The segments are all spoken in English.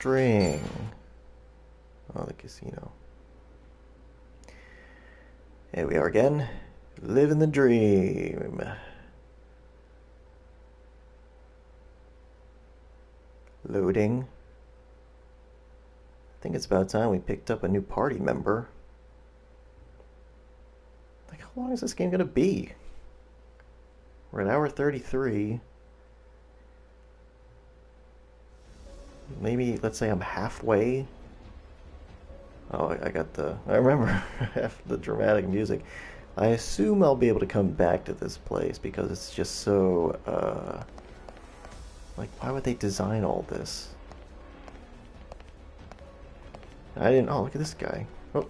String. Oh, the casino. Here we are again. Living the dream. Loading. I think it's about time we picked up a new party member. Like, how long is this game gonna be? We're at hour 33. Maybe, let's say I'm halfway. Oh, I remember half the dramatic music. I assume I'll be able to come back to this place because it's just so, like, why would they design all this? Oh, look at this guy. Oh.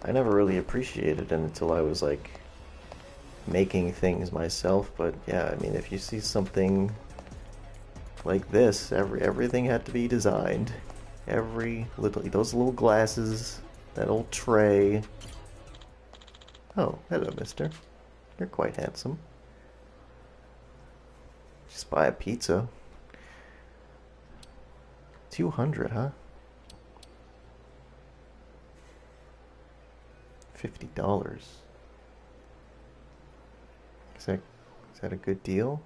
I never really appreciated it until I was, like, making things myself, but yeah, I mean, if you see something like this, everything had to be designed. Those little glasses, that old tray. Oh, hello, mister. You're quite handsome. Just buy a pizza. 200, huh? $50. Is that a good deal?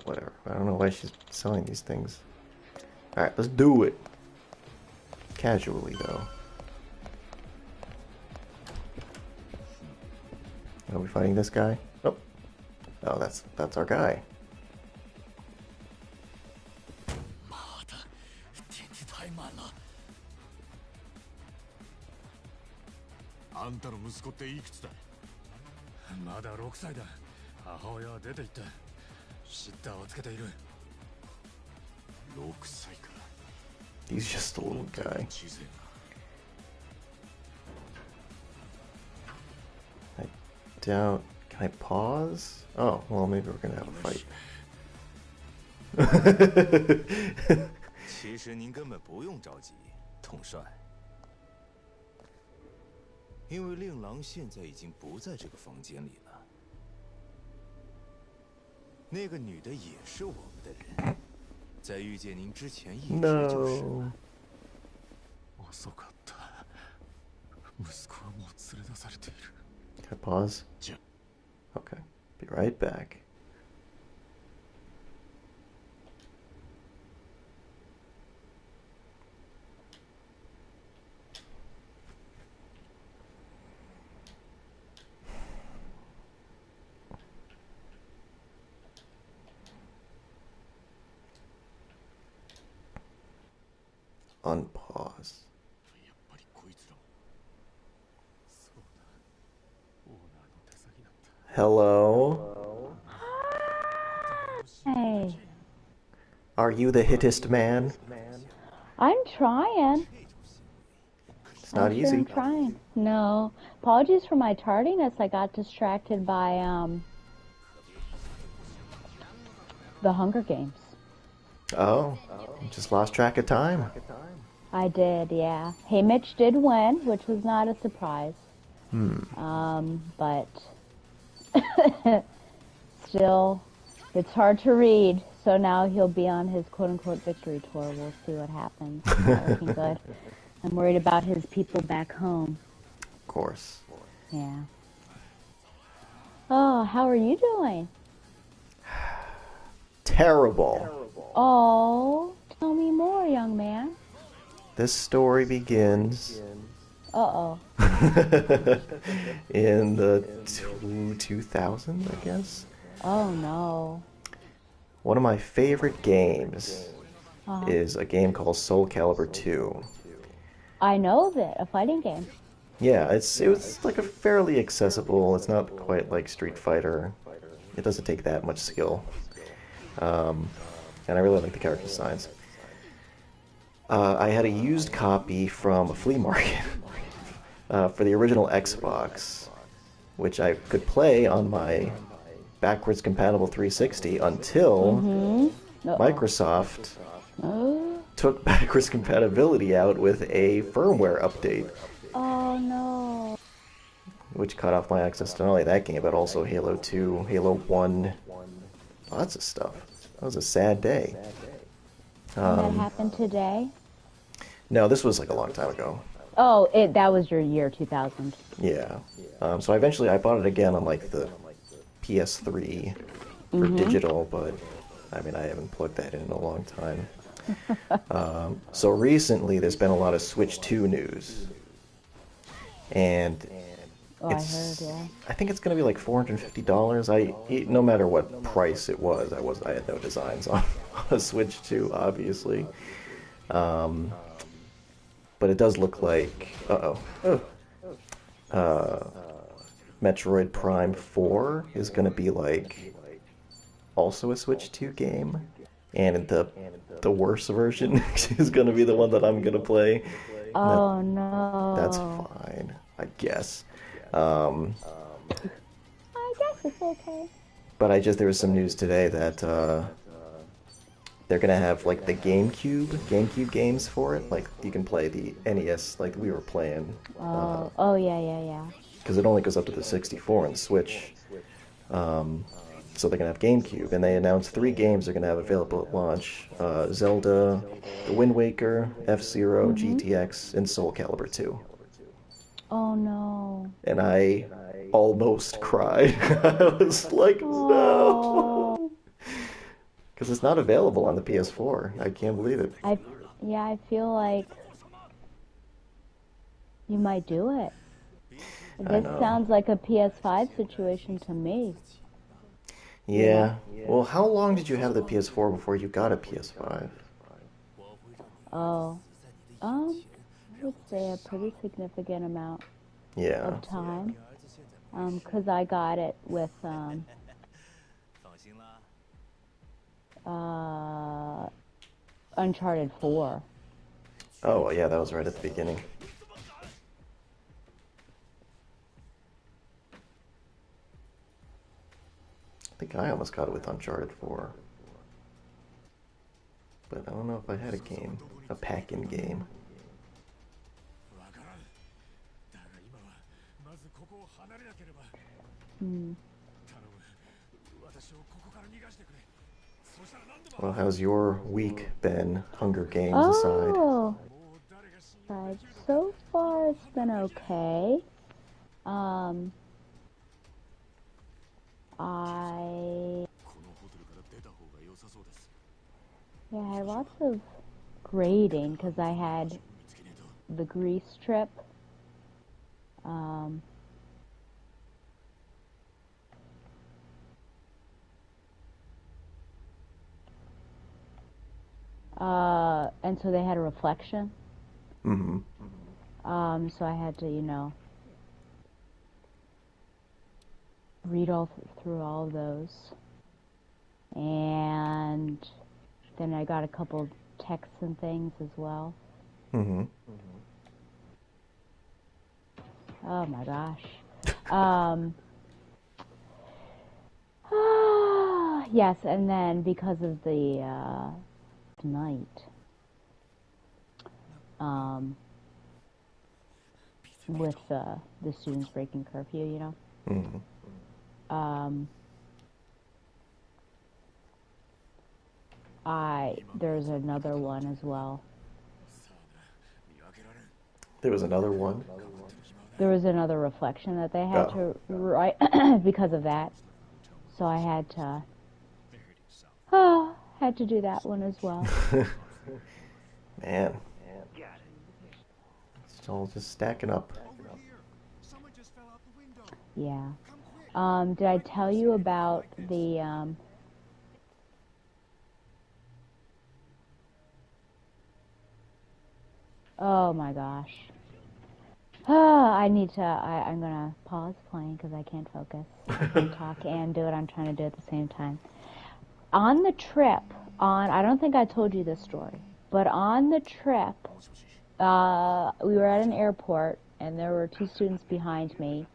Whatever. I don't know why she's selling these things. Alright, let's do it. Casually, though. Are we fighting this guy? Oh. Oh, that's our guy. あんたの息子っていくつだ。まだ6歳だ。母親は出て行った。シッターをつけている。6歳か。He's just a little guy. I doubt. Can I pause? Oh, well, maybe we're gonna have a fight. 其实您根本不用着急，统帅。因为令郎现在已经不在这个房间里了。那个女的也是我们的人，在遇见您之前一直就是了。遅かった。息子はもう連れ出されている。Can I pause? Okay. Be right back. Unpause. Hello? Hey. Are you the hittest man? I'm trying. It's not easy. I'm trying. No. Apologies for my tardiness. I got distracted by, the Hunger Games. Oh, you just lost track of time. I did, yeah. Hey, Mitch did win, which was not a surprise. But still, it's hard to read. So now he'll be on his quote-unquote victory tour. We'll see what happens. It's not looking good. I'm worried about his people back home. Of course. Yeah. Oh, how are you doing? Terrible. Oh, tell me more, young man. This story begins Uh-oh. in the 2000s, I guess. Oh, no. One of my favorite games is a game called Soul Calibur 2. I know that, a fighting game. Yeah, it was like a fairly accessible. It's not quite like Street Fighter. It doesn't take that much skill. And I really like the character designs. I had a used copy from a flea market for the original Xbox, which I could play on my backwards compatible 360 until Microsoft took backwards compatibility out with a firmware update. Oh, no. Which cut off my access to not only that game, but also Halo 2, Halo 1, lots of stuff. That was a sad day. And that happened today? No, this was like a long time ago. Oh, that was your year 2000. Yeah. So I bought it again on like the PS3 for digital, but I mean, I haven't plugged that in a long time. So recently, there's been a lot of Switch 2 news, and Oh, I heard, yeah. I think it's going to be like $450. No matter what price it was, I had no designs on a Switch 2, obviously. But it does look like, Metroid Prime 4 is going to be like also a Switch 2 game, and the worse version is going to be the one that I'm going to play. Oh, no. That's fine, I guess. I guess it's okay. But there was some news today that they're gonna have like the GameCube games for it. Like you can play the NES, like we were playing. Oh, yeah. Because it only goes up to the 64 and Switch. So they're gonna have GameCube, and they announced 3 games they're gonna have available at launch: Zelda, The Wind Waker, F-Zero, GTX, and Soul Calibur 2. Oh, no. And I almost cried. I was like, no. Oh. Because it's not available on the PS4. I can't believe it. I feel like you might do it. I This know. sounds like a PS5 situation to me. Yeah. Well, how long did you have the PS4 before you got a PS5? Oh. I would say a pretty significant amount Yeah. of time. 'Cause I got it with, Uncharted 4. Oh, yeah, that was right at the beginning. I think I almost got it with Uncharted 4. But I don't know if I had a pack-in game. わからん。だが今はまずここを離れなければ。Hmm. 頼む。私をここから逃がしてくれ。そしたら何でも。 Well, how's your week been, Hunger Games aside? Oh, right. So far it's been okay. I このホテルから出た方が良さそうです。 I had lots of grading because I had 見つけねえと。 the Greece trip. And so they had a reflection. Mm-hmm. So I had to, read through all of those. And then I got a couple texts and things as well. Mm-hmm. Oh my gosh. Yes, and then because of the night, with the students breaking curfew, Mm-hmm. There's another one as well. 見分けられん。 There was another one. There was another reflection that they had to write because of that. So I had to do that one as well. Man. It's all just stacking up. Someone just fell out the window. Yeah. Did I tell you about the oh my gosh. I'm gonna pause playing because I can't focus. I can't talk and do what I'm trying to do at the same time. On the trip, I don't think I told you this story, but on the trip, we were at an airport and there were 2 students behind me,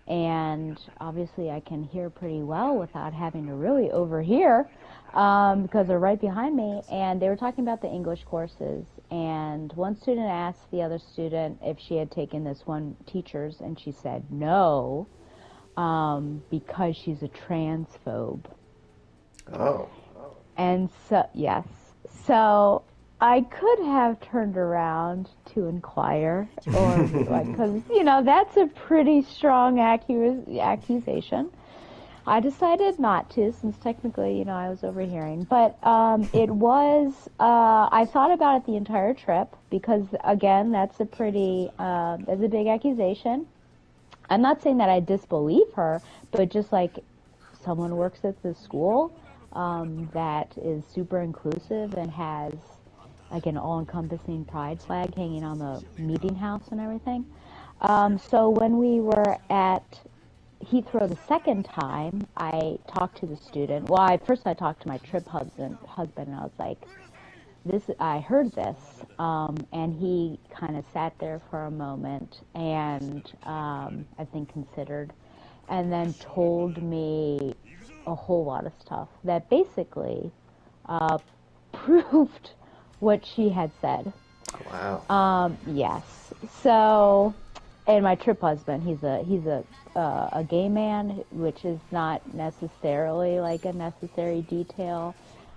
and obviously I can hear pretty well without having to really overhear, because they're right behind me, and they were talking about the English courses, and one student asked the other student if she had taken this one teacher's, and she said no, because she's a transphobe. Oh. And so, yes. So I could have turned around to inquire, or like, because, you know, that's a pretty strong accusation. I decided not to, since technically, you know, I was overhearing. But it was, I thought about it the entire trip, because, again, that's a big accusation. I'm not saying that I disbelieve her, but just like someone works at the school that is super inclusive and has like an all-encompassing pride flag hanging on the meeting house and everything. So when we were at Heathrow the second time, I talked to the student. Well, first I talked to my trip husband, and I was like, I heard this, and he kind of sat there for a moment and I think considered, and then told me a whole lot of stuff that basically proved what she had said. Wow. Yes. So, and my trip husband, he's a gay man, which is not necessarily like a necessary detail,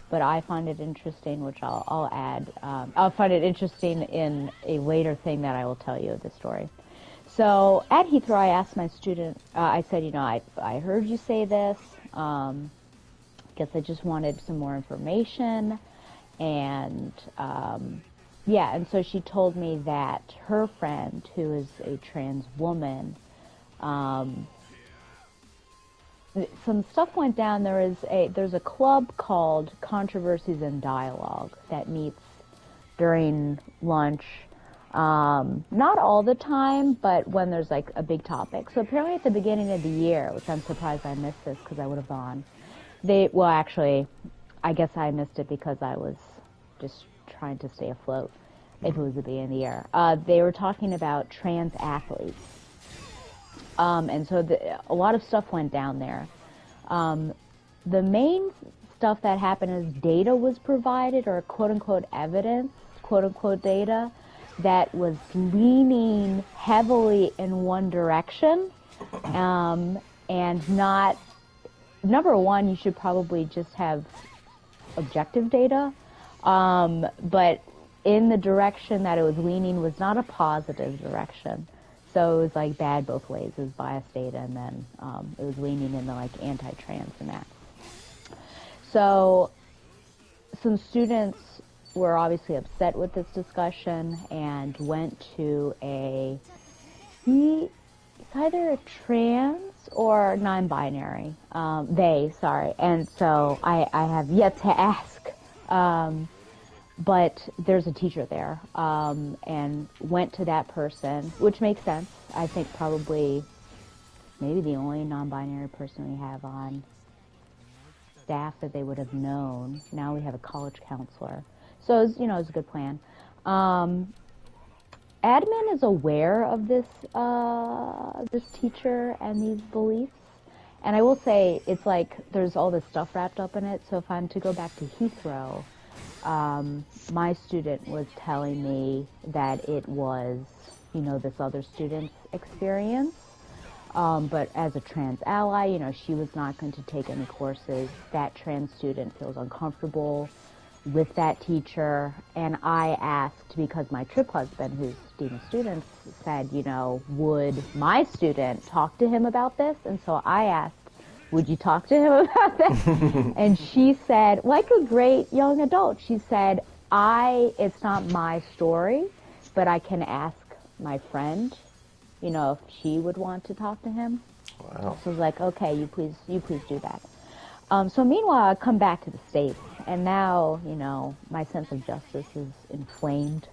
but I find it interesting, which I'll add. I'll find it interesting in a later thing that I will tell you of the story. So at Heathrow, I asked my student, I said, you know, I heard you say this. Guess I just wanted some more information. And yeah, and so she told me that her friend, who is a trans woman, some stuff went down. There's a club called Controversies and Dialogue that meets during lunch. Not all the time, but when there's like a big topic. So apparently at the beginning of the year, which I'm surprised I missed this because I would have gone. Actually, I guess I missed it because I was just trying to stay afloat. If it was the beginning of the year, they were talking about trans athletes. And so a lot of stuff went down there. The main stuff that happened is data was provided, or quote-unquote evidence, quote-unquote data, that was leaning heavily in one direction, and not, number one, you should probably just have objective data, but in the direction that it was leaning was not a positive direction. So it was like bad both ways. It was biased data, and then it was leaning in the like anti-trans and that. So some students were obviously upset with this discussion and went to it's either a trans or non-binary. And so I have yet to ask. But there's a teacher there, and went to that person, which makes sense. I think probably maybe the only non-binary person we have on staff that they would have known. Now we have a college counselor. So, it was a good plan. Admin is aware of this teacher and these beliefs. And I will say, it's like there's all this stuff wrapped up in it. So if I'm to go back to Heathrow, my student was telling me that it was, this other student's experience. But as a trans ally, she was not going to take any courses. That trans student feels uncomfortable with that teacher. And I asked, because my trip husband, who's dean of students, said, would my student talk to him about this? And so I asked, would you talk to him about this? And she said, like a great young adult, she said, it's not my story, but I can ask my friend, if she would want to talk to him. Wow. So I was like, okay, you please do that. So meanwhile, I come back to the States, and now, my sense of justice is inflamed,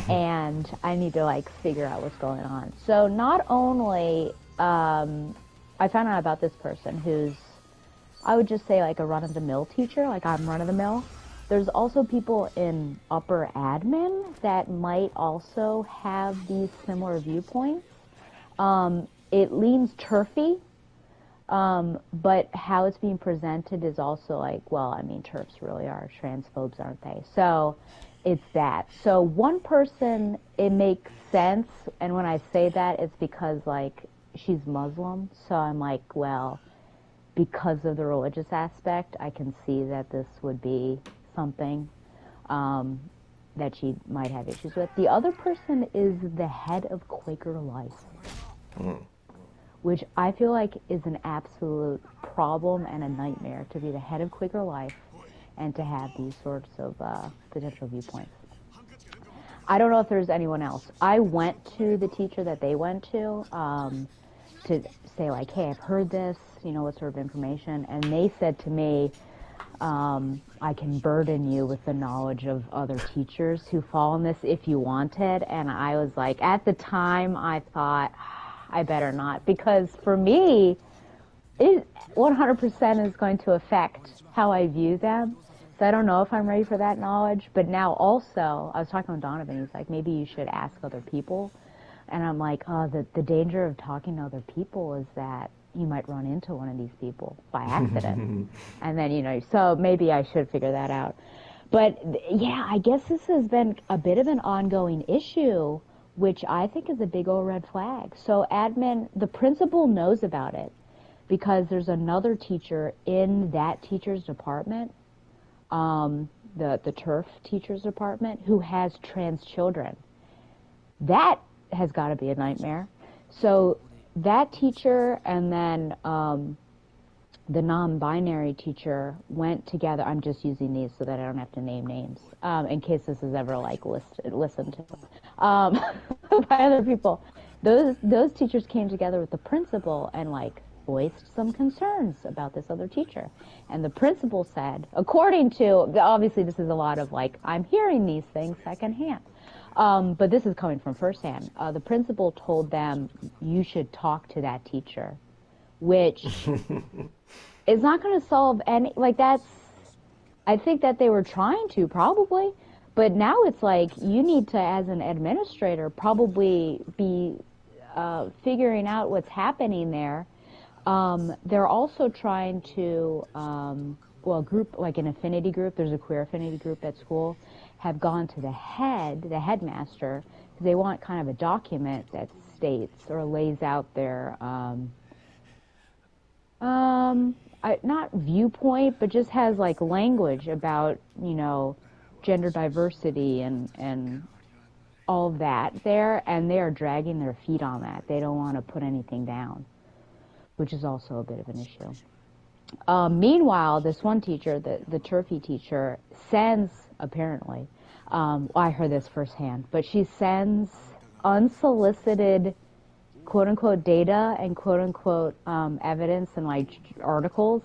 and I need to, figure out what's going on. So not only, I found out about this person who's, I would just say, a run-of-the-mill teacher, I'm run-of-the-mill. There's also people in upper admin that might also have these similar viewpoints. It leans turfy, but how it's being presented is also turfs really are transphobes, aren't they? So it's that. So one person, it makes sense, and when I say that, it's because, she's Muslim, so I'm like, well, because of the religious aspect, I can see that this would be something that she might have issues with. The other person is the head of Quaker Life, which I feel like is an absolute problem and a nightmare, to be the head of Quaker Life and to have these sorts of potential viewpoints. I don't know if there's anyone else. I went to the teacher that they went to say, like, hey, I've heard this, what sort of information? And they said to me, I can burden you with the knowledge of other teachers who fall in this if you wanted. And I was like, at the time, I thought, I better not. Because for me, it 100% is going to affect how I view them. So I don't know if I'm ready for that knowledge. But now also, I was talking with Donovan, he's like, maybe you should ask other people. And I'm like, oh, the danger of talking to other people is that you might run into one of these people by accident. And then, so maybe I should figure that out. But yeah, I guess this has been a bit of an ongoing issue, which I think is a big old red flag. So the principal knows about it because there's another teacher in that teacher's department, the turf teacher's department, who has trans children. That has got to be a nightmare. So that teacher and then the non-binary teacher went together. I'm just using these so that I don't have to name names in case this is ever listened to by other people. Those teachers came together with the principal and voiced some concerns about this other teacher. And the principal said, according to, obviously this is a lot of I'm hearing these things secondhand. But this is coming from firsthand. The principal told them, you should talk to that teacher, which is not going to solve any, I think that they were trying to, probably, but now it's you need to, as an administrator, probably be figuring out what's happening there. They're also trying to, group, an affinity group, there's a queer affinity group at school, have gone to the headmaster, because they want kind of a document that states or lays out their, not viewpoint, but just has language about, gender diversity and all of that there, and they are dragging their feet on that. They don't want to put anything down, which is also a bit of an issue. Meanwhile, this one teacher, the turfy teacher, sends, apparently, I heard this firsthand, but she sends unsolicited quote-unquote data and quote-unquote evidence and articles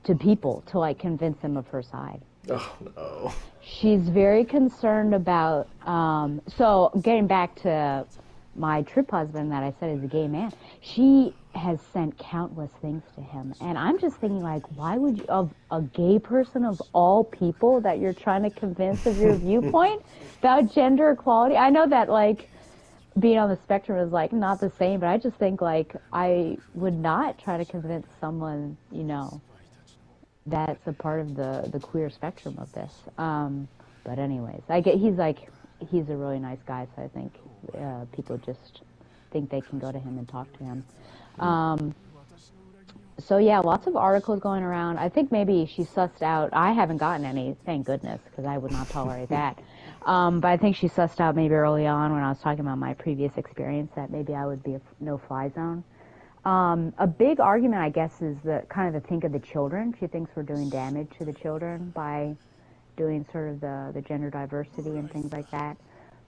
to people to convince them of her side. Oh, no. She's very concerned about, so getting back to my trip husband that I said is a gay man, she has sent countless things to him. And I'm just thinking, why would you, of a gay person of all people that you're trying to convince of your viewpoint about gender equality? I know that, being on the spectrum is, not the same, but I just think, I would not try to convince someone, that's a part of the queer spectrum of this. But anyways, he's a really nice guy, so I think people just think they can go to him and talk to him. So yeah, lots of articles going around. I think maybe she sussed out, I haven't gotten any, thank goodness, because I would not tolerate that. But I think she sussed out maybe early on when I was talking about my previous experience that maybe I would be a no-fly zone. A big argument, I guess, is the think of the children. She thinks we're doing damage to the children by doing sort of the gender diversity and things like that.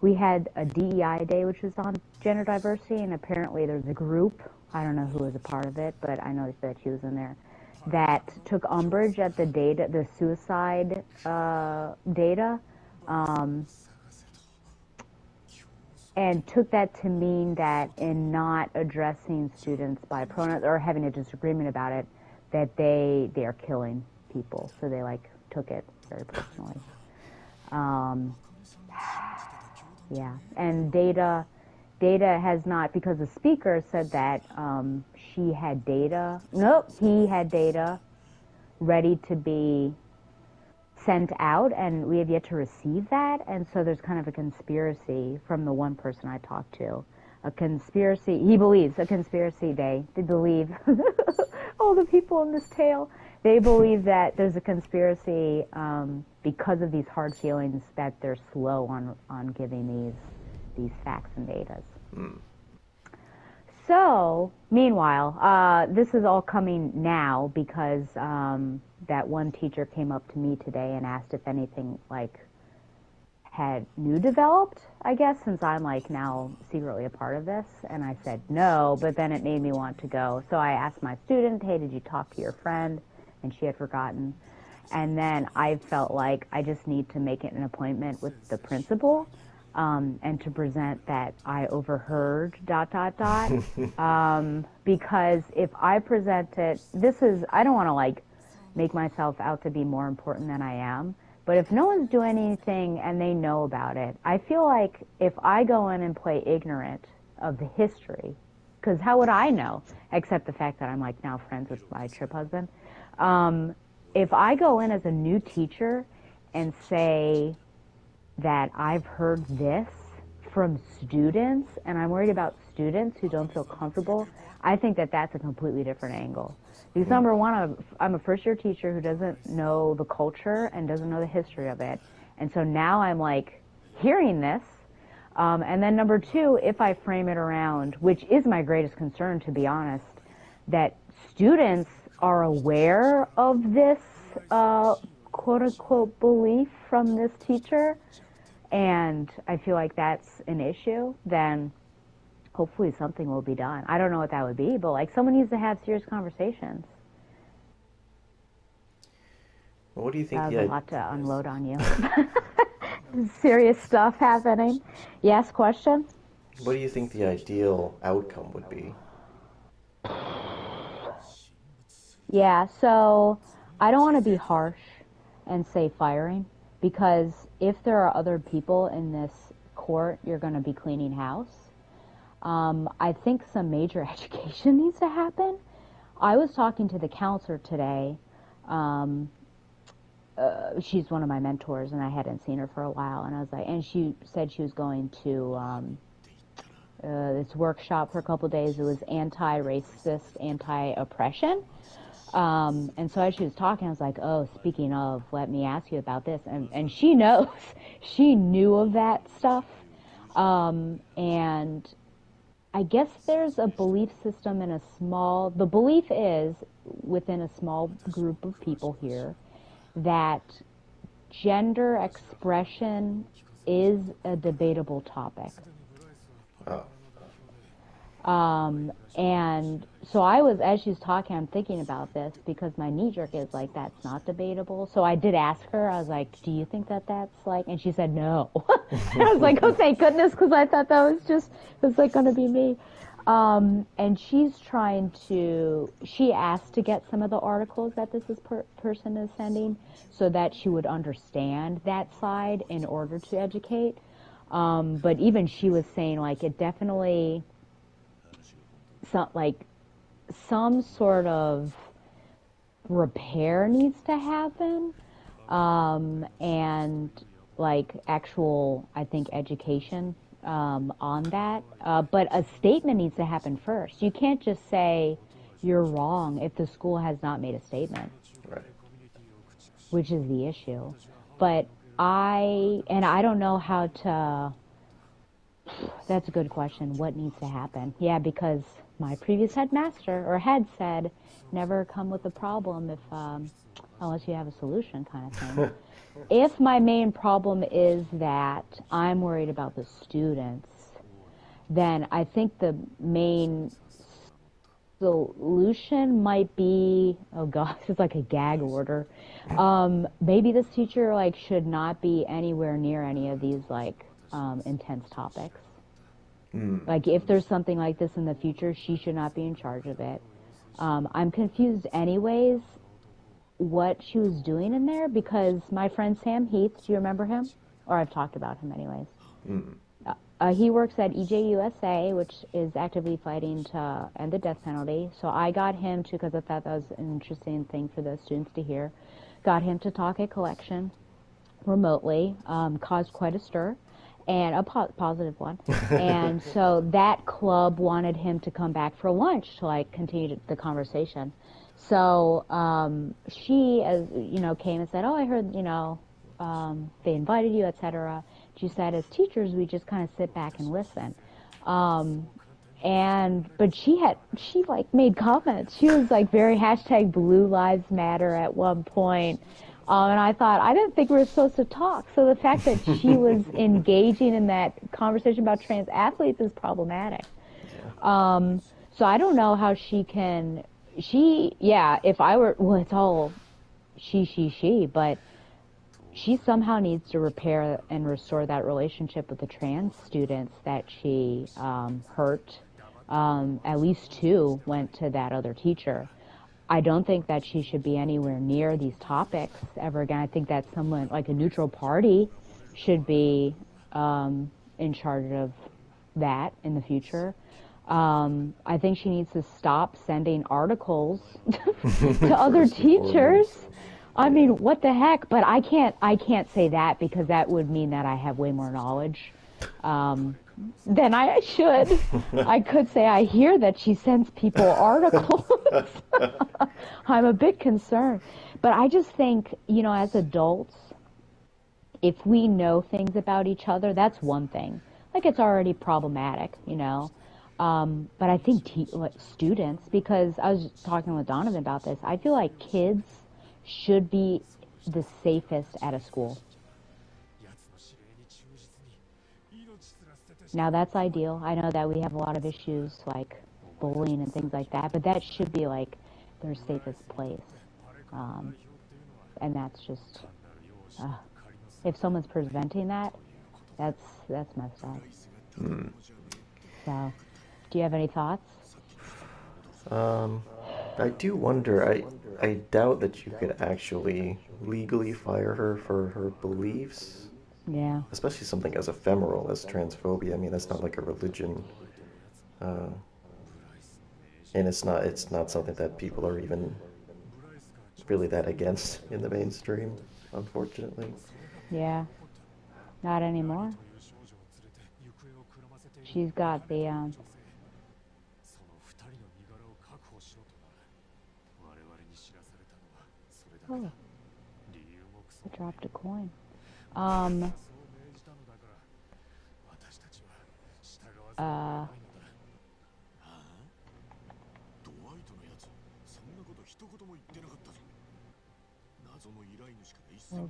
We had a DEI day, which was on gender diversity, and apparently there's a group, I don't know who was a part of it, but I noticed that she was in there, that took umbrage at the suicide data, and took that to mean that in not addressing students by pronouns or having a disagreement about it, that they are killing people. So they took it very personally. Yeah, and data has not, because the speaker said that he had data ready to be sent out, and we have yet to receive that, and so there's kind of a conspiracy from the one person I talked to a conspiracy. He believes a conspiracy. They believe all the people in this tale. They believe that there's a conspiracy because of these hard feelings that they're slow on giving these facts and datas. So, meanwhile, this is all coming now because that one teacher came up to me today and asked if anything had new developed, I guess, since I'm now secretly a part of this. And I said no, but then it made me want to go. So I asked my student, hey, did you talk to your friend? And she had forgotten. And then I felt like I just need to make an appointment with the principal and to present that I overheard ... because if I present it, I don't want to make myself out to be more important than I am. But if no one's doing anything and they know about it, I feel like if I go in and play ignorant of the history, because how would I know, except the fact that I'm now friends with my trip husband, if I go in as a new teacher and say that I've heard this from students, and I'm worried about students who don't feel comfortable, I think that that's a completely different angle. Because number one, I'm a first-year teacher who doesn't know the culture and doesn't know the history of it. And so now I'm hearing this. And then number two, if I frame it around, which is my greatest concern, to be honest, that students are aware of this quote-unquote belief from this teacher, and I feel like that's an issue, then hopefully something will be done. I don't know what that would be, but someone needs to have serious conversations. Well, what do you think? That was a lot to unload on you. Serious stuff happening. Yes, question? What do you think the ideal outcome would be? Yeah, so I don't want to be harsh and say firing, because if there are other people in this court, you're going to be cleaning house. I think some major education needs to happen. I was talking to the counselor today. She's one of my mentors, and I hadn't seen her for a while. And I was and she said she was going to this workshop for a couple of days. It was anti-racist, anti-oppression. And so as she was talking, I was oh, speaking of, let me ask you about this. And she knows, she knew of that stuff. And I guess there's a belief system in the belief is within a small group of people here that gender expression is a debatable topic. And so I was, as she was talking, I'm thinking about this because my knee jerk is that's not debatable. So I did ask her, I was do you think that that's and she said no. And I was oh, thank goodness, because I thought that was it was going to be me. And she's she asked to get some of the articles that this person is sending so that she would understand that side in order to educate. But even she was saying it definitely, some sort of repair needs to happen, and actual, I think, education on that. But a statement needs to happen first. You can't just say you're wrong if the school has not made a statement. Right. Which is the issue. But I don't know how to. That's a good question. What needs to happen? Yeah, because my previous headmaster had said, never come with a problem if unless you have a solution, kind of thing. If my main problem is that I'm worried about the students, then I think the main solution might be, oh gosh, it's like a gag order. Maybe this teacher should not be anywhere near any of these intense topics. If there's something like this in the future, she should not be in charge of it. I'm confused anyways what she was doing in there, because my friend Sam Heath, do you remember him? Or I've talked about him anyways. He works at EJUSA, which is actively fighting to end the death penalty. So I got him to, because I thought that was an interesting thing for the students to hear, got him to talk at collection remotely, caused quite a stir. and a positive one. And so that club wanted him to come back for lunch to like continue the conversation. So she, as you know, came and said, "Oh, I heard, you know, they invited you, etc." She said, "As teachers, we just kind of sit back and listen." But she like made comments. She was like very hashtag Blue Lives Matter at one point. And I thought, I didn't think we were supposed to talk. So the fact that she was engaging in that conversation about trans athletes is problematic. So I don't know how she can, if I were, well, it's all she, but she somehow needs to repair and restore that relationship with the trans students that she hurt. At least 2 went to that other teacher. I don't think that she should be anywhere near these topics ever again. I think that someone, like a neutral party, should be in charge of that in the future. I think she needs to stop sending articles to other teachers. I mean, what the heck? But I can't say that because that would mean that I have way more knowledge than I should. I could say I hear that she sends people articles. I'm a bit concerned. But I just think, you know, as adults, if we know things about each other, that's one thing. Like, it's already problematic, you know. But I think students, because I was talking with Donovan about this, I feel like kids should be the safest at a school. Now, that's ideal. I know that we have a lot of issues like bullying and things like that, but that should be like their safest place. And that's just, if someone's preventing that, that's messed up. So, do you have any thoughts? I do wonder, I doubt that you could actually legally fire her for her beliefs. Yeah. Especially something as ephemeral as transphobia. I mean, that's not like a religion. And it's not something that people are even really that against in the mainstream, unfortunately. Yeah. Not anymore. She's got the, oh, I dropped a coin. Oh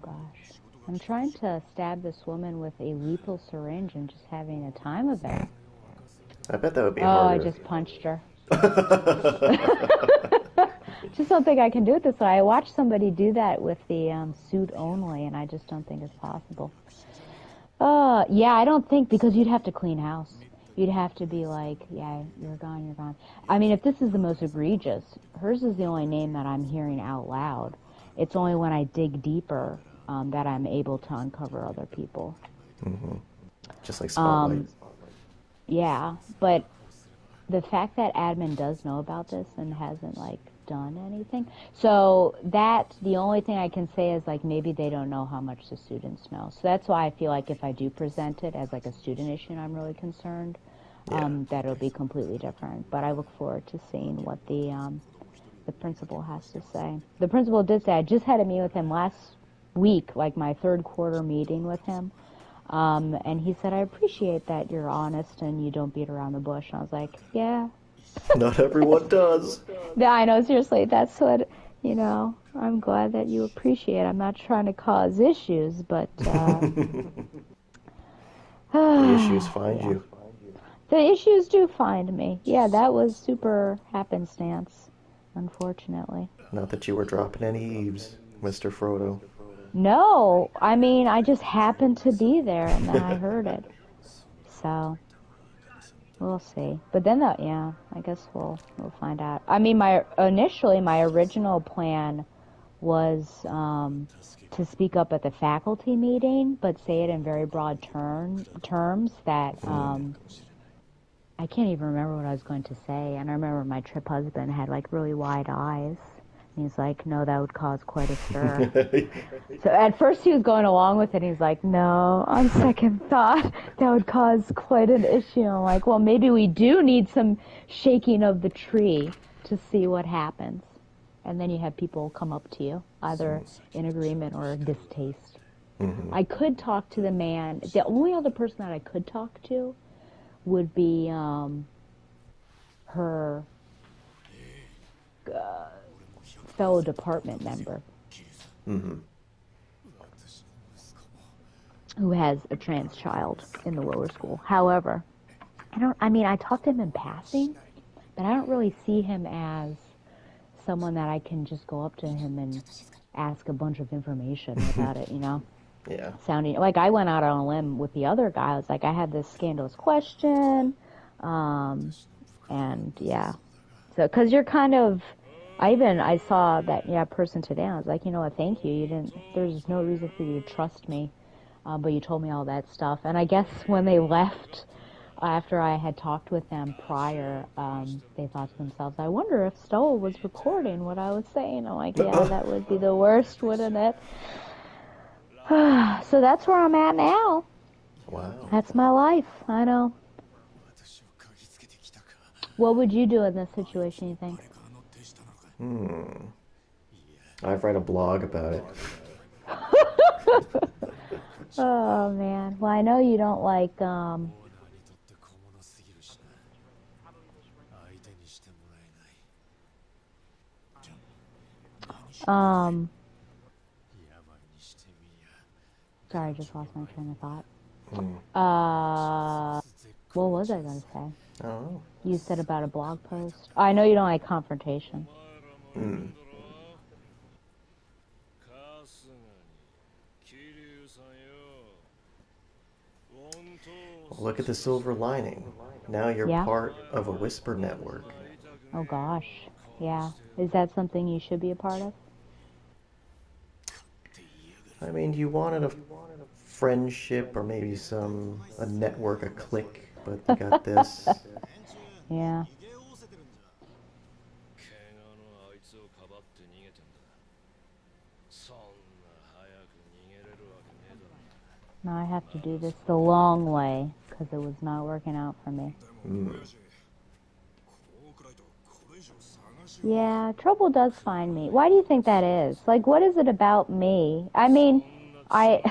gosh. I'm trying to stab this woman with a lethal syringe and just having a time of it. I bet that would be harder. harder. I just punched her. Just don't think I can do it this way. I watched somebody do that with the suit only, and I just don't think it's possible. Yeah, I don't think, because you'd have to clean house. You'd have to be like, yeah, you're gone, you're gone. I mean, if this is the most egregious, hers is the only name that I'm hearing out loud. It's only when I dig deeper that I'm able to uncover other people. Mm-hmm. Just like Spotlight. Yeah, but the fact that admin does know about this and hasn't, like, done anything. So that's the only thing I can say is, like, maybe they don't know how much the students know. So that's why I feel like if I do present it as, like, a student issue and I'm really concerned, that it'll be completely different. But I look forward to seeing what the principal has to say. The principal did say, I just had a meeting with him last week, like my third quarter meeting with him. And he said, I appreciate that you're honest and you don't beat around the bush. And I was like, yeah. Not everyone does. Yeah, I know, seriously, that's what, you know, I'm glad that you appreciate. I'm not trying to cause issues, but... the issues find you. The issues do find me. Yeah, that was super happenstance, unfortunately. Not that you were dropping any eaves, Mr. Frodo. No, I mean, I just happened to be there, and then I heard it. So, we'll see. But then, yeah, I guess we'll find out. I mean, my original plan was to speak up at the faculty meeting, but say it in very broad terms that I can't even remember what I was going to say. And I remember my trip husband had, like, really wide eyes. And he's like, no, that would cause quite a stir. So at first he was going along with it. He's like, no, on second thought, that would cause quite an issue. I'm like, well, maybe we do need some shaking of the tree to see what happens. And then you have people come up to you, either in agreement or distaste. Mm-hmm. I could talk to the man. The only other person that I could talk to would be her fellow department member. Mm-hmm. Who has a trans child in the lower school. However, I talk to him in passing, but I don't really see him as someone that I can just go up to him and ask a bunch of information about it, you know? Yeah. Sounding like I went out on a limb with the other guy. I was like, I had this scandalous question, and yeah. So, cause you're kind of, I saw that person today. And I was like, you know what? Thank you. There's no reason for you to trust me, but you told me all that stuff. And I guess when they left, after I had talked with them prior, they thought to themselves, I wonder if Stoll was recording what I was saying. I'm like, yeah, that would be the worst, wouldn't it? So that's where I'm at now. Wow. That's my life. I know. What would you do in this situation, you think? I'd write a blog about it. Oh, man. Well, I know you don't like, sorry, I just lost my train of thought. What was I going to say? I don't know. You said about a blog post. I know you don't like confrontation. Look at the silver lining. Now you're Yeah. part of a Whisper network. Oh, gosh. Yeah. Is that something you should be a part of? I mean, you wanted a friendship or maybe a network, a clique, but you got this. Yeah. Now I have to do this the long way because it was not working out for me. Yeah, trouble does find me. Why do you think that is? Like, what is it about me? I mean, I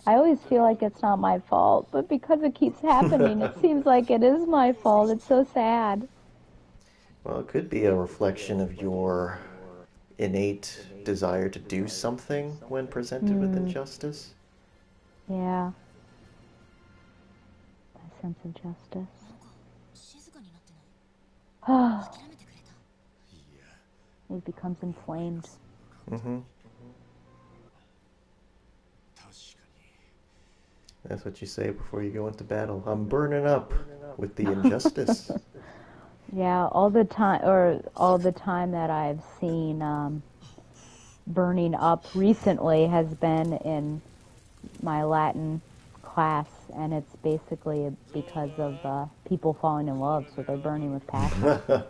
always feel like it's not my fault, but because it keeps happening, it seems like it is my fault. It's so sad. Well, it could be a reflection of your innate desire to do something when presented with injustice. Yeah. My sense of justice. It becomes inflamed. That's what you say before you go into battle. I'm burning up with the injustice. Yeah, all the time that I've seen burning up recently has been in my Latin class, and it's basically because of people falling in love, so they're burning with passion.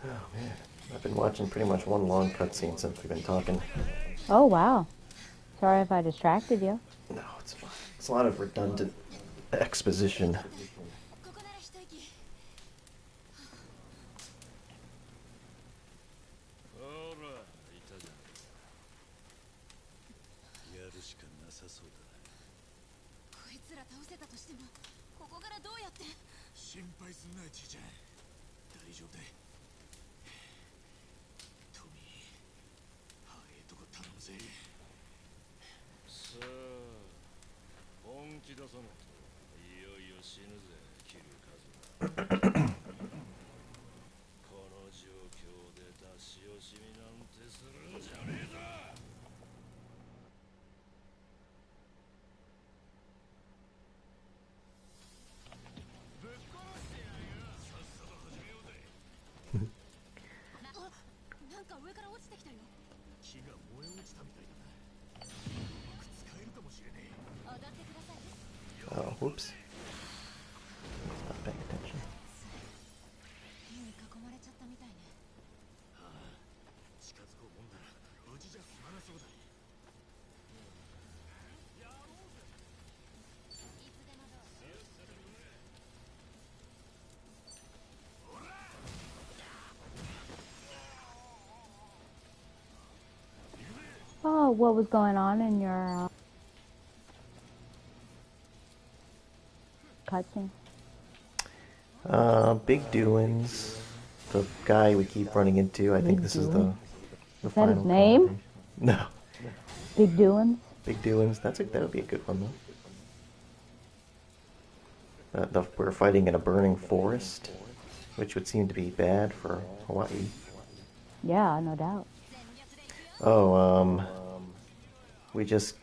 Oh man, I've been watching pretty much one long cutscene since we've been talking. Oh, wow. Sorry if I distracted you. No, it's fine. It's a lot of redundant exposition. なんか上から落ちてきたよ。木が燃え落ちたみたいだな。うまく使えるかもしれねえ。踊ってください。 Oh, whoops. Not paying attention. 火に囲まれちゃったみたいね。はあ、近づこうもんなら無事じゃ済まなそうだ。やろうぜ。いつでもどうぞ。 Oh, what was going on in your cutscene? Big doings. The guy we keep running into. I think Big this is Doings? the Is that his final name? confrontation. No, Big doings? Big doings. That would be a good one though. We're fighting in a burning forest, which would seem to be bad for Hawaii. Yeah, no doubt. Oh, I just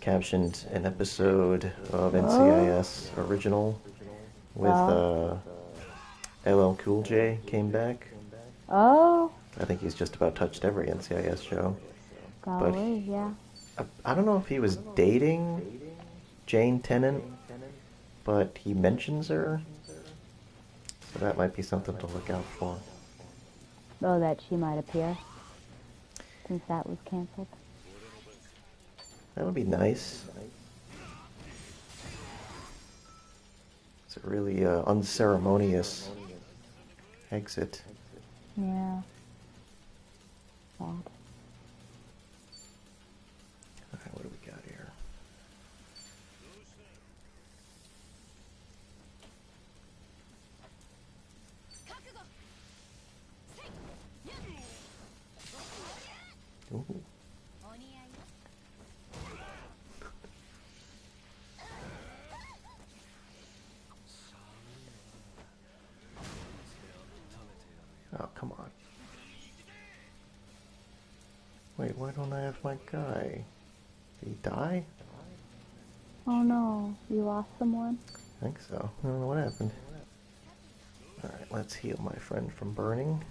captioned an episode of NCIS original with LL Cool J came back. Oh, I think he's just about touched every NCIS show. golly, yeah. I don't know if he was dating Jane Tennant, but he mentions her, so that might be something to look out for. Oh, that she might appear, since that was canceled. That would be nice. It's a really unceremonious exit. Yeah. Sad. Alright, what do we got here? Ooh. お似合いよ。 Oh, come on. Wait, why don't I have my guy? Did he die? Oh no, you lost someone? I think so. I don't know what happened. Alright, let's heal my friend from burning.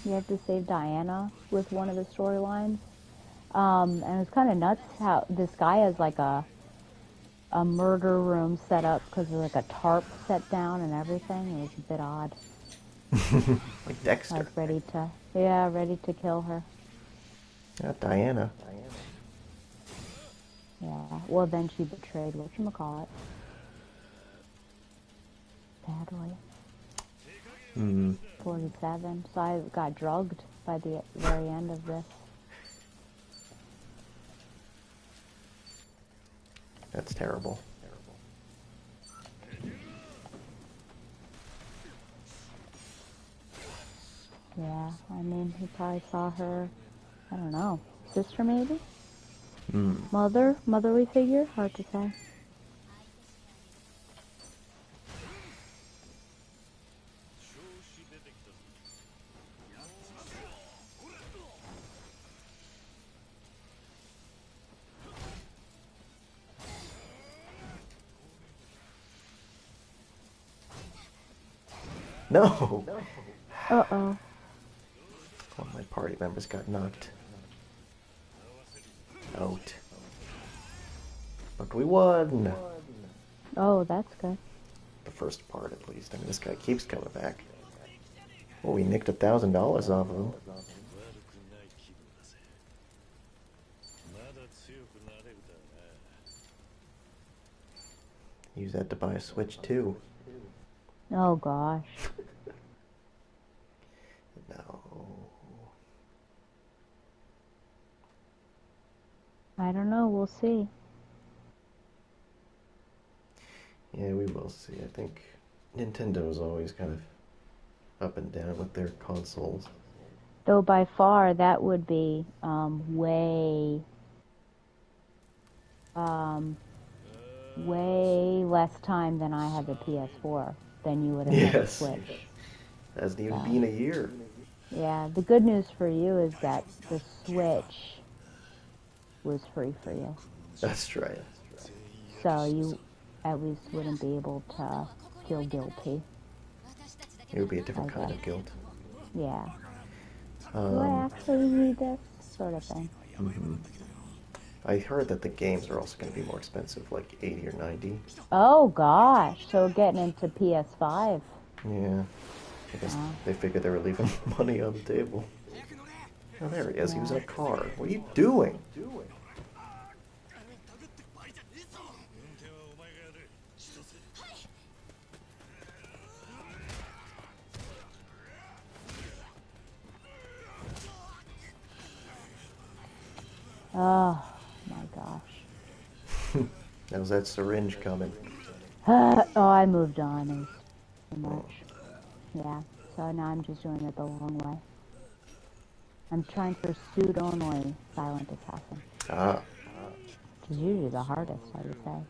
You have to save Diana with one of the storylines. And it's kind of nuts how this guy has like a murder room set up because there's like a tarp set down and everything. It was a bit odd. Like Dexter. Like ready to kill her. Not Diana. Yeah. Well, then she betrayed whatchamacallit. Sadly. 47. So I got drugged by the very end of this. That's terrible. Yeah, I mean, he probably saw her, I don't know, sister maybe? Motherly figure? Hard to say. No! Uh-oh. One of my party members got knocked out. But we won! Oh, that's good. The first part, at least. I mean, this guy keeps coming back. Oh, we nicked $1,000 off of him. Use that to buy a Switch, too. Oh, gosh. No. I don't know. We'll see. Yeah, we will see. I think Nintendo is always kind of up and down with their consoles. Though by far that would be way less time than I had the PS4 than you would have had the Yes. Switch. Hasn't even So, been a year. yeah, the good news for you is that the Switch was free for you. That's right. So you at least wouldn't be able to feel guilty. It would be a different I kind guess. of guilt. Yeah. Do I actually need this? Sort of thing. I heard that the games are also going to be more expensive, like 80 or 90. Oh gosh, so getting into PS5. Yeah. I guess they figured they were leaving money on the table. Oh, there he is. He was in a car. What are you doing? Oh my gosh. How's that syringe coming? Oh, I moved on. It was too much. Yeah. So now I'm just doing it the long way. I'm trying to pursue only Silent Assassin, Ah. which is usually the hardest, I would say.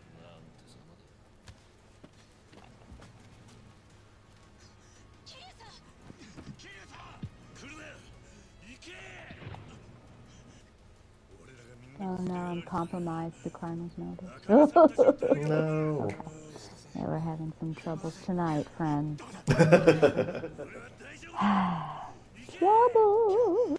Oh no, I'm compromised. The criminals noticed. No. Yeah, we're having some troubles tonight, friends. Trouble.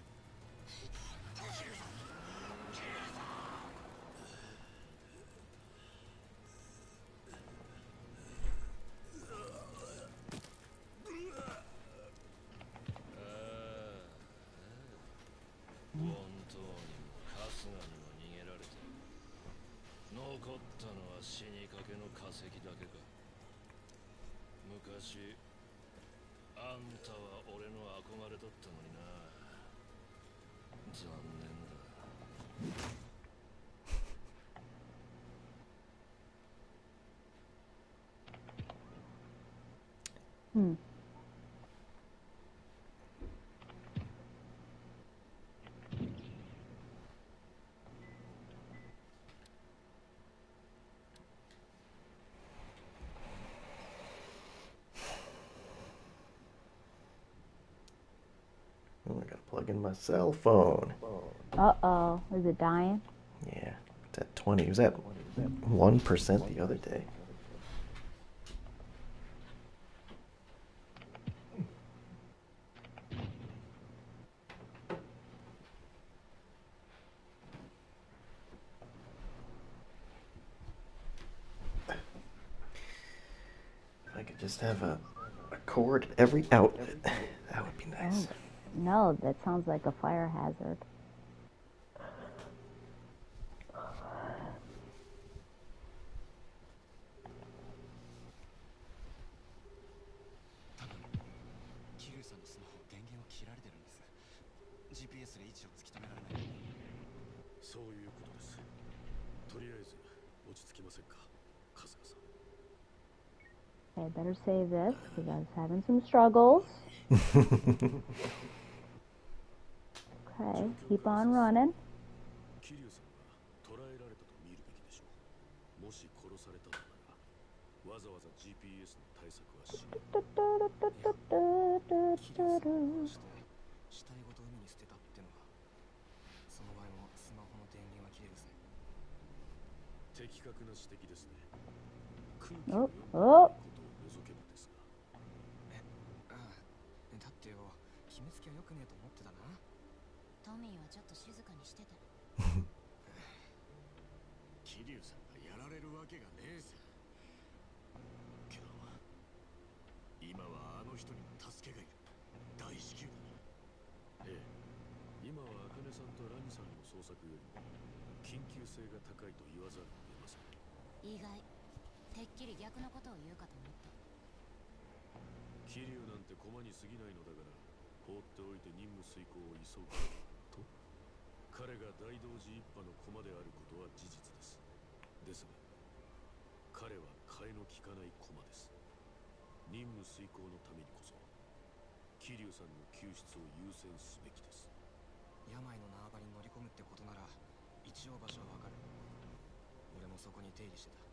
Hmm. Oh, I gotta plug in my cell phone. Uh-oh. Is it dying? Yeah, it's at 20. It was at 1% the other day. If I could just have a cord at every outlet, that would be nice. Oh, no, that sounds like a fire hazard. GPS で位置を突き止められない。そういうことです。とりあえず落ち着きませんか、春日さん。 Okay, better save this because I was having some struggles. Okay, keep on running. 桐生さんが捕らえられたと見るべきでしょう。もし殺されたのなら、わざわざ GPS の対策はしない。死体ごと海に捨てたってのは、その場合もスマホの電源は切れるぜ。的確な指摘ですね。空気おを読むことを除けばですが。ああ、だってよ、決めつけは良くねえと思ってたな。トミーはちょっと静かにしてて。桐生さんがやられるわけがねえさ。けど今はあの人にも助けがいる。大至急だな。ええ、今は茜さんとラニさんの捜索よりも緊急性が高いと言わざるを得ません。意外。てっきり逆のことを言うかと思った。桐生なんて駒に過ぎないのだから、放っておいて任務遂行を急ぐと。彼が大同寺一派の駒であることは事実です。ですが彼は替えの利かない駒です。任務遂行のためにこそ桐生さんの救出を優先すべきです。病の縄張りに乗り込むってことなら一応場所はわかる。俺もそこに出入りしてた。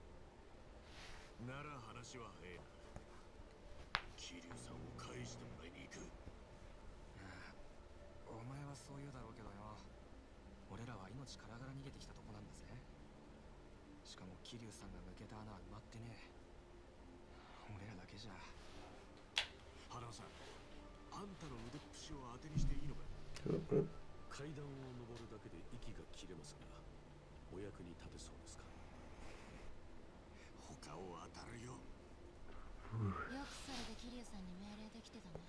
なら話は早いな。桐生さんを返してもらいに行く。お前はそう言うだろうけどよ、俺らは命からがら逃げてきたとこなんだぜ。しかも桐生さんが抜けた穴は埋まってねえ。俺らだけじゃ。花尾さん、あんたの腕っぷしを当てにしていいのか。階段を登るだけで息が切れますが、お役に立てそうですか。他を当たるよ。よくそれで桐生さんに命令できてたね。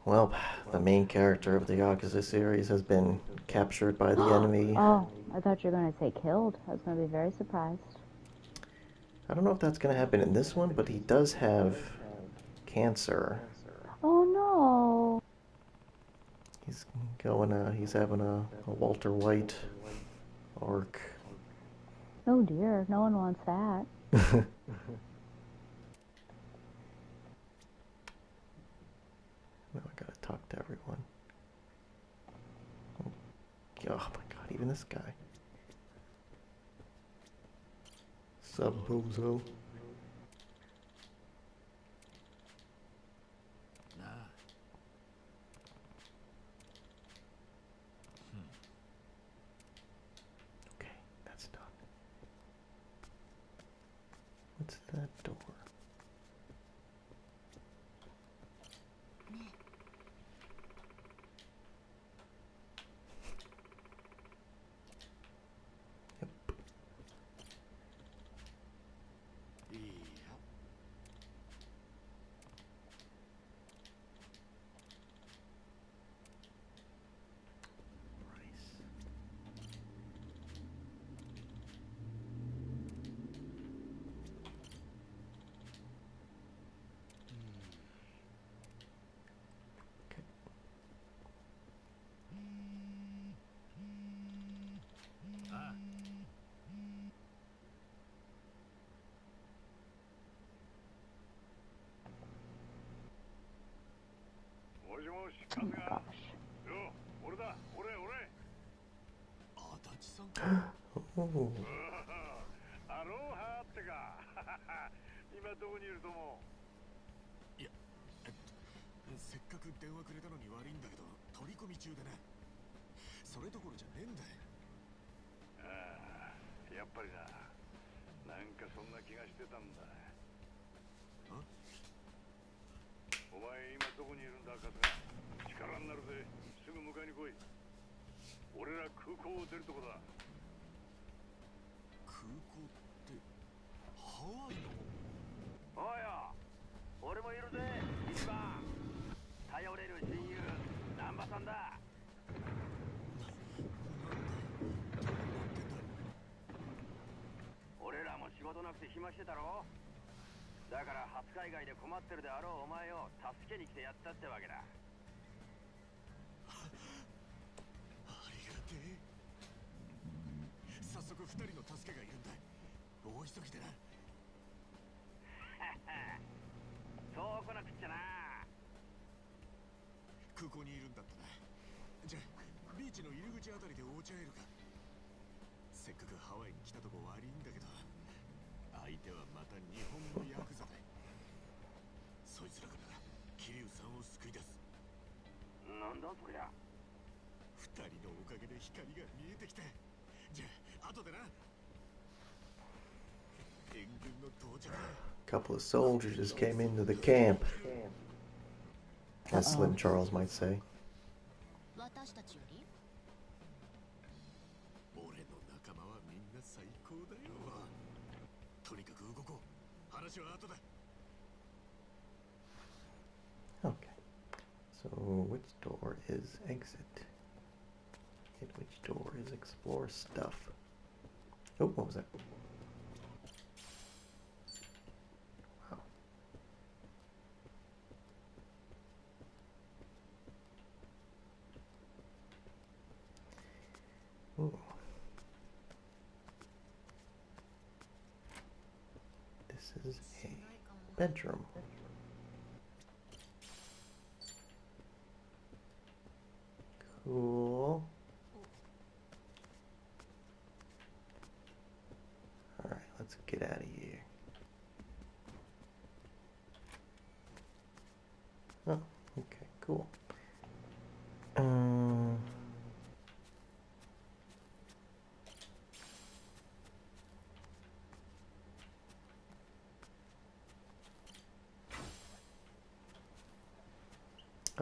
Well, the main character of the Yakuza series has been captured by the enemy. Oh, I thought you were going to say killed. I was going to be very surprised. I don't know if that's going to happen in this one, but he does have cancer. Oh no. He's having a Walter White arc. Oh dear, no one wants that. Now I gotta talk to everyone. Oh my god, even this guy. Sub Bozo. Okay, that's done. What's that door? Oh my gosh. Oh. アロハってか。今どこにいると思う。いや、せっかく電話くれたのに悪いんだけど、取り込み中でね。それどころじゃねえんだよ。ああ、やっぱりな。なんかそんな気がしてたんだ。お前今どこにいるんだ、春日。力になるぜ。すぐ迎えに来い。俺ら空港を出るとこだ。空港ってハワイの？おいよ、俺もいるぜ。一番頼れる親友難波さんだ。俺らも仕事なくて暇してたろ。だから初海外で困ってるであろうお前を助けに来てやったってわけだ。ありがてえ。早速二人の助けがいるんだ。大急ぎでな。そう来なくっちゃな。空港にいるんだったな。じゃあビーチの入り口あたりでお茶会えるか。せっかくハワイに来たとこ悪いんだけど、相手はまた日本のヤクザだ。そいつらから桐生さんを救い出す。なんだそりゃ。二人のおかげで光が見えてきた。じゃあ後でな。援軍の到着だ。A couple of soldiers just came into the camp, as Slim Charles might say. 私たちより？俺の仲間はみんな最高だよ。とにかく動こう。話は後だ。 Okay, so which door is exit? Hit which door is explore stuff. Oh, what was that? Wow. Ooh. This is a bedroom. Cool. Alright, let's get out of here. Oh, okay, cool.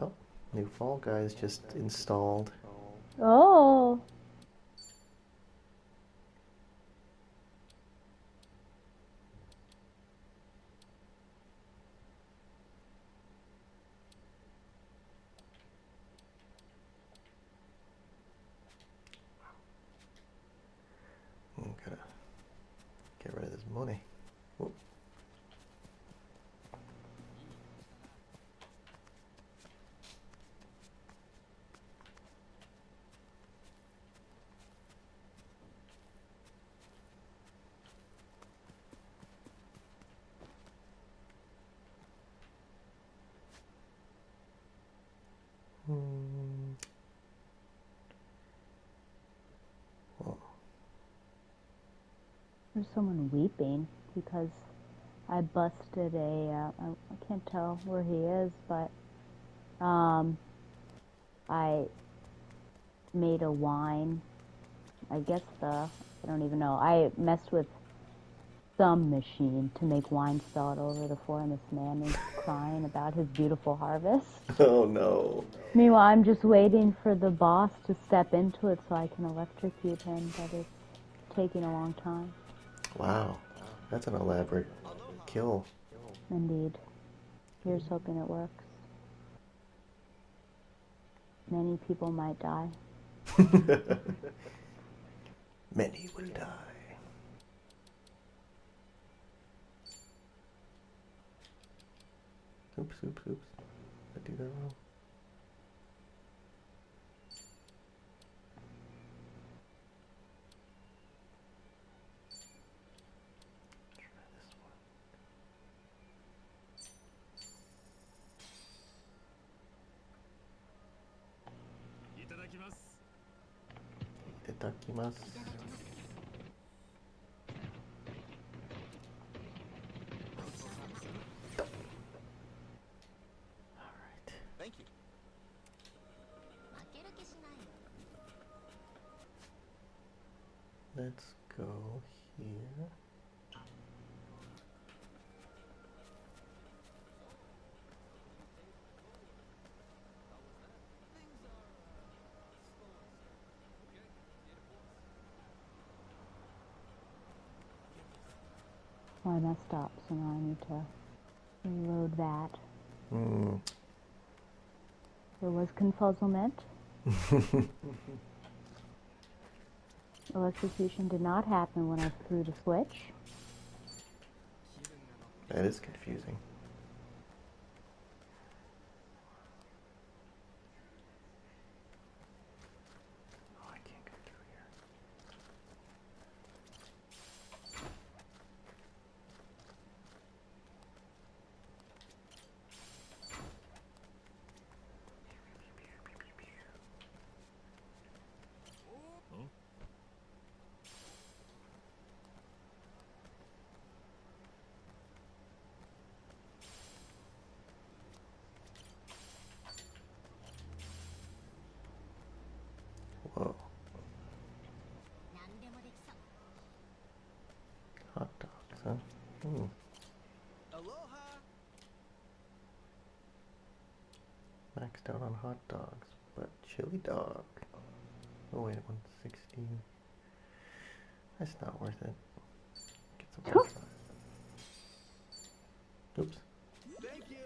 Oh, new Fall Guys just installed. Oh. Gotta get rid of this money. Whoop. Whoa. There's someone weeping because I busted I can't tell where he is, but I made a wine. I guess I don't even know. I messed with some machine to make wine spill it over the floor, and this man is crying about his beautiful harvest. Oh no. Meanwhile, I'm just waiting for the boss to step into it so I can electrocute him, but it's taking a long time. Wow. That's an elaborate kill. Indeed. Here's hoping it works. Many people might die. Many will die. Oops, oops, oops. Did I do that wrong? Try this one. Itadakimasu. Alright. Thank you. Let's go here. Well, I messed up, so now I need to reload that. There was confuzzlement. Electrocution did not happen when I threw the switch. That is confusing. Oh, I can't go through here. Whoa. Hot dogs, huh? Aloha. Maxed out on hot dogs, but chili dog. Oh wait, 160. That's not worth it. Get some french fries. Oops. Thank you.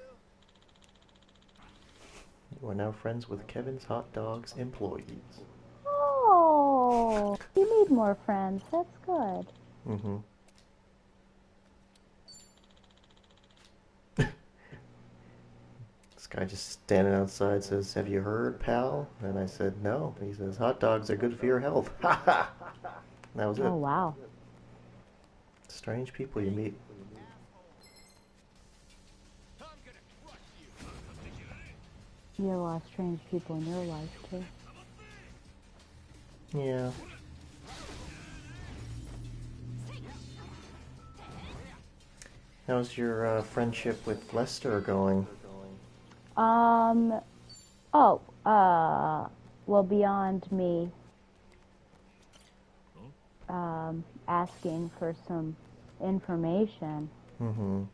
You are now friends with Kevin's Hot Dogs employees. Oh, Oh, you need more friends. That's good. Mm-hmm. This guy just standing outside says, "Have you heard, pal?" And I said, "No." He says, "Hot dogs are good for your health." Ha ha! That was it. Oh, wow. Strange people you meet. You have a lot of strange people in your life, too. Yeah. How's your friendship with Lester going? Oh, well, beyond me asking for some information, Mm-hmm.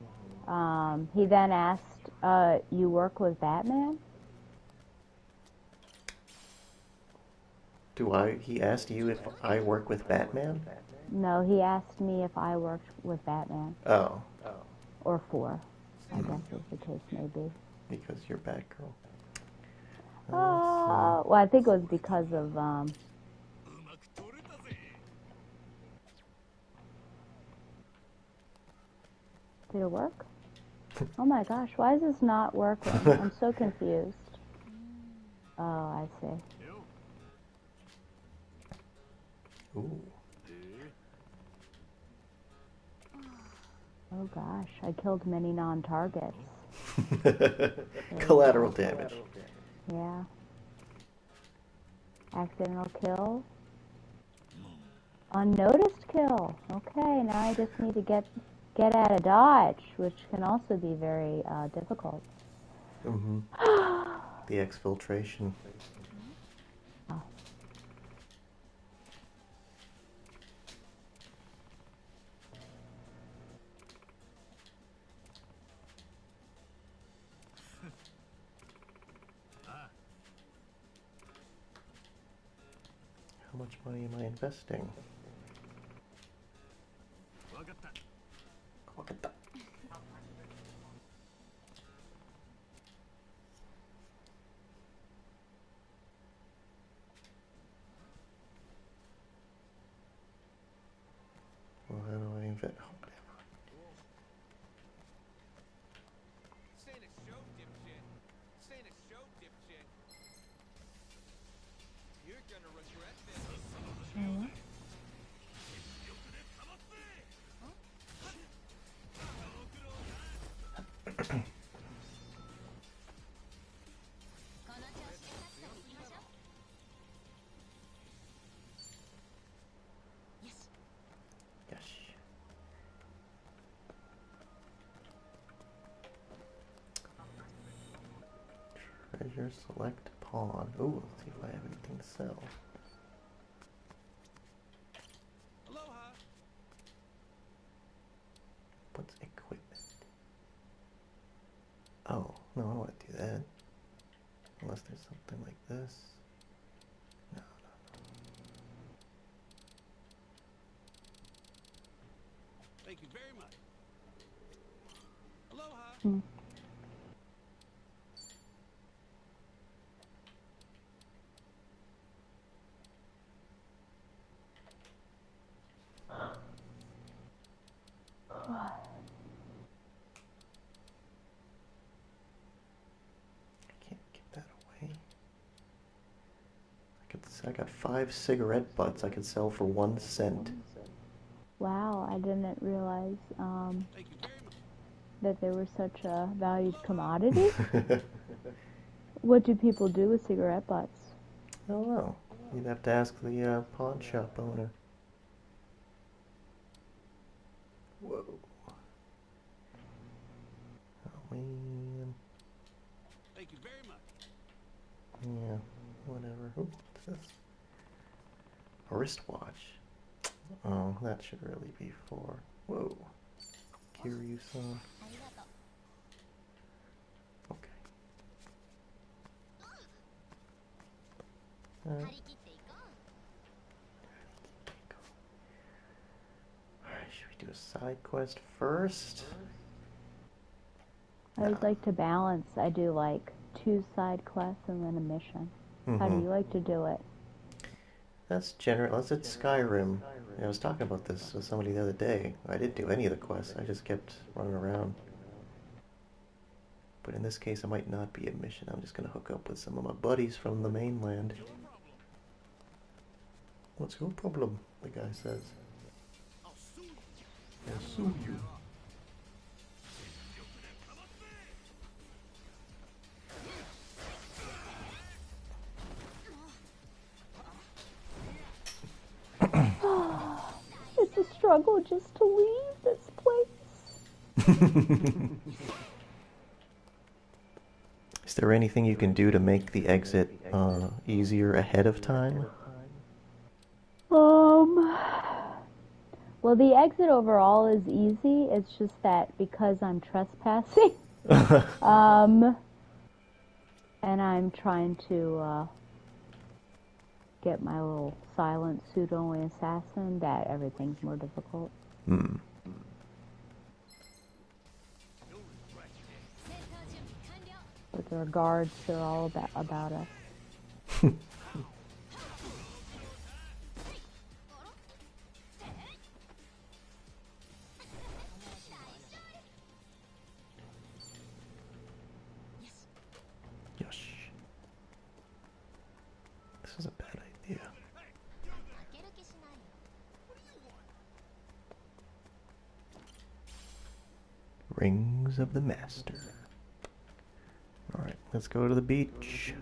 he then asked, you work with Batman? He asked you if I work with Batman? No, he asked me if I worked with Batman. Oh. Or for, I guess as the case may be. Because you're Batgirl. Well, I think it was because of, did it work? Oh my gosh, why is this not working? I'm so confused. Oh, I see. Ooh. Oh gosh, I killed many non-targets. Collateral damage. Yeah. Accidental kill. Unnoticed kill. Okay, now I just need to get out of dodge, which can also be very difficult. Mm-hmm. The exfiltration. Oh. How much money am I investing? Well, how do I invest? Oh, whatever. This ain't a show, dipshit. This ain't a show, dipshit. You're gonna regret this. Yes. Treasure select pawn. Ooh, let's see if I have anything to sell. Aloha. What's equipment? Oh, no, I don't want to do that. Unless there's something like this. No, no, Thank you very much. Aloha. Hmm. I can't get that away. I got 5 cigarette butts I could sell for 1 cent. Wow, I didn't realize Thank you very much. that they were such a valued commodity. What do people do with cigarette butts? I don't know. You'd have to ask the pawn shop owner. Whoa. Oh, man. Thank you very much. Yeah, whatever. Ooh, what's this? A wristwatch. Oh, that should really be for... Whoa. Kiryu-san. Okay. Alright, should we do a side quest first? I would like to balance. I do like 2 side quests and then a mission. How do you like to do it? That's general. That's at Skyrim. I was talking about this with somebody the other day. I didn't do any of the quests. I just kept running around. But in this case, it might not be a mission. I'm just gonna hook up with some of my buddies from the mainland. What's your problem? The guy says. I'll sue you. It's a struggle just to leave this place. Is there anything you can do to make the exit easier ahead of time? Well, the exit overall is easy. It's just that because I'm trespassing, and I'm trying to get my little silent suit-only assassin, that everything's more difficult. Hmm. But there are guards, they're all about us. Yosh. This is a bad idea. Rings of the Master. Alright, let's go to the beach.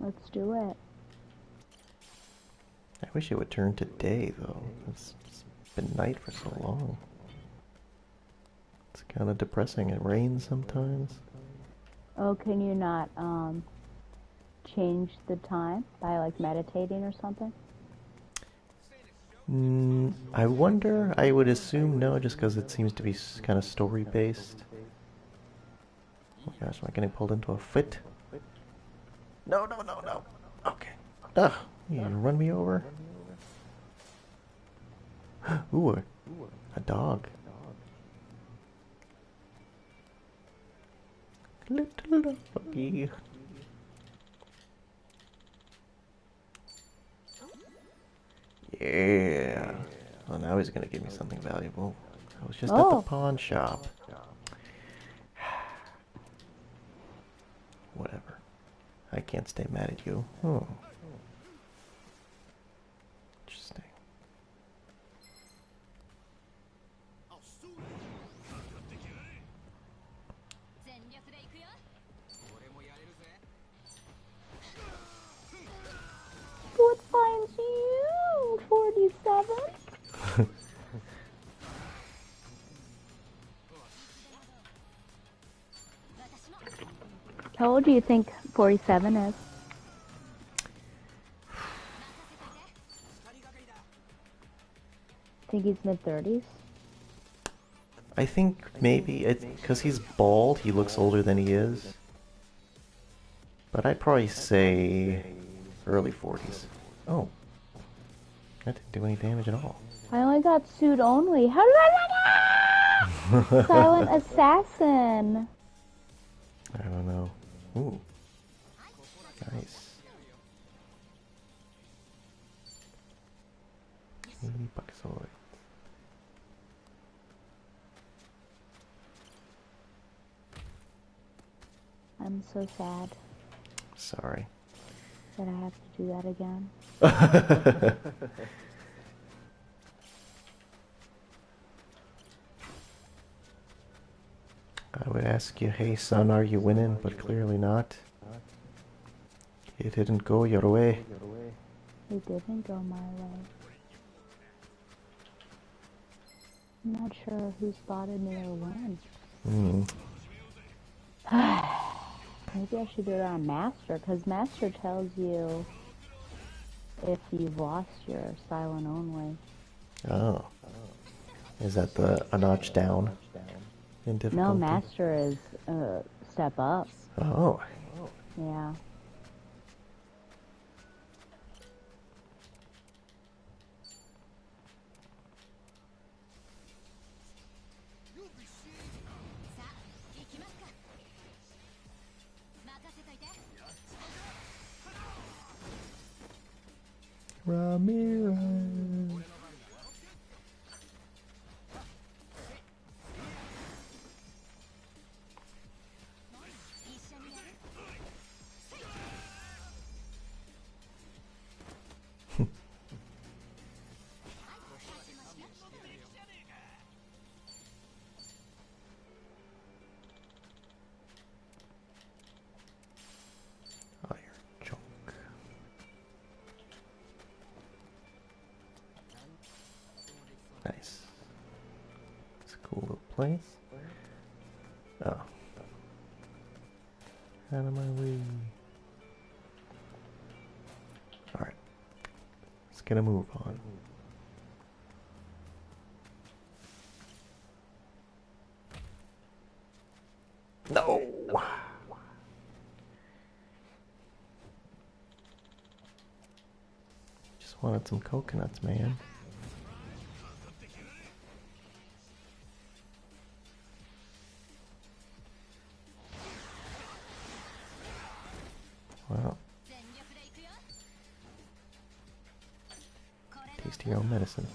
Let's do it. I wish it would turn to day, though. It's been night for so long. It's kind of depressing. It rains sometimes. Oh, can you not change the time by like meditating or something? I wonder. I would assume no, just because it seems to be kind of story-based. Oh my gosh, am I getting pulled into a fit? No, no, no, no. Okay. Ugh, you gonna run me over? Ooh, a dog. Little doggy. Yeah. Well, now he's gonna give me something valuable. I was just at the pawn shop. Whatever. I can't stay mad at you. Oh. Interesting. What finds you, 47? How old do you think 47 is? Think he's mid-30s? I think maybe it's because he's bald, he looks older than he is. But I'd probably say early 40s. Oh. That didn't do any damage at all. I only got suit only. How did I not? Silent assassin. I don't know. Ooh. Nice. 80 bucks away. I'm so sad Sorry. that I have to do that again. I would ask you, hey son, are you winning? But clearly not. It didn't go your way. It didn't go my way. I'm not sure who spotted me or when. Maybe I should do it on Master, because Master tells you if you've lost your silent only. Oh. Is that a notch down in difficulty? No, Master is step up. Oh. Yeah. Ramirez. Iron junk. Nice. It's a cool little place. Oh. Out of my way. Alright. Let's get a move on. No! Just wanted some coconuts, man. Wow. Taste your own medicine.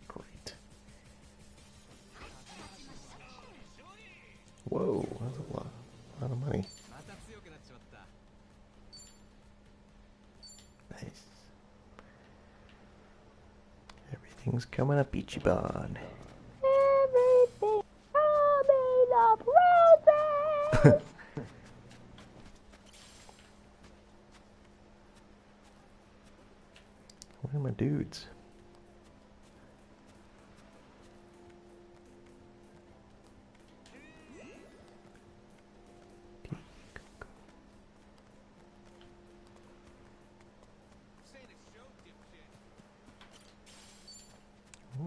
Great. Whoa, that's a lot of money. Nice. Everything's coming up, Ichiban. Everything coming up roses. Where are my dudes?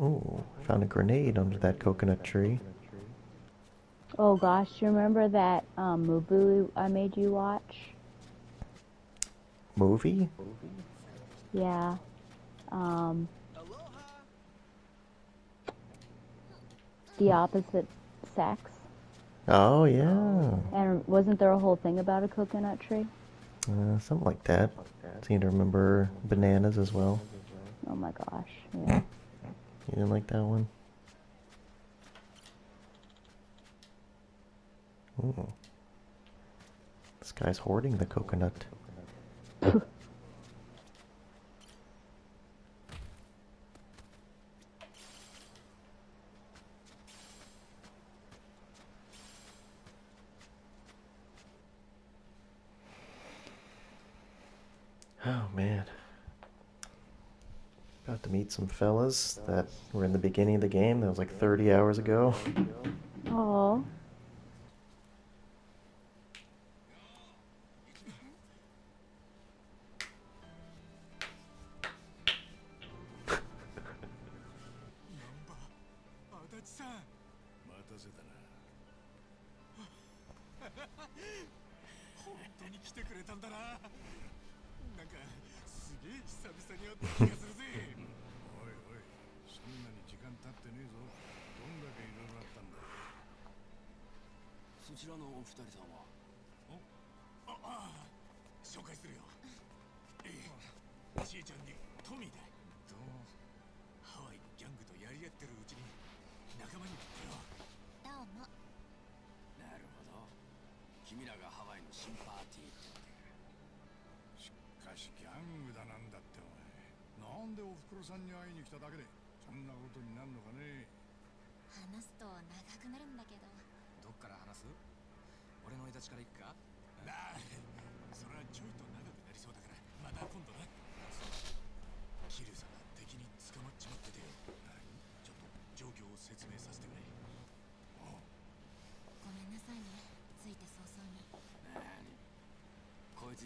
Oh, found a grenade under that coconut tree. Oh gosh, you remember that movie I made you watch? Movie? Yeah. The opposite sex. Oh, yeah. And wasn't there a whole thing about a coconut tree? Something like that. Seem to remember bananas as well. Oh my gosh, yeah. You didn't like that one? Ooh. This guy's hoarding the coconut. Oh man. About to meet some fellas that were in the beginning of the game. That was like 30 hours ago. Oh.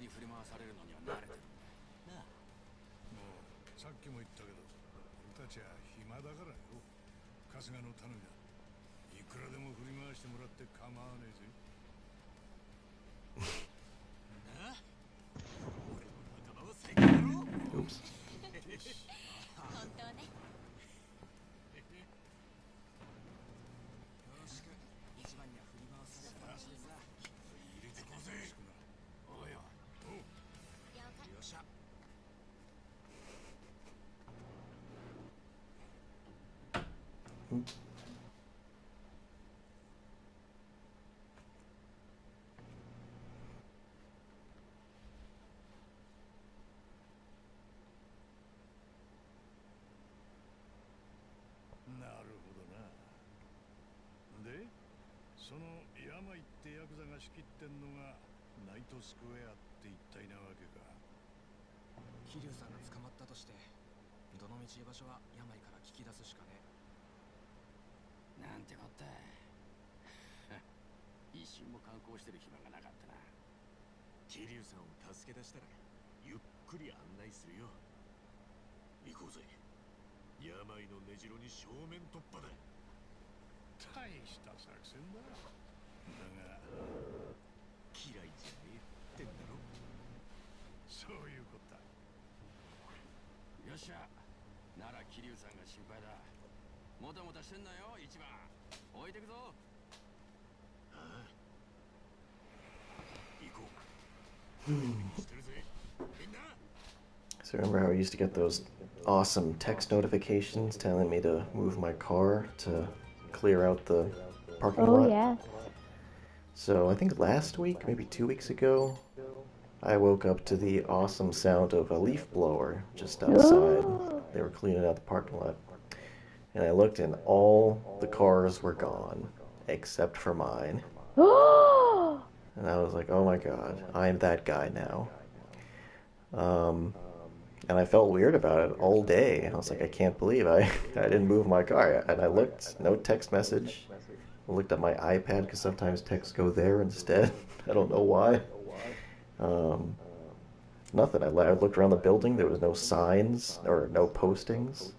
に振り回されるのには慣れてる。もうさっきも言ったけど俺たちは暇だからよ。春日の頼みだ。いくらでも振り回してもらって構わねえぜ。なあ、俺の仲間は最高だろ。 Oops. 本当ね。よろしく。一番には振り回されっぱなしでさ。入れてこぜ。おいよ。了解。よっしゃ。なるほどな。で、その病ってヤクザが仕切ってんのがナイトスクエアって一体なわけか。桐生さんが捕まったとして、どの道居場所は病から聞き出すしかねえ。なんてこった。一瞬も観光してる暇がなかったな。桐生さんを助け出したらゆっくり案内するよ。行こうぜ。病の根城に正面突破だ。大した作戦だ。だが嫌いじゃねえってんだろ。そういうことだ。よっしゃ。なら桐生さんが心配だ。もたもたしてんなよ、一番。置いてくぞ。ああ、行こう。してるぜみんな。 So remember how I used to get those awesome text notifications telling me to move my car to clear out the parking Oh, lot? yes. So I think last week, maybe 2 weeks ago, I woke up to the awesome sound of a leaf blower just outside. They were cleaning out the parking lot. And I looked and all the cars were gone, except for mine. And I was like, oh my god, I'm that guy now. And I felt weird about it all day. I was like, I can't believe I didn't move my car. And I looked, no text message. I looked at my iPad because sometimes texts go there instead. I don't know why. Nothing. I looked around the building. There was no signs or no postings.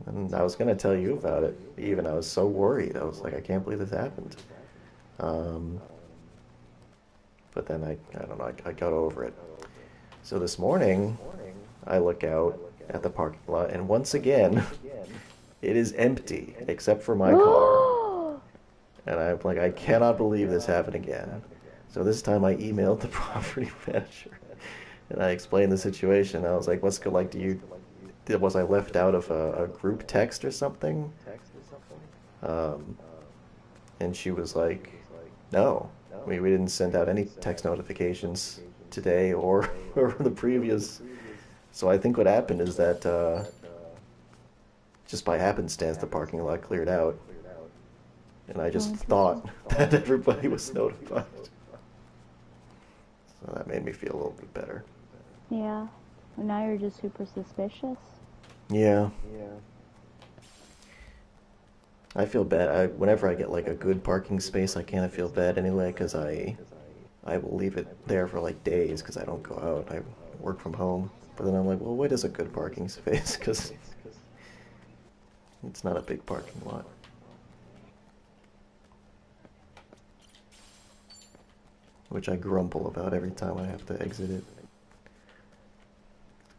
And I was going to tell you about it. Even I was so worried. I was like, I can't believe this happened. But then I don't know, I got over it. So this morning, I look out at the parking lot, and once again, it is empty, except for my car. And I'm like, I cannot believe this happened again. So this time I emailed the property manager, and I explained the situation. I was like, what's good, like, was I left out of a group text or something? And she was like, no, we didn't send out any text notifications today or the previous. So I think what happened is that just by happenstance the parking lot cleared out, and I just thought that everybody was notified. So that made me feel a little bit better. Yeah. Well, now you're just super suspicious. Yeah. I feel bad. Whenever I get like a good parking space, I kind of feel bad anyway, because I will leave it there for like days because I don't go out. I work from home. But then I'm like, well, what is a good parking space? Because it's not a big parking lot. Which I grumble about every time I have to exit it.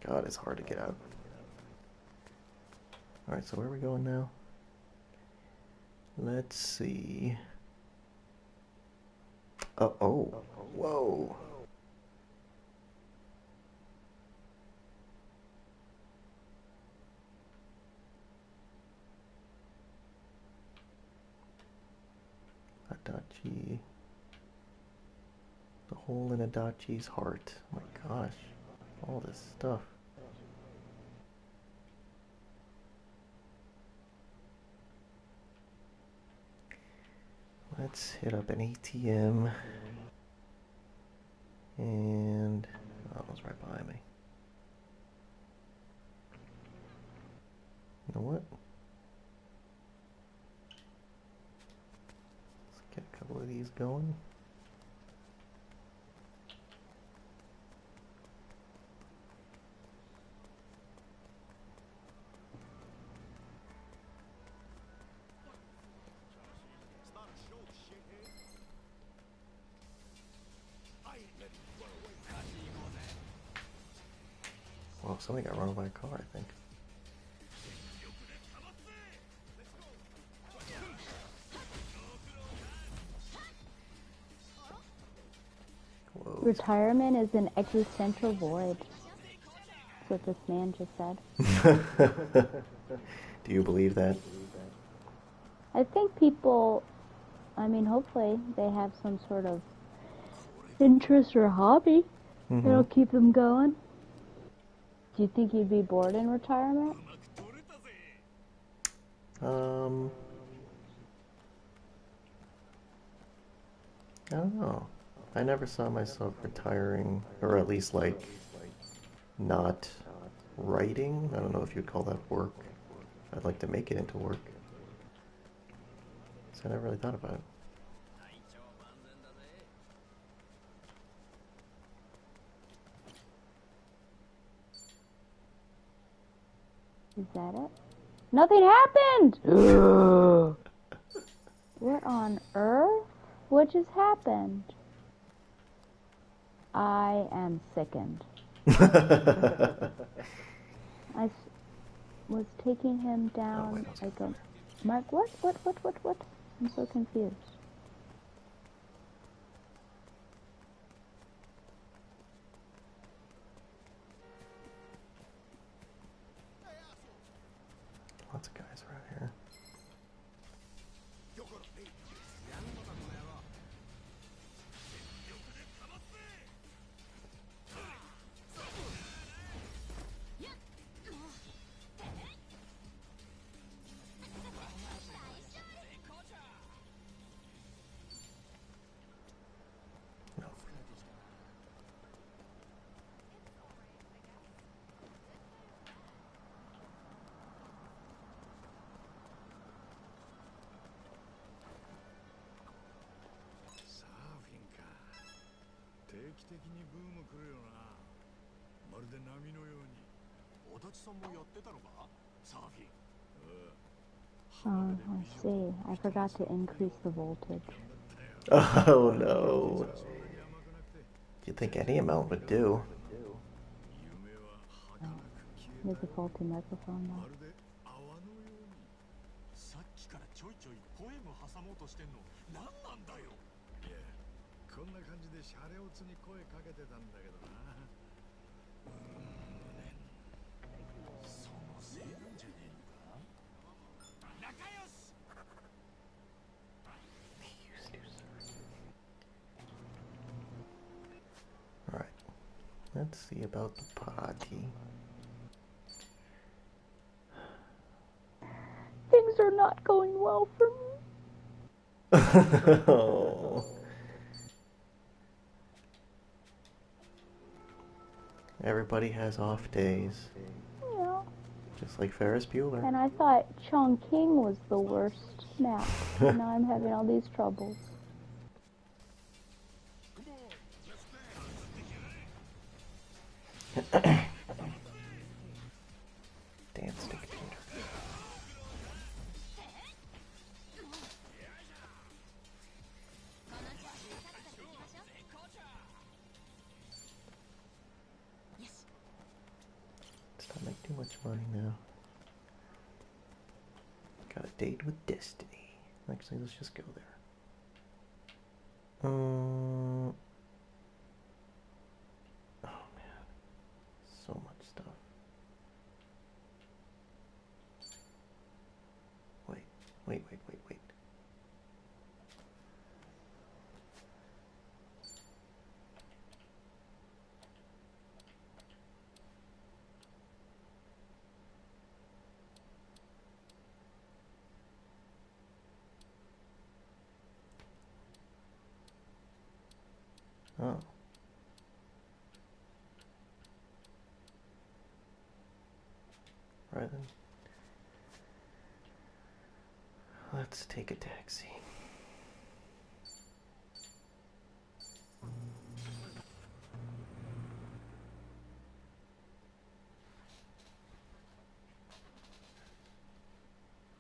God, it's hard to get out. Alright, so where are we going now? Let's see. Oh, whoa. Adachi. The hole in Adachi's heart. Oh my gosh. All this stuff. Let's hit up an ATM. And oh, it was right behind me. You know what? Let's get a couple of these going. Well, somebody got run over by a car, I think. Whoa. Retirement is an existential void. That's what this man just said. Do you believe that? I think people, I mean, hopefully they have some sort of interest or hobby that'll keep them going. Do you think you'd be bored in retirement? I don't know. I never saw myself retiring, or at least like not writing. I don't know if you'd call that work. I'd like to make it into work. So I never really thought about it. Is that it? Nothing happened! What on earth? What just happened? I am sickened. I was taking him down like a... Mark, what? I'm so confused. Lots of guys around here. No. Oh, I see. I forgot to increase the voltage. Oh no. You'd think any amount would do. Oh, there's a faulty microphone now. さっきからちょいちょいポエム挟もうとしてんの何なんだよ。いや、こんな感じでシャレオツに声かけてたんだけどな。そのせいなんじゃねえのか。仲良し。Alright. Let's see about the party. Things are not going well for me. Oh. Everybody has off days. Yeah. Just like Ferris Bueller. And I thought Chongqing was the worst map. And now I'm having all these troubles. Dance dictator. Let's not make too much money now. Got a date with Destiny. Actually, let's just go there. Oh man, so much stuff. Wait. Oh. Right then. Let's take a taxi.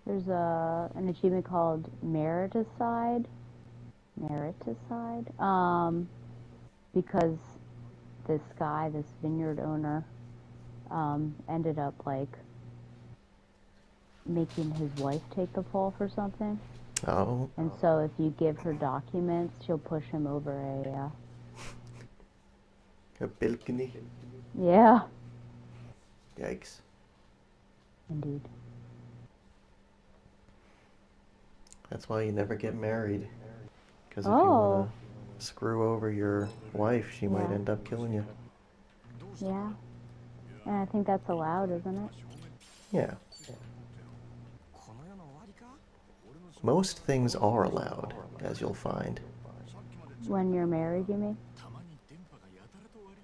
There's an achievement called Meriticide. Because this guy, this vineyard owner, ended up like making his wife take the fall for something. Oh. And so if you give her documents, she'll push him over A balcony. yeah, Yikes. indeed. That's why you never get married. Because if you Oh. want to screw over your wife, she might Yeah. end up killing you. Yeah. And I think that's allowed, isn't it? Yeah. この世の終わりか？ Most things are allowed, as you'll find. When you're married, you mean?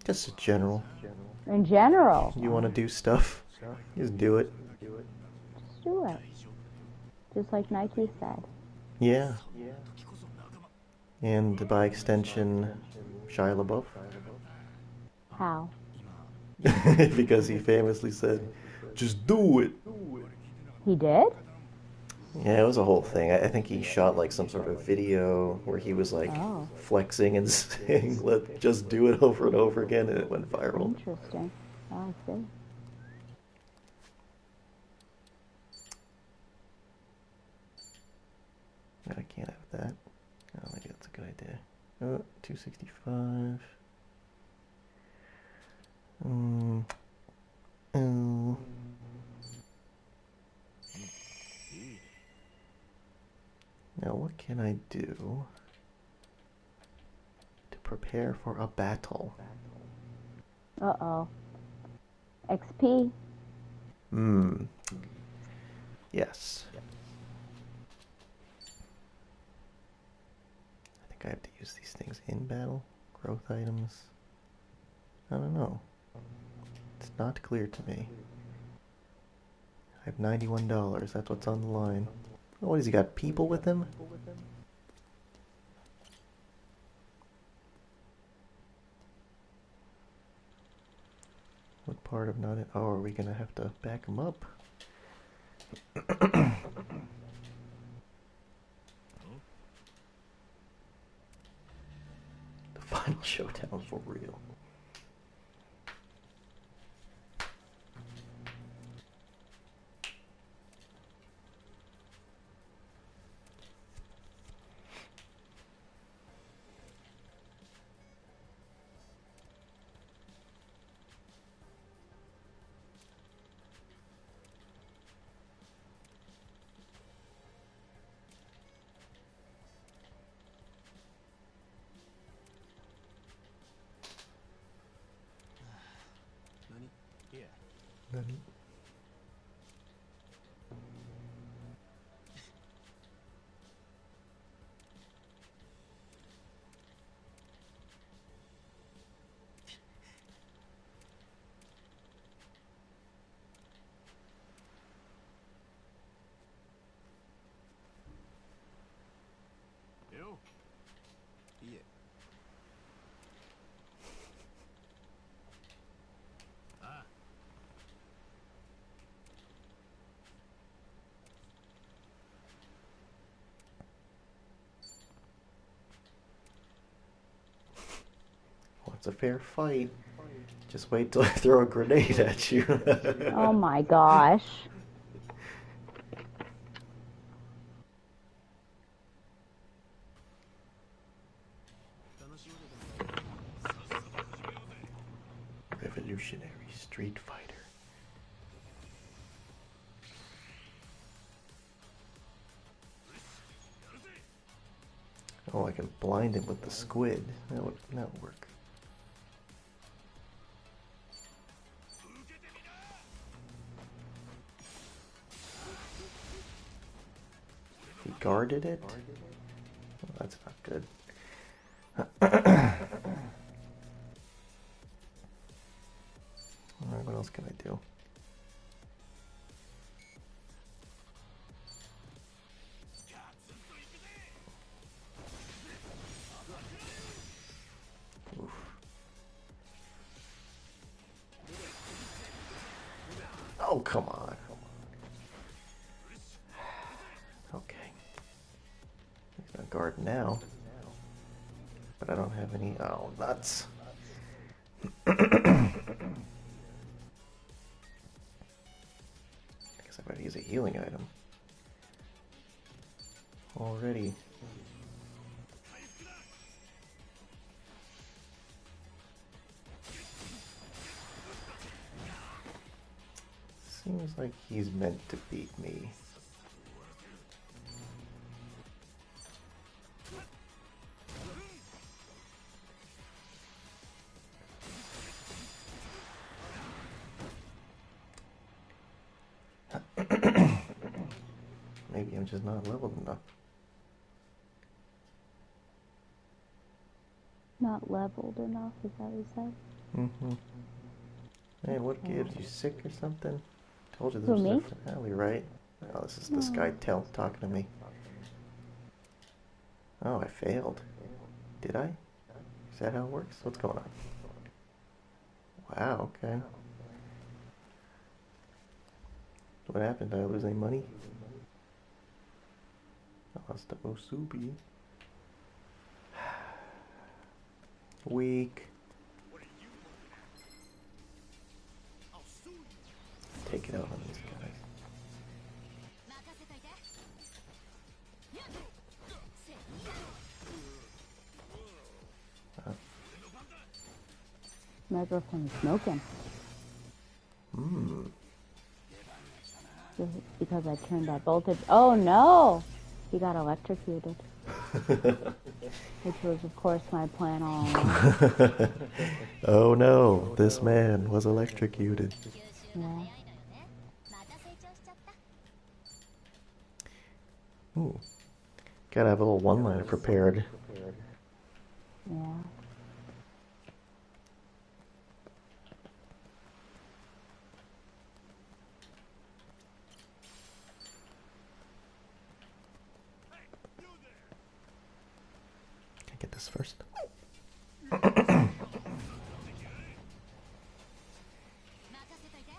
Just in general. In general. You want to do stuff, just do it. Just do it. Just like Nike said. Yeah. And by extension, Shia LaBeouf. How? Because he famously said, just do it. He did? Yeah, it was a whole thing. I think he shot like some sort of video where he was like Oh. flexing and saying, just do it over and over again, and it went viral. Interesting. Oh, I see. No, I can't have that. Oh, maybe that's a good idea. Oh, 265. Oh. Now, what can I do to prepare for a battle? Uh-oh. XP. Yes. I think I have to use these things in battle. Growth items. I don't know. It's not clear to me. I have $91. That's what's on the line. Oh, what has he got? People with him? What part of not it? Oh, are we gonna have to back him up? The final showdown for real. Here. Yo. Here. Ah. Well, it's a fair fight. Just wait till I throw a grenade at you. Oh my gosh. Revolutionary Street Fighter. Oh, I can blind him with the squid. That would work. He guarded it? Well, that's not good. Alright, what else can I do? Oof. Oh, come on. Okay. He's not guarding now. But I don't have any. Oh, nuts. Seems like he's meant to beat me. Maybe I'm just not leveled enough. Not leveled enough, is that what you said? Mm-hmm. Man, what gives you sick or something? Told you this Who, was me? the finale, right? Oh, this is this guy talking to me. Oh, I failed. Did I? Is that how it works? What's going on? Wow, okay. What happened? Did I lose any money? I lost the Musubi. Weak. Take it out on these guys. 任せといて。 Microphone's smoking. Hmm. Because I turned that voltage. Oh no! He got electrocuted. Which was, of course, my plan all along. Oh no, this man was electrocuted. Yeah. また成長しちゃった。 Ooh. Gotta have a little one-liner prepared. Yeah. Can I get this first? 任せといて。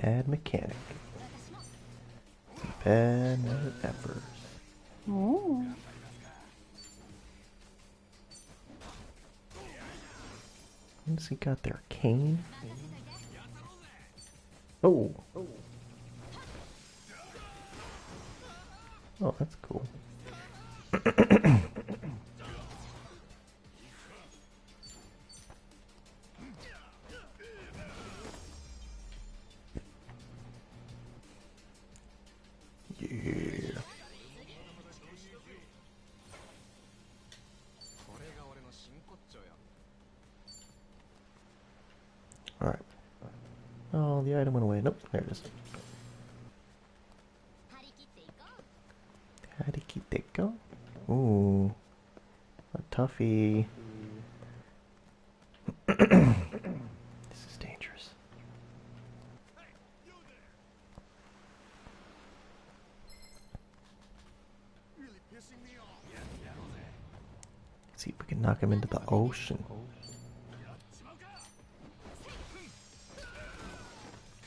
Bad mechanic. Bad effort. Oh. What's he got there? Cane? Oh. Oh, that's cool. Yeah. Alright. Oh, the item went away. Nope, there it is. 張り切っていこう。 Harikiteko? Ooh. A toughie. This is dangerous. See if we can knock him into the ocean.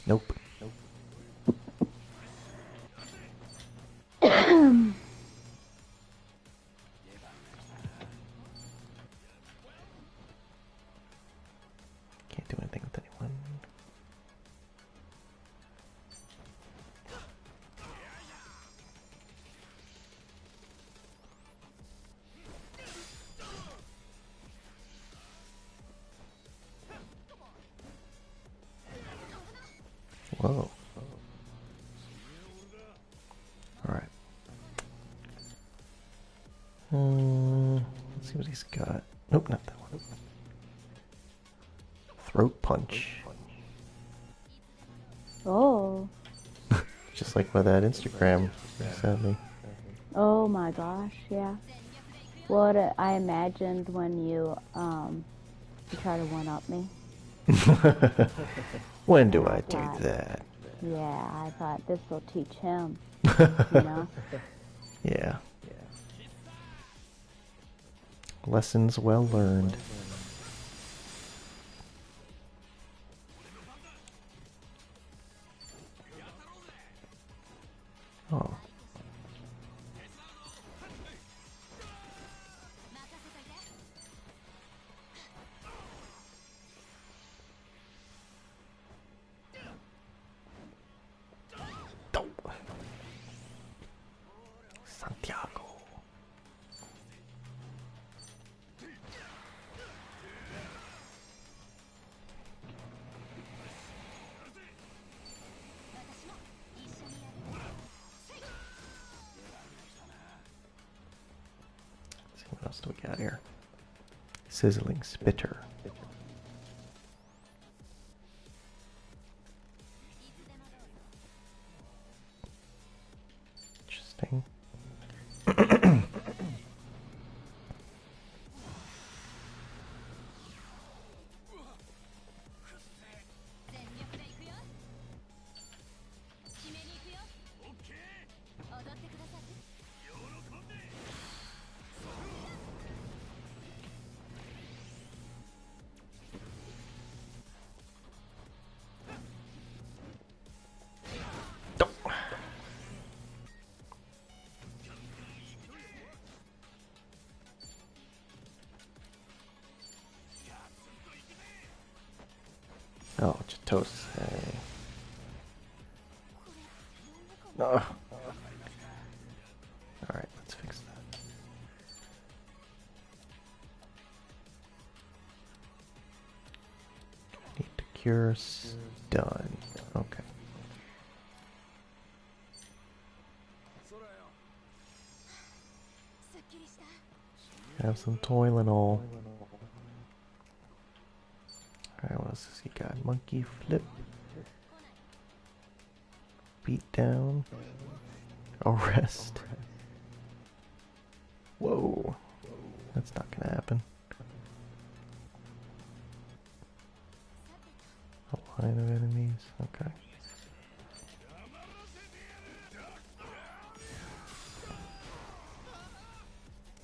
Nope. Can't do anything with anyone. Whoa. Alright. Let's see what he's got. Nope, not that one. Throat punch. Oh. Just like by that Instagram you sent me. Oh my gosh, yeah. What I imagined when you try to one-up me. When do I do that? Yeah, I thought this will teach him, you know? Yeah. Lessons well learned. Oh. Santiago. Let's see what else do we got here. Sizzling spitter. Interesting. Oh, just toast. Oh. Alright, let's fix that. Need to cure. Done. Okay. Have some Tylenol. Alright, what else has he got? Monkey flip. Beat down. Arrest. Whoa. That's not gonna happen. A line of enemies. Okay.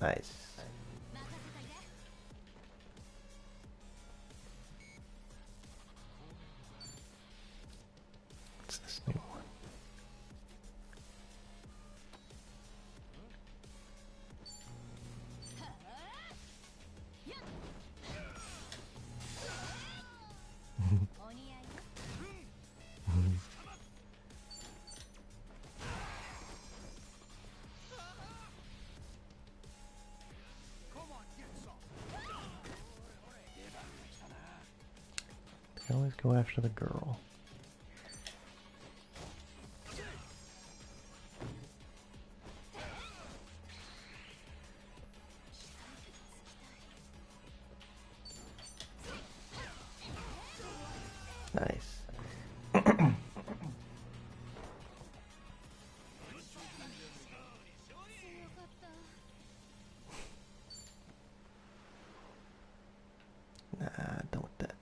Nice. What's this new one? They always go after the girl. Nice. Nah, done with that.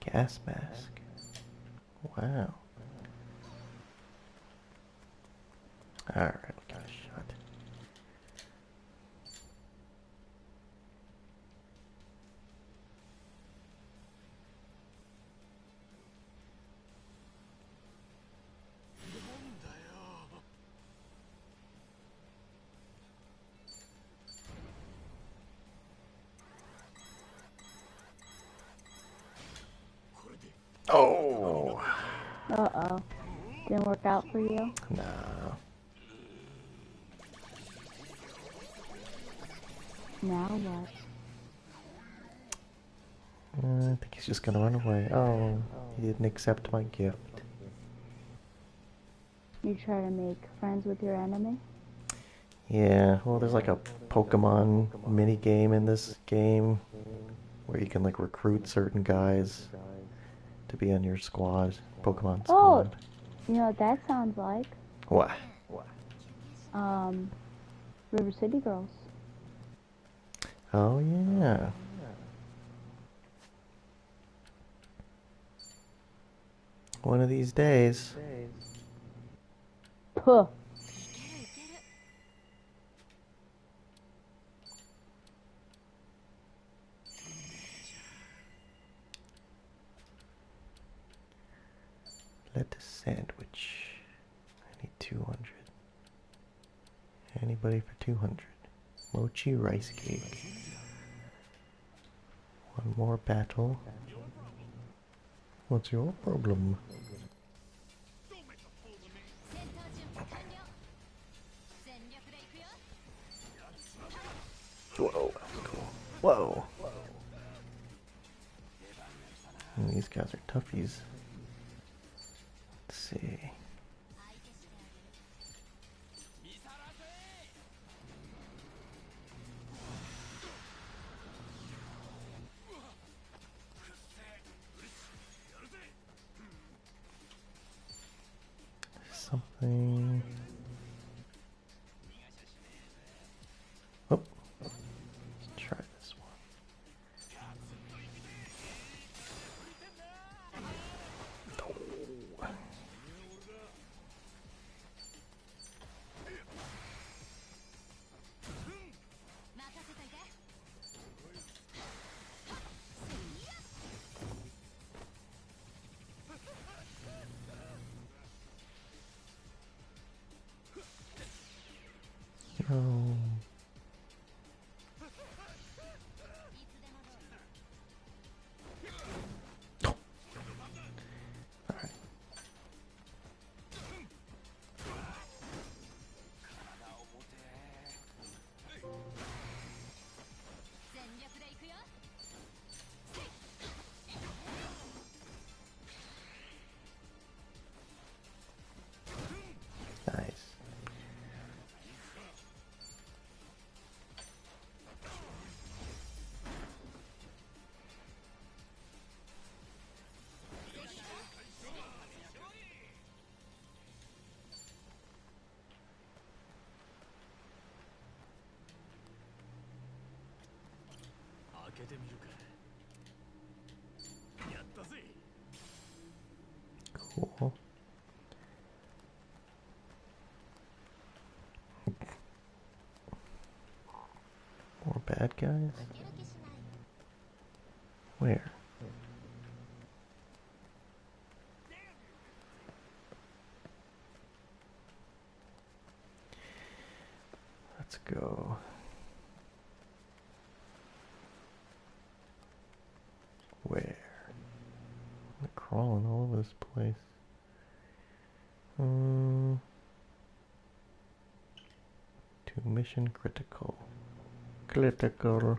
Gas mask. Wow. Alright, we got a shot. Oh! Uh-oh. Didn't work out for you? Nah. Now what? I think he's just gonna run away. Oh, he didn't accept my gift. You try to make friends with your enemy? Yeah, well, there's like a Pokemon mini game in this game where you can like recruit certain guys to be on your squad, Pokemon Oh, squad. you know what that sounds like? What? River City Girls. Oh yeah. One of these days. Puh. Lettuce sandwich. I need 200. Anybody for 200? Mochi rice cake. One more battle. What's your problem? 戦闘準備完了。全力で行くよ。 Whoa, that was cool. Whoa. These guys are toughies. Let's see. 相手してあげる。 Something. Oh, let's try this one. Oh. 任せといて。 No. いつでもどうぞ。 Alright. 全力で行くよ。 Nice. Cool. More bad guys? 負ける気しない。 Where? Let's go. Where? I'm crawling all over this place. To mission critical. Critical.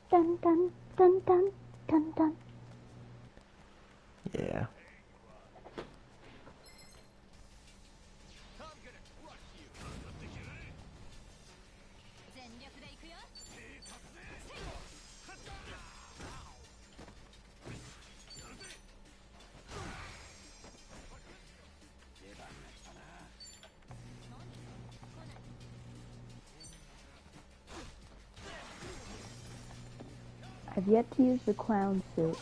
Dun dun dun dun dun dun. Yeah. 全力で行くよ。 I've yet to use the clown suit.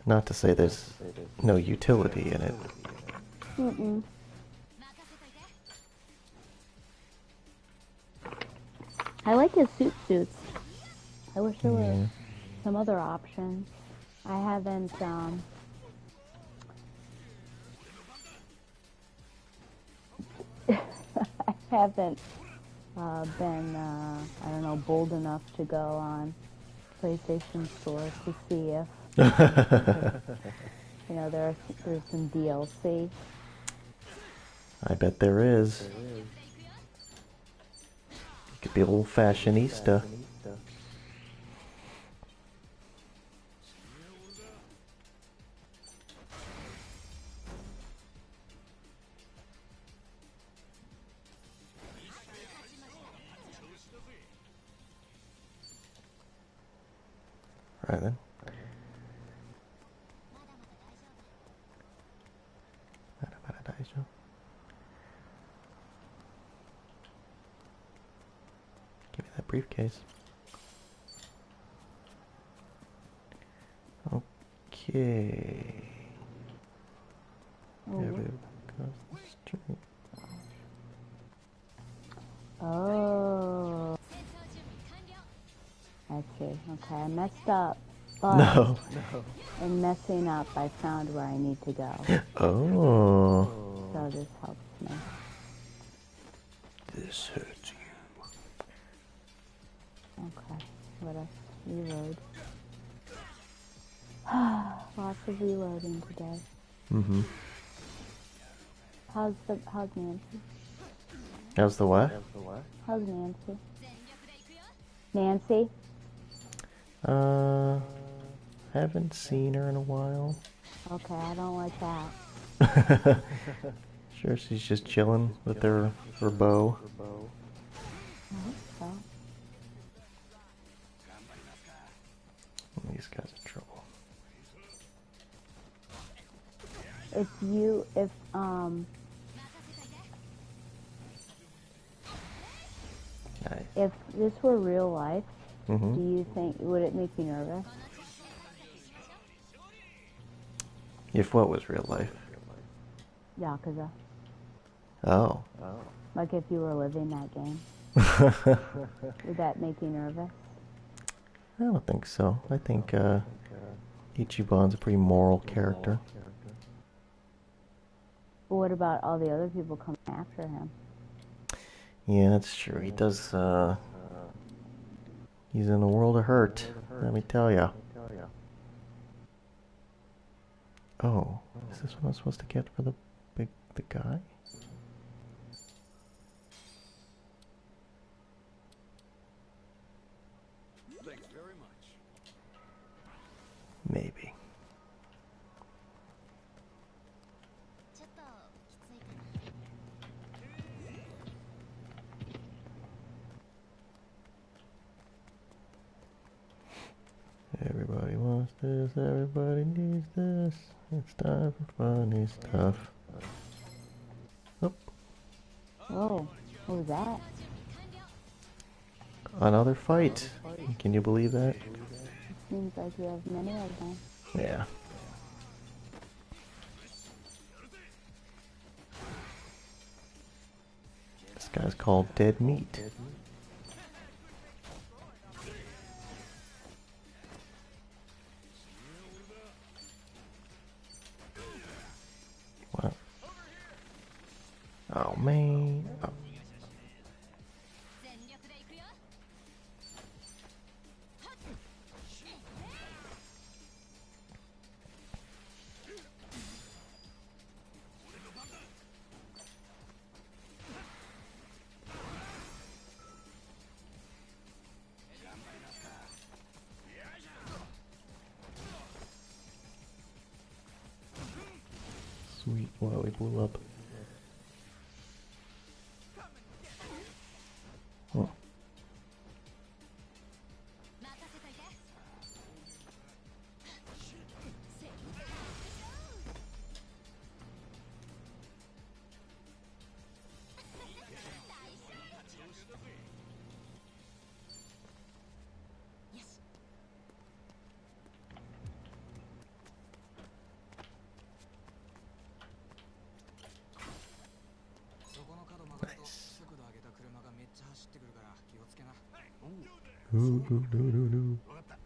Not to say there's no utility in it. Mm-mm. 任せといて。 I like his suits. I wish there were Yeah. some other options. I haven't been, I don't know, bold enough to go on PlayStation Store to see if, you know, there's some DLC. I bet there is. You could be old fashionista. Right then. まだまだ大丈夫。まだまだ大丈夫。briefcase. Okay. Oh. Everybody across the street. Oh, 戦闘準備完了 I see. Okay, I messed up. But No. in messing up, I found where I need to go. Oh. So this helps me. This hurts you. Okay, what else? Reload. Lots of reloading today. Mm-hmm. How's Nancy? How's the what? How's Nancy? 全力でいくよ Nancy? Haven't seen her in a while. Okay, I don't like that. Sure, she's just chilling with her bow. I hope so. These guys are trouble. If 任せといて Nice. if this were real life, do Mm-hmm. you think would it make you nervous? この調子で探索しましょう If what was real life? Yakuza. Oh. Like if you were living that game, would that make you nervous? I don't think so. I think Ichiban's a pretty moral character. But what about all the other people coming after him? Yeah, that's true. He does. He's in a world of hurt. Let me tell ya. Oh, is this what I'm supposed to get for the guy? Thanks very much. Maybe. ちょっときついかな Everybody wants this. Everybody needs this. It's time for funny stuff. Oh, Whoa, what was that? 準備完了 another fight. Can you believe that? Seems like you have many of them. Yeah. This guy's called Dead Meat. What? Oh man. Oh. 全力でいくよ Sweet. Wow, he blew up. Oh. 任せといて そこの角曲がると速度上げた車がめっちゃ走ってくるから気をつけな。 Ooh, doo, doo, doo, doo. わかった。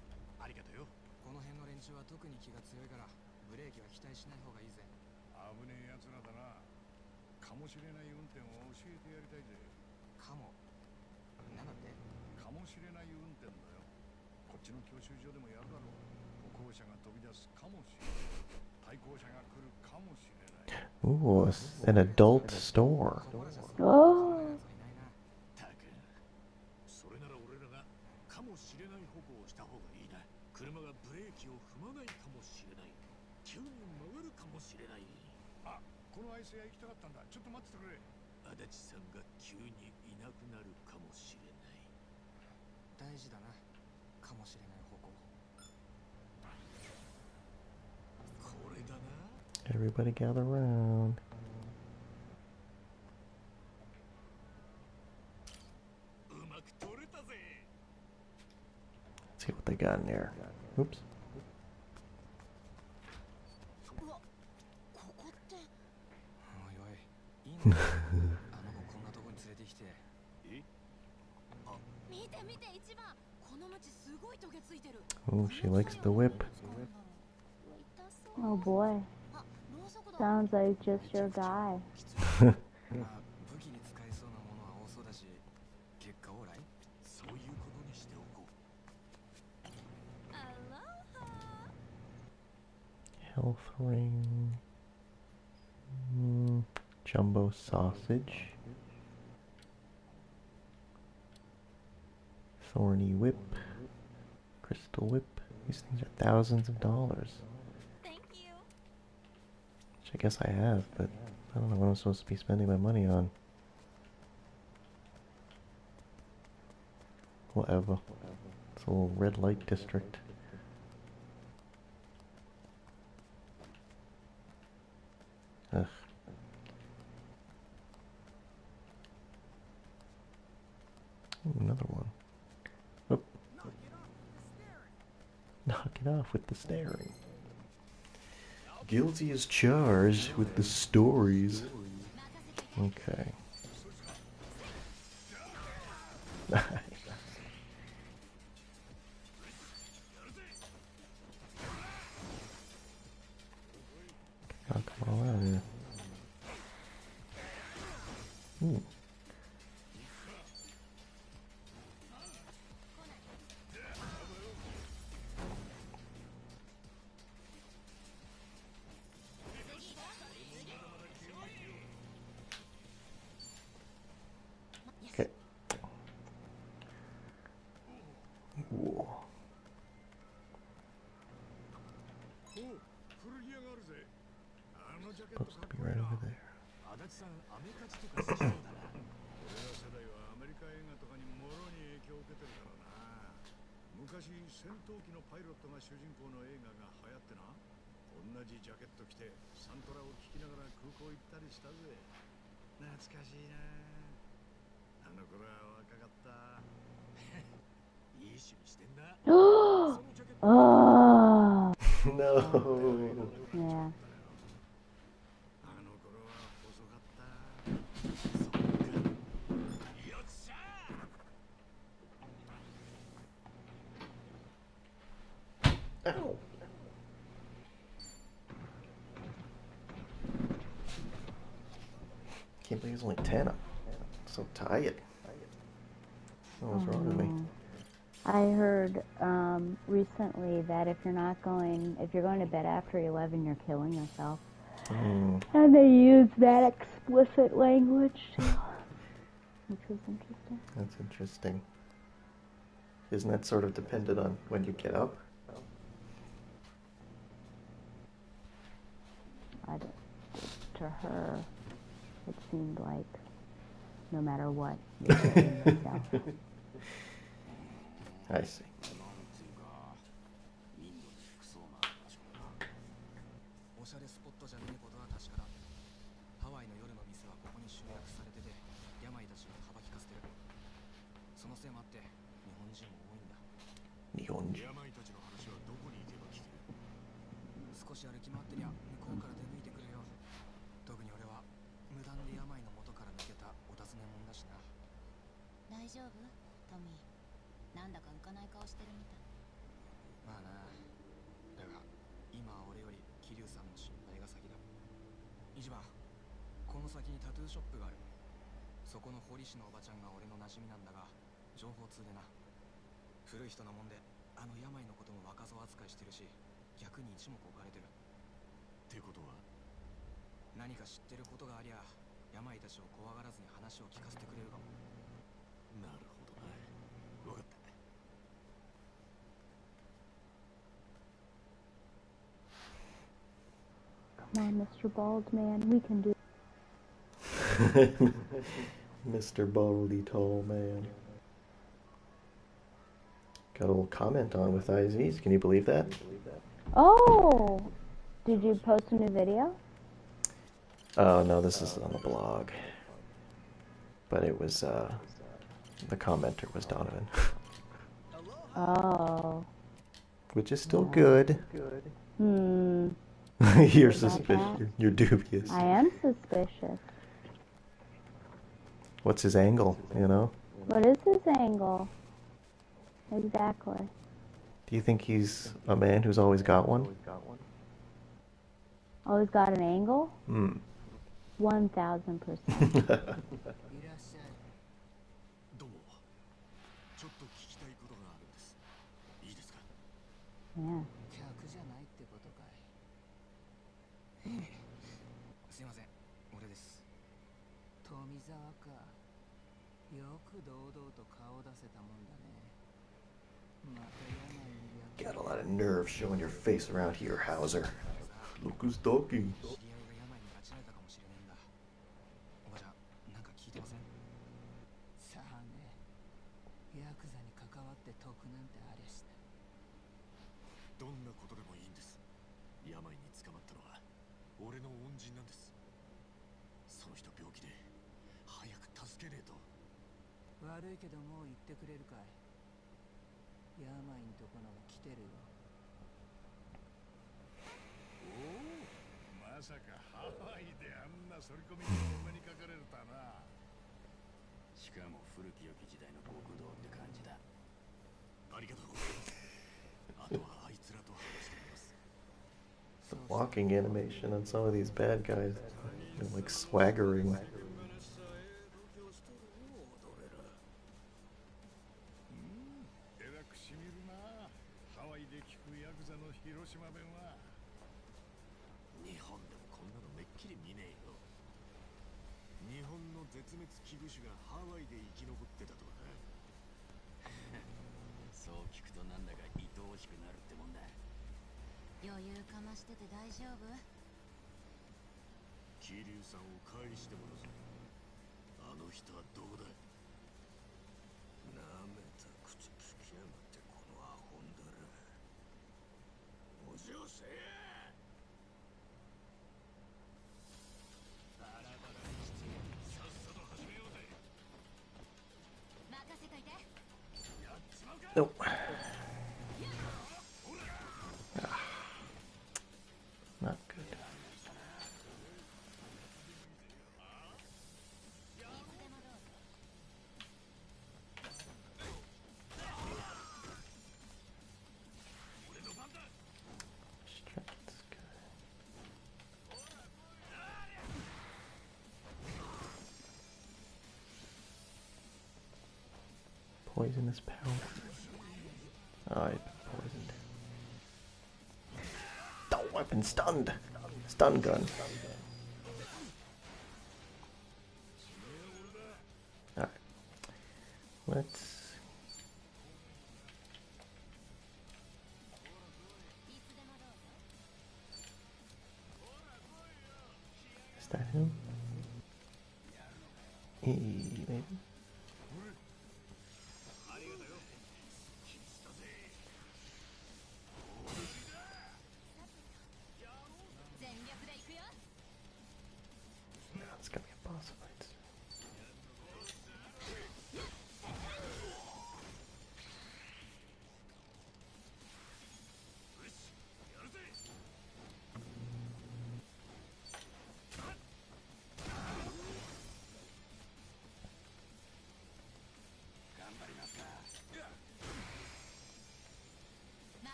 ありがとうよ。この辺の連中は特に気が強いからブレーキは期待しない方がいいぜ。危ねえ奴らだな。かもしれない運転を教えてやりたいぜ。かも。なんだって？かもしれない運転だよ。こっちの教習所でもやるだろう。歩行者が飛び出すかもしれない。対向車が来るかもしれない。 Ooh, an adult store. ここらじゃそ Oh, んなやついないな。たくそれなら俺らがかもしれない歩行をした方がいいな。車がブレーキを踏まないかもしれない。急に曲がるかもしれない。あ、このアイス屋行きたかったんだ。ちょっと待っててくれ。足立さんが急にいなくなるかもしれない。大事だな。かもしれない方向。これだな。 Everybody gather around. うまく取れたぜ。see what they got in there. Oops. うわ、ここって。おいおい、いいのかあの子こんなとこに連れてきて。見て見て一番。この鞭すごいトゲついてる。 Oh, she likes the whip. Oh boy. あ、ろうそくだ。 Sounds like just your guy. まあ武器に使えそうなものは多そうだし、結果オーライ。そういうことにしておこう。アロハ。 Health ring. Jumbo sausage. Thorny whip. Crystal whip. These things are thousands of dollars. Thank you. Which I guess I have, but I don't know what I'm supposed to be spending my money on. Whatever. It's a little red light district. Ugh. Ooh, another one. Oh. Knock it off with the staring. Guilty as charged with the stories. Okay. Oh, come on out here. Ooh. Okay. Whoa. 古着屋があるぜ。あのジャケット Supposed か to っ be こいい right な。 over there. 足立さん、アメカジとか好きそうだな。俺ら世代はアメリカ映画とかにもろに影響を受けてるからな。昔、戦闘機のパイロットが主人公の映画が流行ってな。同じジャケット着て、サントラを聴きながら空港行ったりしたぜ。懐かしいな。あの頃は若かった。いい趣味してんな。そのジャケット Oh. No. Yeah. あの頃は細かった。そうか。よっしゃー。 Ow. Can't believe it's only 10. I'm so tired. What's wrong with me? I heard recently that if you're going to bed after 11, you're killing yourself. And they use that explicit language too, which was interesting. That's interesting. Isn't that sort of dependent on when you get up? To her, it seemed like no matter what, you're killing yourself. I see. おしゃれスポットじゃねえことは確かだ。ハワイの夜の店はここに集約されてて、病たちを幅利かせてる。そのせいもあって日本人も多いんだ。日本人。病たちの話はどこに行けば聞ける？少し歩き回ってりゃ向こうから出向いてくるよ。特に俺は無断で病の元から抜けたお尋ね者だしな。大丈夫？トミー。なんだか浮かない顔してるみたい。まあな。だが今は俺より桐生さんの心配が先だ。一番この先にタトゥーショップがある。そこの堀市のおばちゃんが俺の馴染みなんだが、情報通でな。古い人なもんであの病のことも若造扱いしてるし、逆に一目置かれてる。ってことは何か知ってることがありゃ病たちを怖がらずに話を聞かせてくれるかも。なるほどな。わかった。 Come on, Mr. Bald Man, we can do. Mr. Baldy Tall Man. Got a little comment on with IZs. Can you believe that? Oh, did you post a new video? Oh no, this is on the blog. But it was the commenter was Donovan. Oh. Which is still good. Hmm. You're About suspicious. that. You're dubious. I am suspicious. What's his angle, you know? What is his angle? Exactly. Do you think he's a man who's always got one? Always got an angle? Hmm. 1000%. いらっしゃい。どうも。ちょっと聞きたいことがあるんです。いいですか？ Yeah. 客じゃないってことかい。すいません、俺です。富澤か。よく堂々と顔出せたもんだね。また病にや Got a lot of nerve showing your face around here, Hauser. Look who's talking. 知り合いが病に立ち会えたかもしれねえんだ。おばちゃん、なんか聞いてません？さあね。ヤクザに関わって得なんてありゃしない。どんなことでもいいんです。病に捕まったのは俺の恩人なんです。その人病気で早く助けねえと。悪いけどもう言ってくれるかい？病んとこのが来てるよ。まさかハワイであんな反り込みをお目にかかれるとはな。しかも古き良き時代の極道って感じだ。ありがとうございます。あとはあいつらと話してみます。 The walking animation on some of these bad guys. They're like swaggering. えらくしみるな。ハワイで聞くヤクザの広島弁は。日本でもこんなのめっきり見ねえよ。日本の絶滅危惧種がハワイで生き残ってたとかな。そう聞くとなんだか愛おしくなるってもんだ。余裕かましてて大丈夫？桐生さんを返してもらうぞ。あの人はどこだ？なめた口つきやがってこのアホンだら。お嬢せえ。バラバラにしてさっさと始めようぜ。任せといて。やっちまうか。 Nope. Not good. Strike this guy. Poisonous powder. Oh, I've been poisoned. Oh, I've been stunned. Stun gun. Alright. Let's... Is that him? Maybe? 全力で行くよ。 No, it's gonna be a boss fight.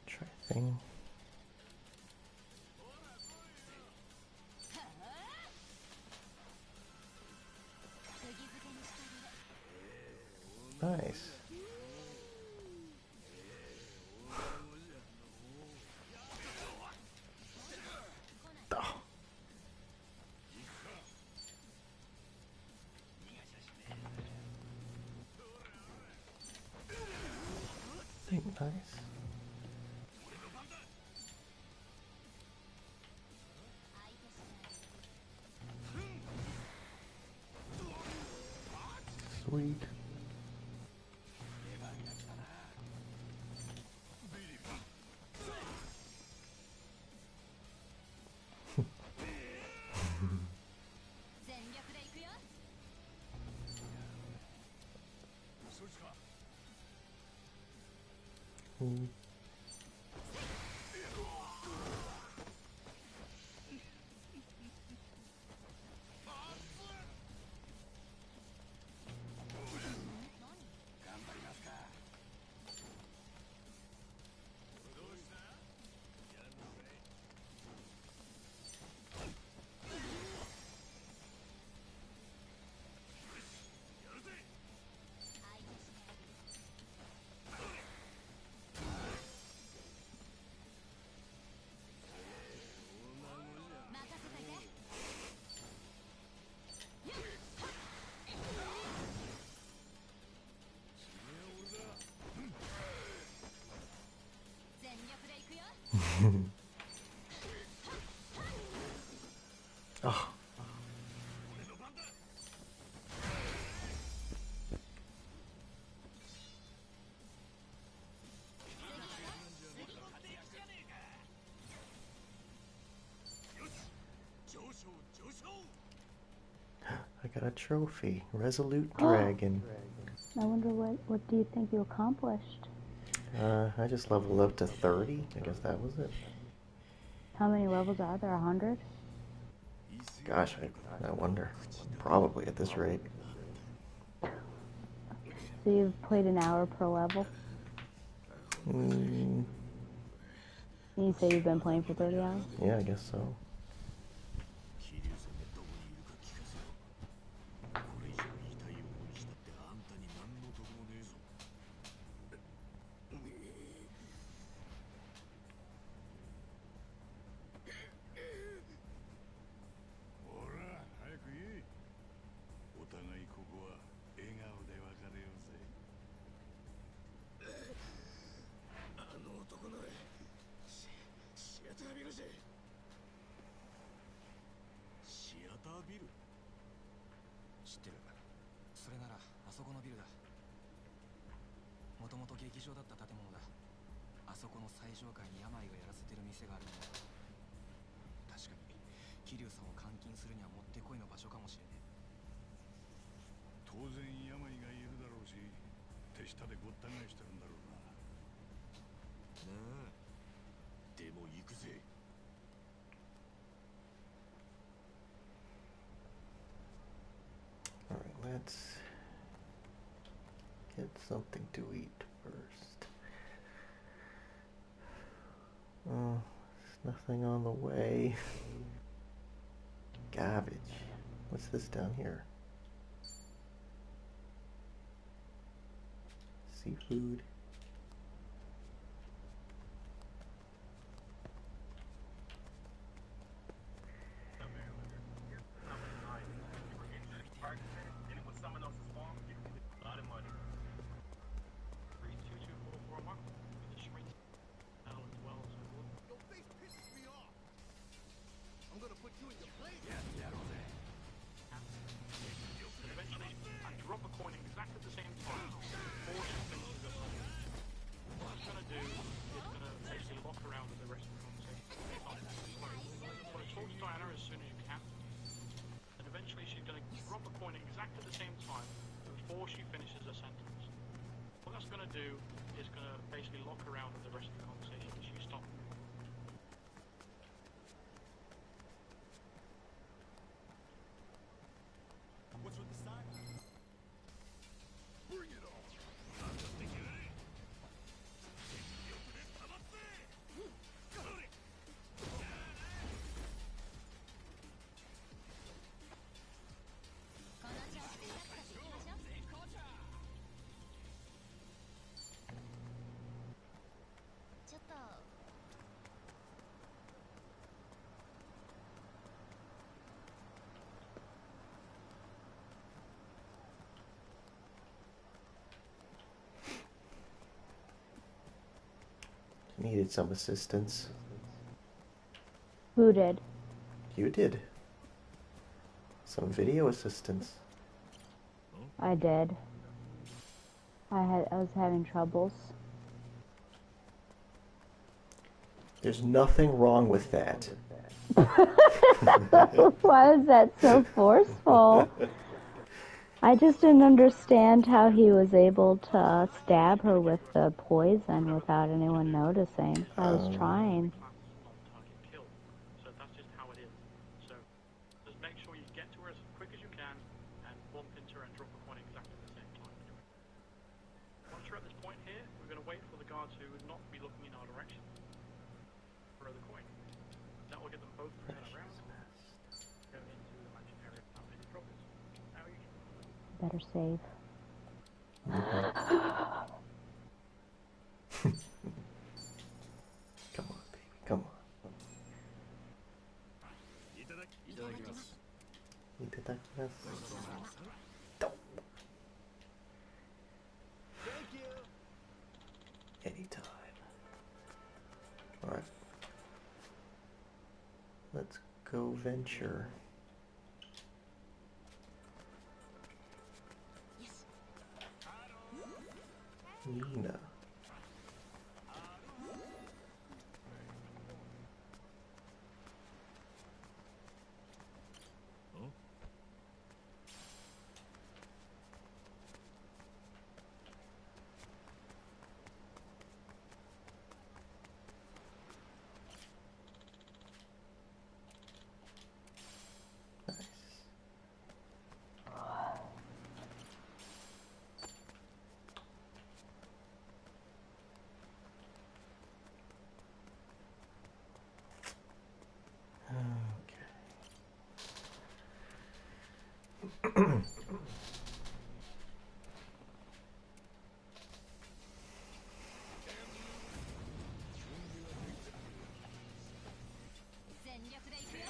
Try thing. Nice. Oh. Nice. Sweet. Mm. Oh. I got a trophy. Resolute Dragon. I wonder what do you think you accomplished? I just leveled up to 30. I guess that was it. How many levels are there? 100? Gosh, I wonder. Probably at this rate. So you've played an hour per level? Mm, And you say you've been playing for 30 hours? yeah, I guess so. Alright, let's get something to eat first. Oh, there's nothing on the way. Garbage. What's this down here? Seafood. Needed some assistance. Who did? You did. Some video assistance. I did. I was having troubles. There's nothing wrong with that. Why is that so forceful? I just didn't understand how he was able to stab her with the poison without anyone noticing. I was trying. On-target kill. So that's just how it is. So just make sure you get to her as quick as you can and bump into her and drop a coin exactly at the same time. Once you're at this point here, we're going to wait for the guards who would not be looking in our direction. Throw the coin. That will get them both to turn around. Go into the magic area without any troubles. Now you can. Better save. Come on, baby. Come on. いただきます。 Anytime. Alright. Let's go venture. Nina. Okay. 全力でいくよ。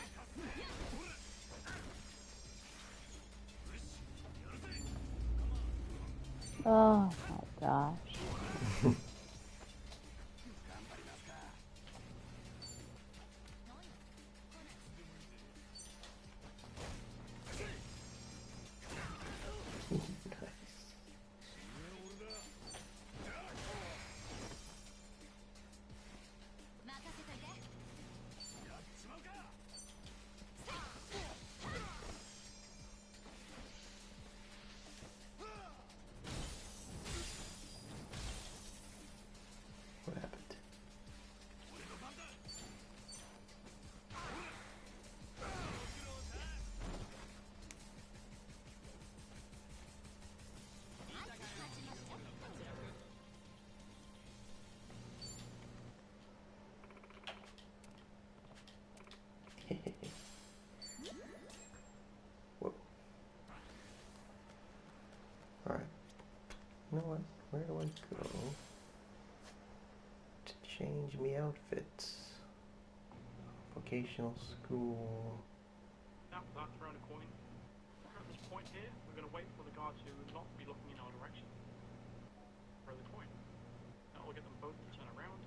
Oh my gosh. Nice. 任せといて。 What happened? Whoa. Alright. You know what? Where do I go to change me outfits? Vocational school. Now, without throwing a coin. At this point here, we're going to wait for the guards who would not be looking in our direction. Throw the coin. That will get them both to turn around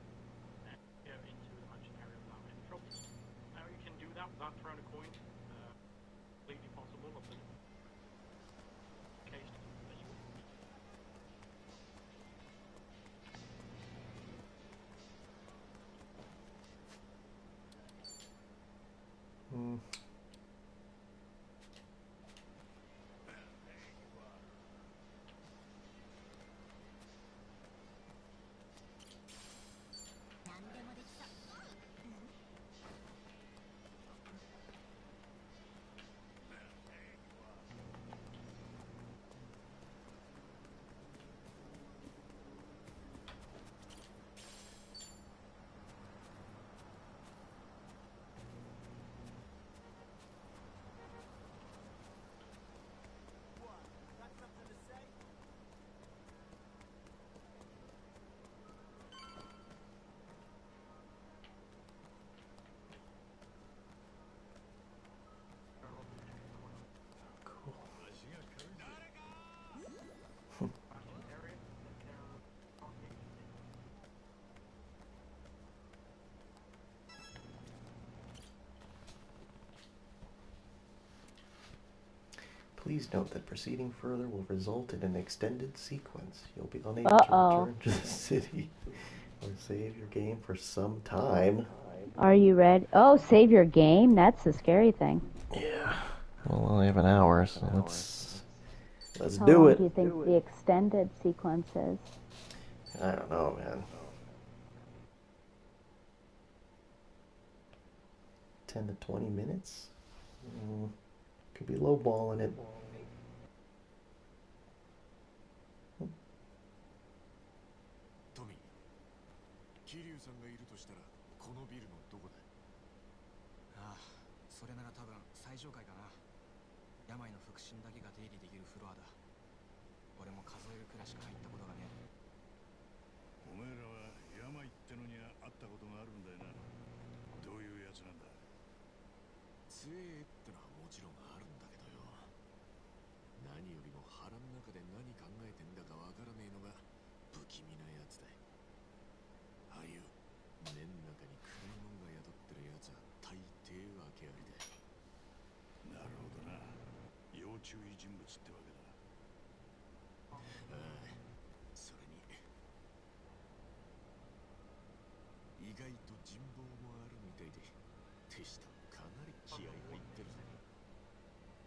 and go into the mansion area without any troubles. Now you can do that without throwing a coin. Completely possible of the case that you would. Hmm. Cool. Please note that proceeding further will result in an extended sequence. You'll be unable to return to the city or save your game for some time. Are you ready? Oh, save your game? That's the scary thing. Yeah. Well, we only have an hour, so let's Let's How do long it. do you think the extended sequence is? I don't know, man. 10 to 20 minutes? Could be lowballing it. トミー、桐生さんがいるとしたらこのビルのどこだ？ああ、それなら多分最上階かな。病の腹心だけが出入りできるフロアだ。俺も数えるくらいしか入ったことがねえ。お前らは病ってのには会ったことがあるんだよな。どういうやつなんだ？強えってのはもちろんあるんだけどよ。何よりも腹の中で何考えてんだかわからねえのが不気味なやつだ。ああいう根の中に暗いもんが宿ってるやつは大抵訳ありだ。なるほどな。要注意人物ってわけだ。ああ、それに意外と人望もあるみたいで、手下かなり気合入ってるぜ。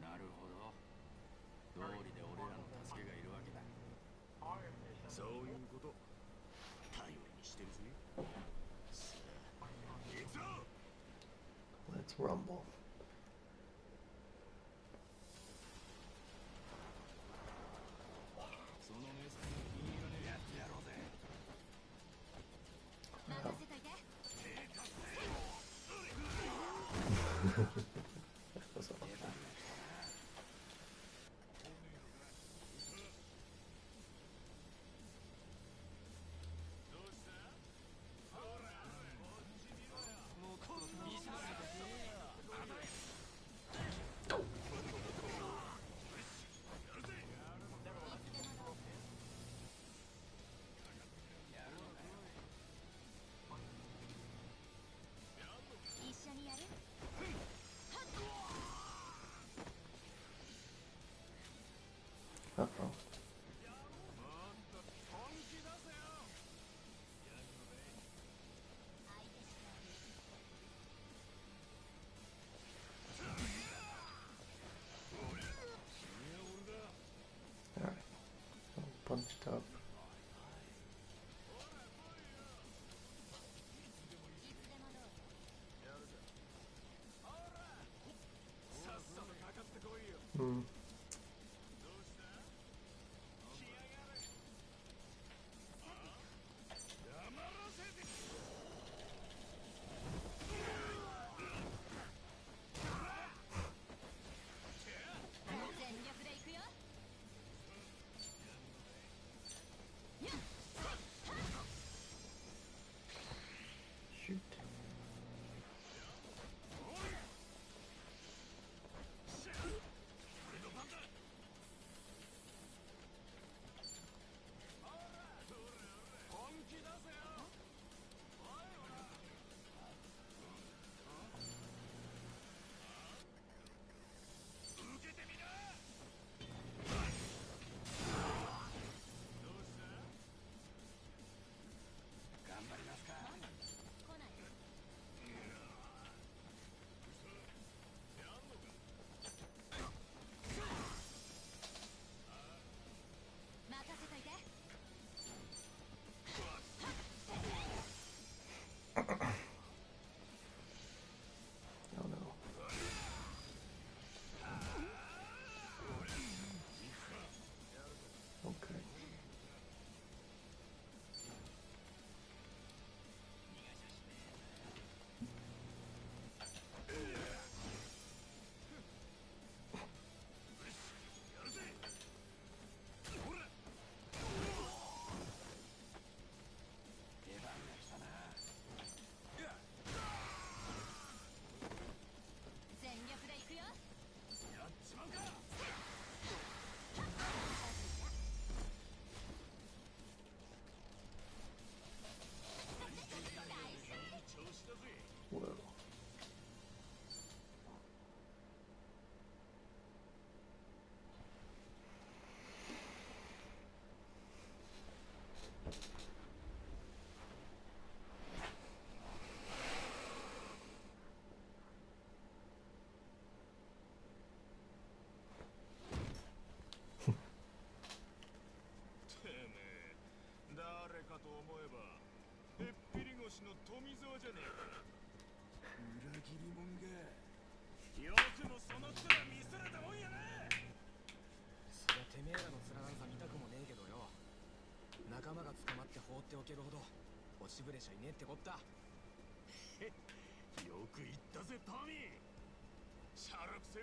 なるほど。道理で俺らの助けがいるわけだ。そういうこと。頼りにしてるぜ。さあ、行くぞ。 Let's rumble. その目線が気に入らねえ。やってやろうぜ。任せといて。 That's all. Uh-oh. Alright. Punched up. Hmm. じゃねえか。裏切り者が。よくもその面見せれたもんやな。そりゃてめえらの面なんか見たくもねえけどよ。仲間が捕まって放っておけるほど落ちぶれちゃいねえってこった。よく言ったぜトミー。シャラクセ、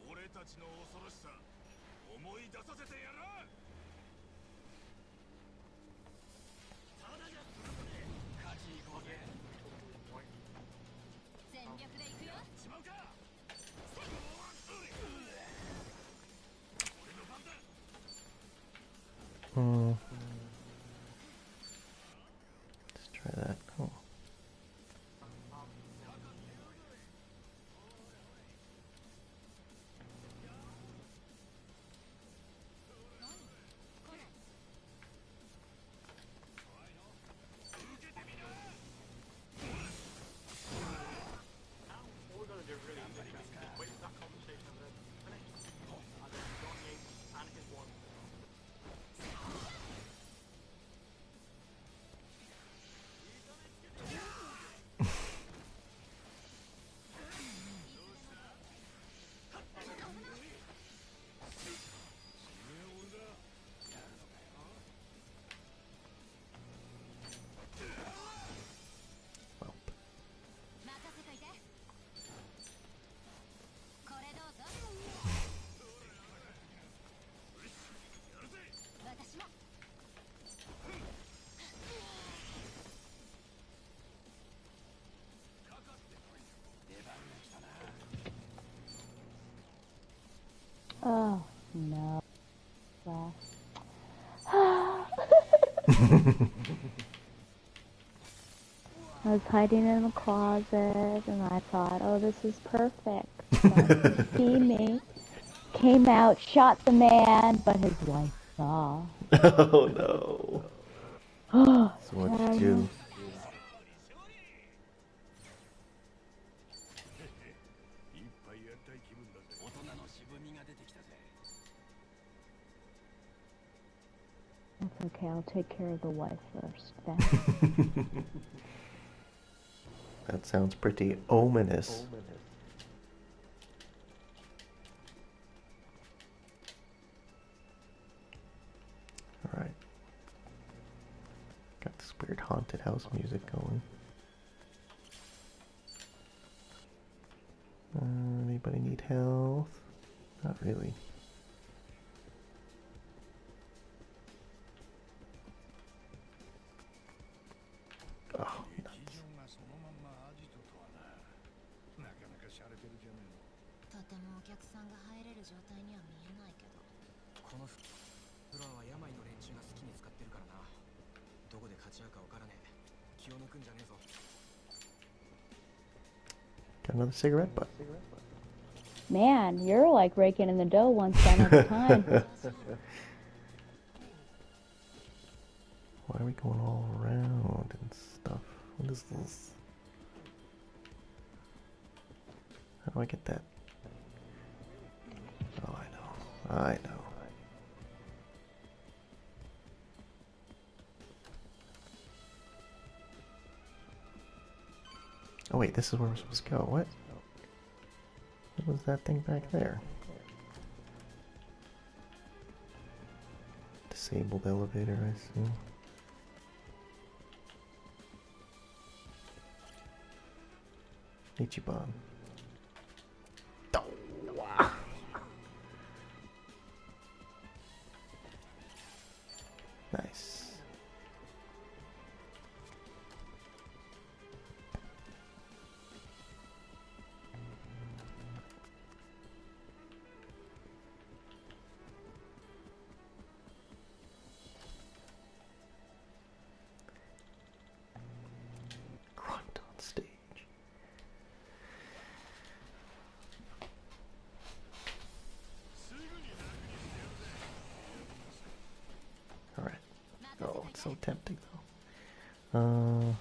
俺たちの恐ろしさ思い出させてやろう。ただじゃ済まねえ。勝ち行こうぜ。全力で行くよ。しまうか。俺の番だ。Let's try that. Oh. All we're gonna do really is wait for that conversation and then finish. And then John Yates and his one. Well, 任せといて。これどうぞ。私も。Oh, no. Well. I was hiding in the closet and I thought, oh, this is perfect. Don't see me. Came out, shot the man, but his wife saw. oh no. Oh, So what did you do? いっぱいやりたい気分だぜ。大人の渋みが出てきたぜ。 That's okay, I'll take care of the wife first, then. That sounds pretty ominous. Alright. Got this weird haunted house music going. Anybody need health? Not really. Oh, 劇 nuts. 場がそのまんまアジトとはな。なかなか洒落てるじゃねえの。とてもお客さんが入れる状態には見えないけど。このフロアは病の連中が好きに使ってるからな。どこで勝ち合うかわからねえ。気を抜くんじゃねえぞ。 Got another cigarette butt. Man, you're like raking in the dough one cent at a time. Why are we going all around and stuff? What is this? How do I get that? Oh, I know. I know. Oh wait, this is where we're supposed to go. What? What was that thing back there? Disabled elevator, I see. Ichiban. Nice. Grunt on stage. Alright. Oh, it's so tempting though.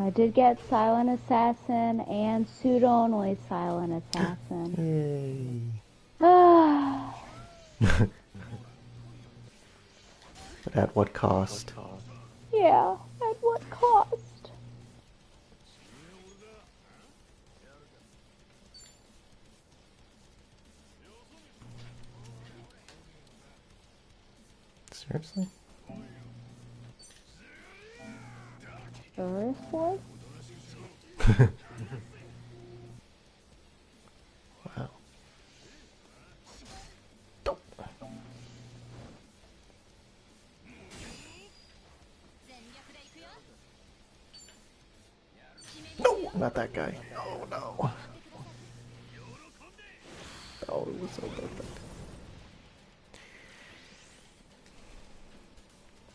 I did get Silent Assassin and Pseudo Noise Silent Assassin. Yay. Ah, But at what cost? yeah, at what cost? Seriously? Seriously? Wow. No, not that guy. Oh no. Oh, it was so perfect.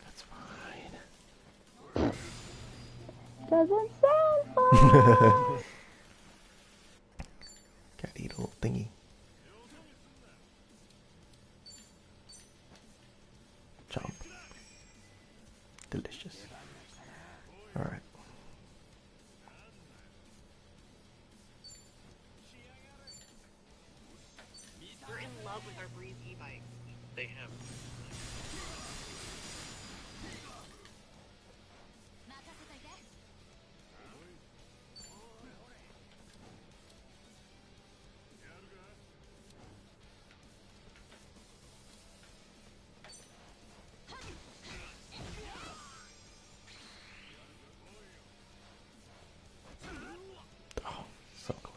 That's fine. Doesn't sound fun. Cat eat a little thingy. Chomp. Delicious. Alright. We're in love with our Breeze e-bike. They have. Oh, so close.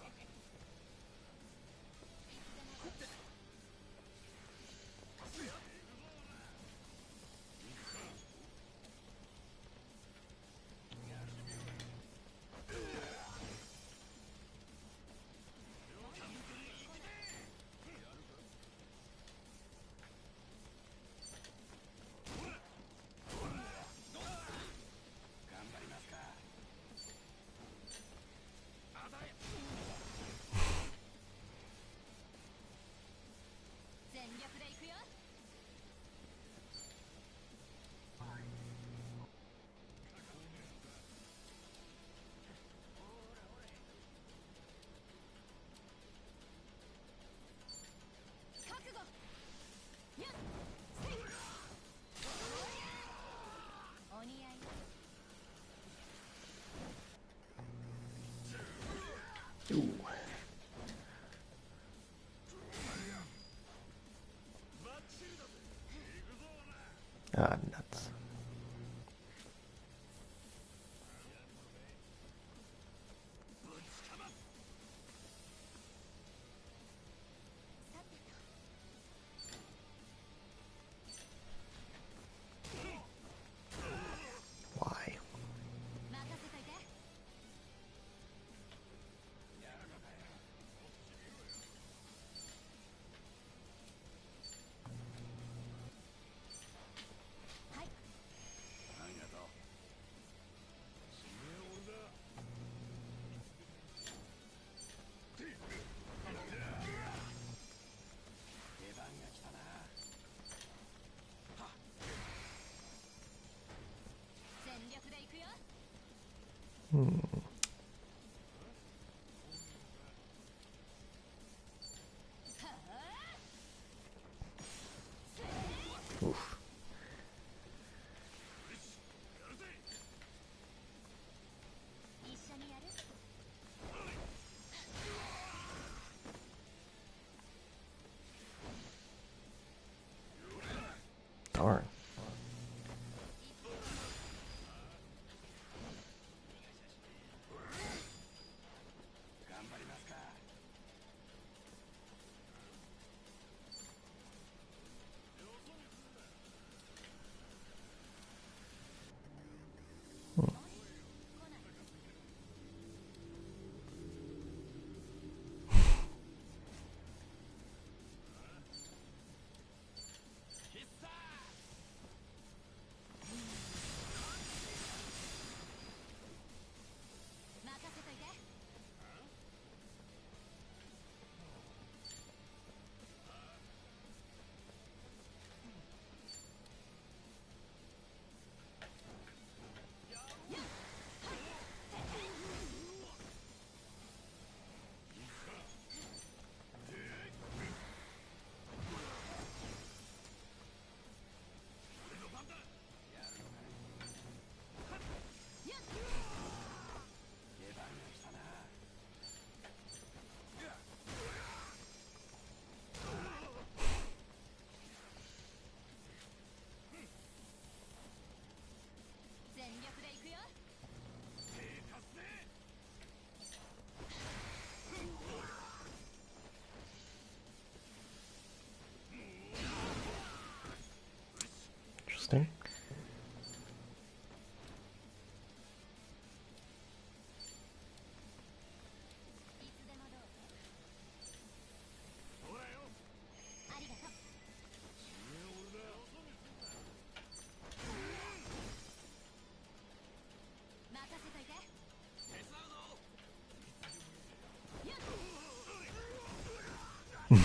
Ooh. Ah, nuts. Why? Hmm. Oof. Darn. All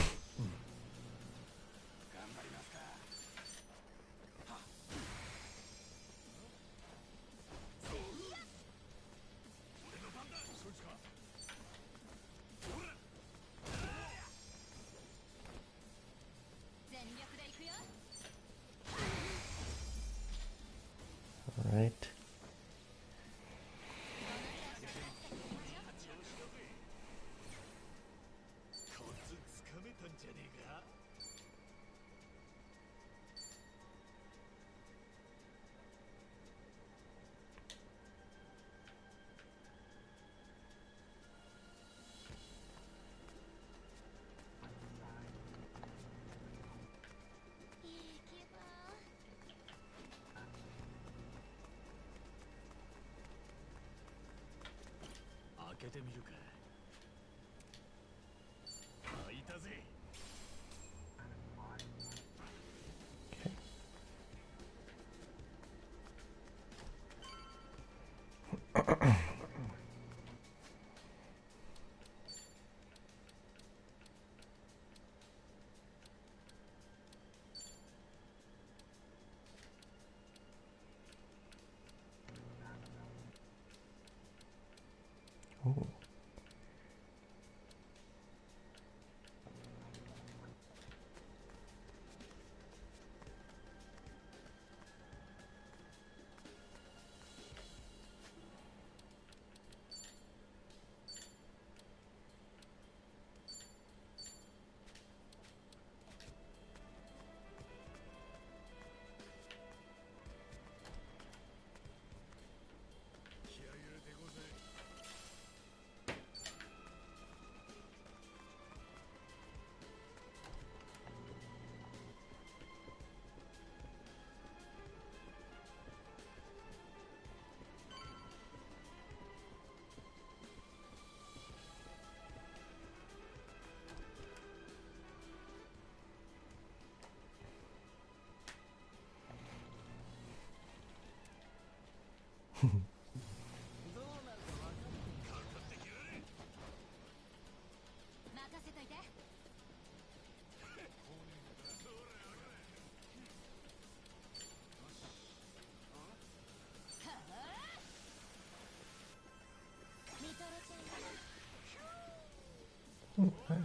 right. Ooh. Ooh, nice.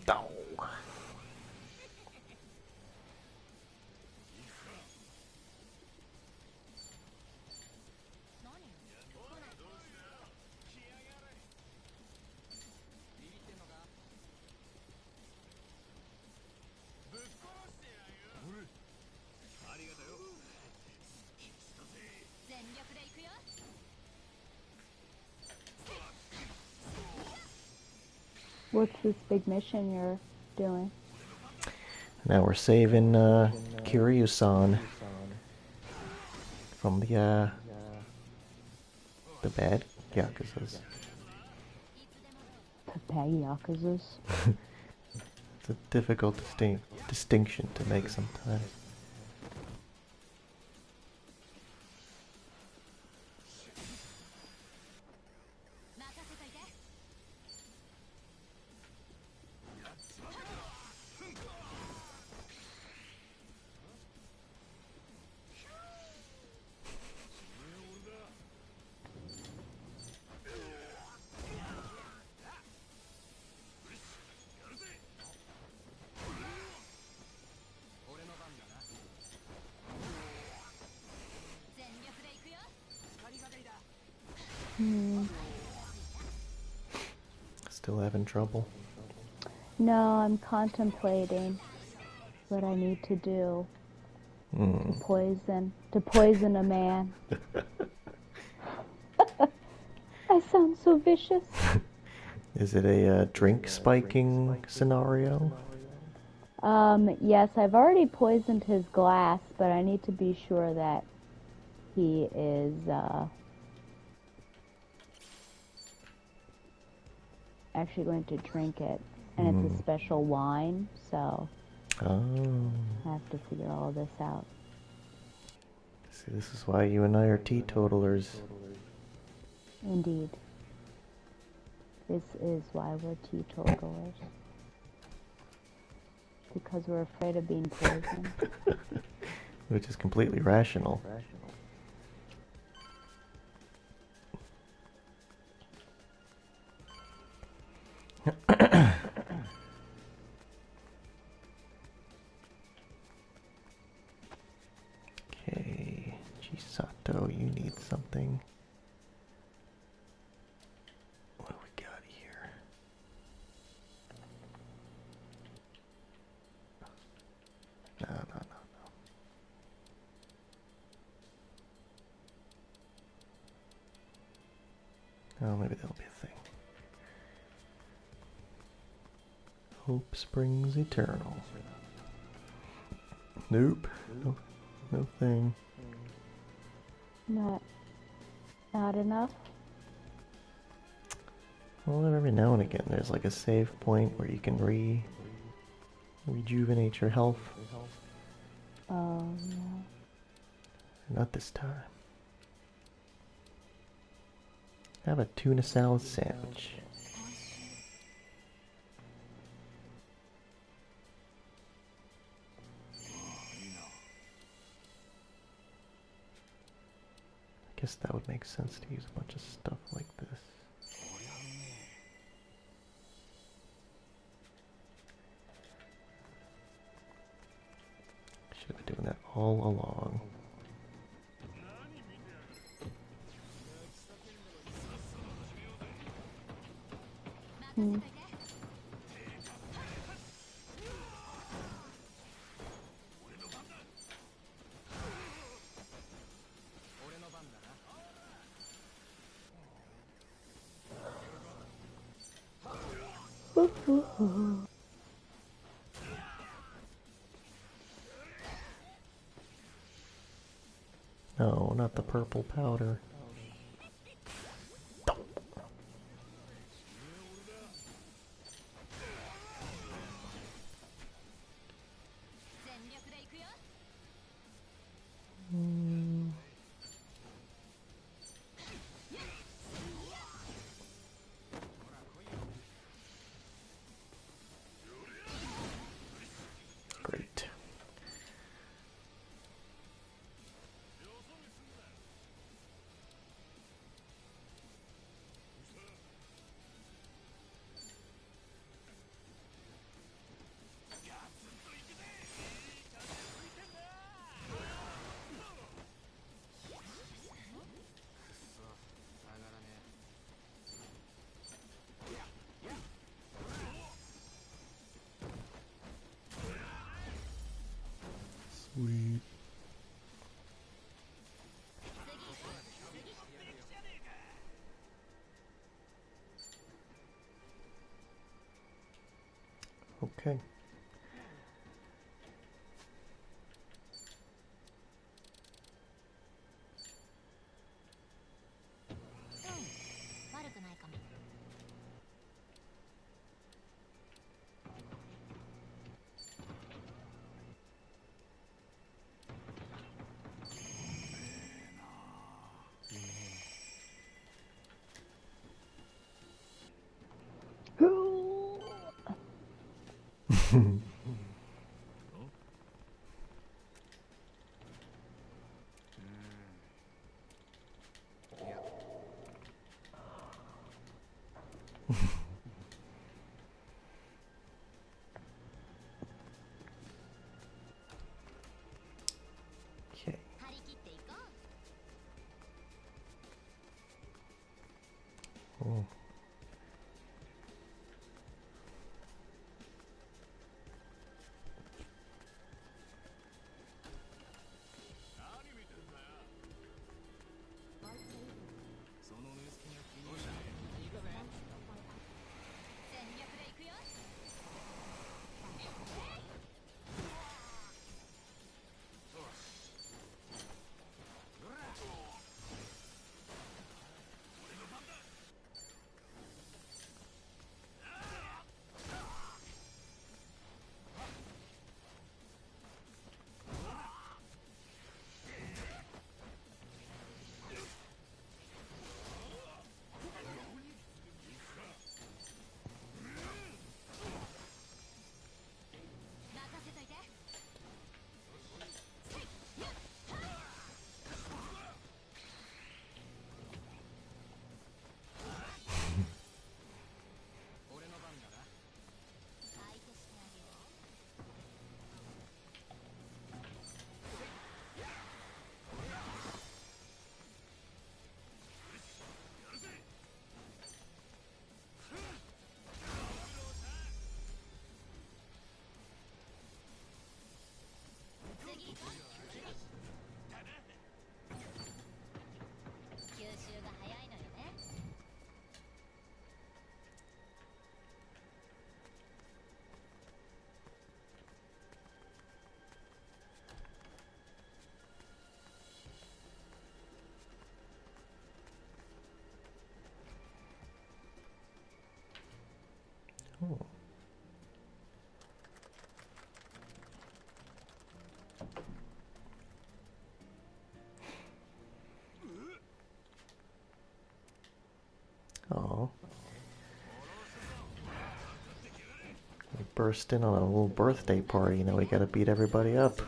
Dow. What's this big mission you're doing? Now we're saving Kiryu-san from the bad Yakuzas. The bad Yakuzas? It's a difficult distinction to make sometimes. Still having trouble? No, I'm contemplating. what I need to do. Hmm. To poison a man. I sound so vicious. Is it a drink spiking scenario? Yes, I've already poisoned his glass, but I need to be sure that he is, actually going to drink it. And it's a special wine, so Oh. I have to figure all this out. See, this is why you and I are teetotalers. Indeed. This is why we're teetotalers. Because we're afraid of being poisoned. Which is completely rational. Okay, Chisato, you need something. What do we got here? No. Oh, maybe that'll be a thing. Hope springs eternal. Nope. No thing. Not enough? Well, every now and again there's like a save point where you can rejuvenate your health. Oh, no. Not this time. Have a tuna salad sandwich. I guess that would make sense to use a bunch of stuff like this. Should have been doing that all along. No, not the purple powder. Great. Sweet. Okay. Okay. Oh. Oh. We burst in on a little birthday party, now we gotta beat everybody up.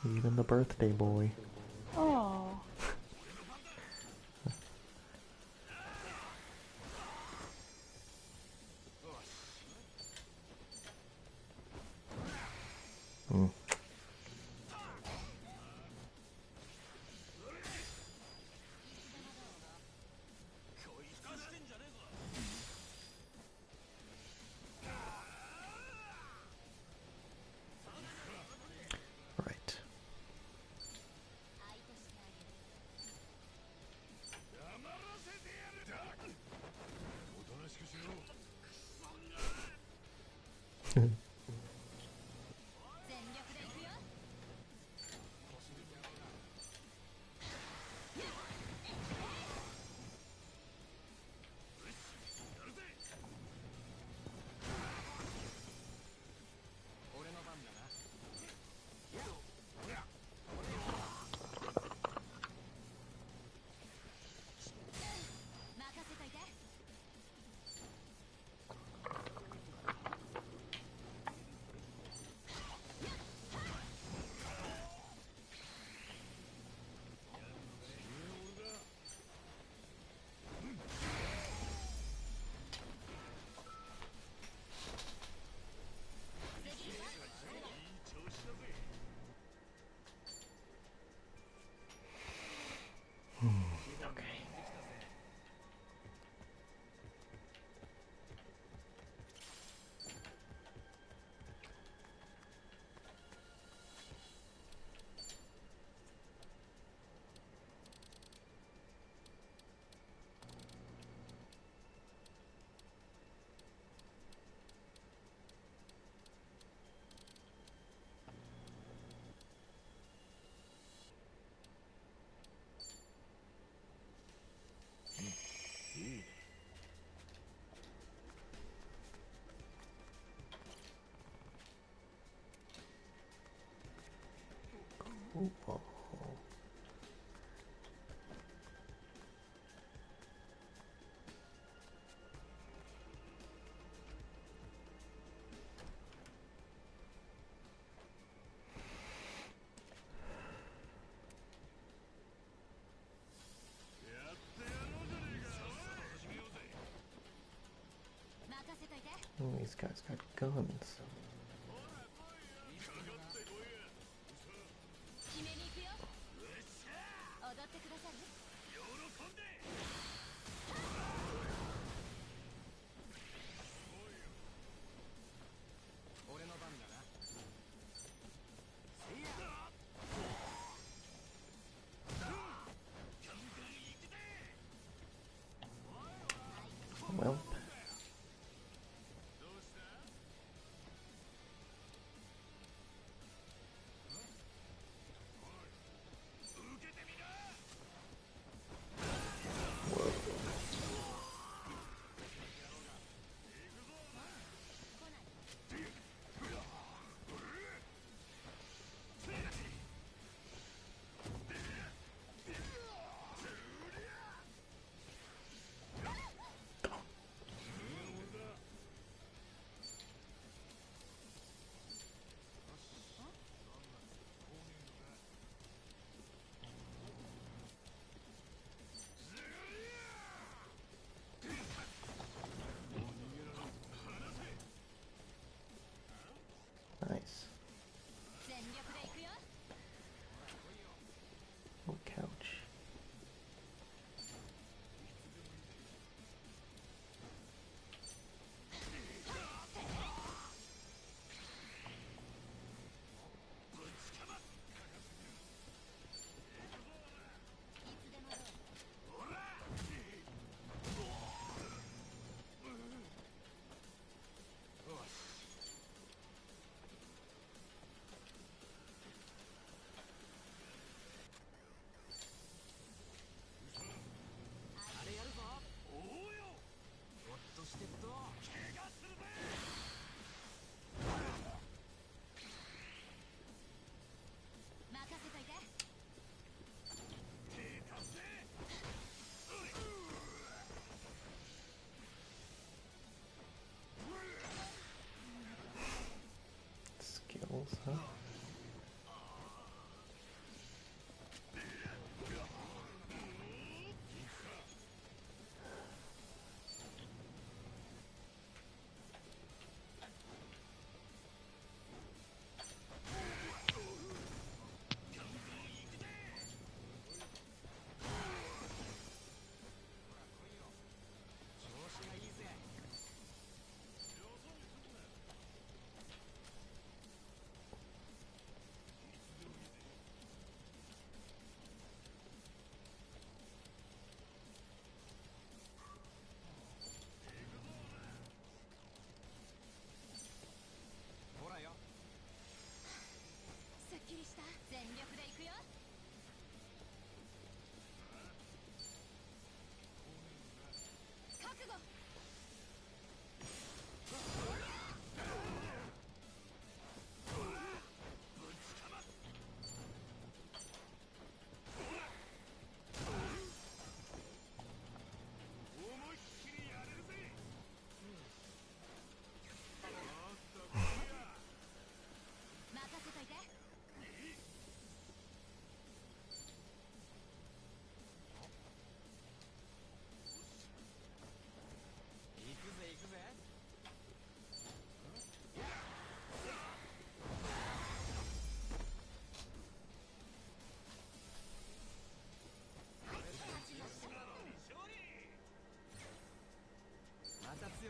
Even the birthday boy. Oh. Hmm. Right. 愛としてあげる。黙らせてやるだ。おとなしくしろ。全力でいくよ。俺の番だな。任せといて。Okay. Oh. Oh, these guys got guns. 決めに行くよ。踊ってくださる？俺の番だな。 Well.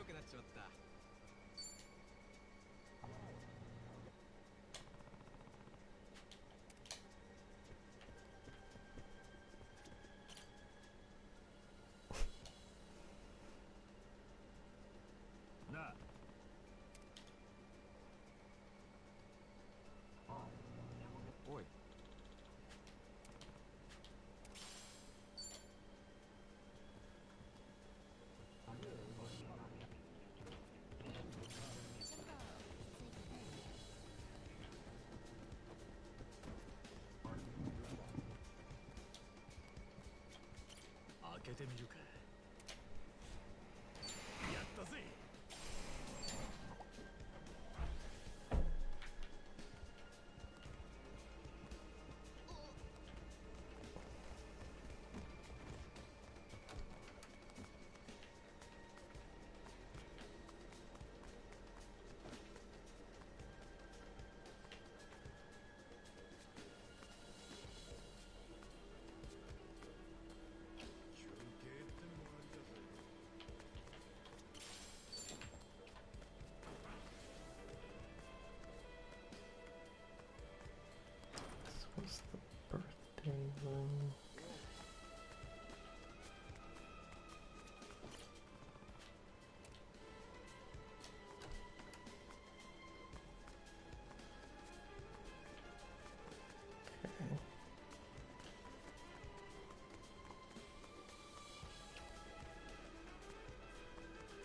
強くなっちまった。なあ、おい。開けてみるか。やったぜ。休憩ってのもありだぜ。This was the birthday room.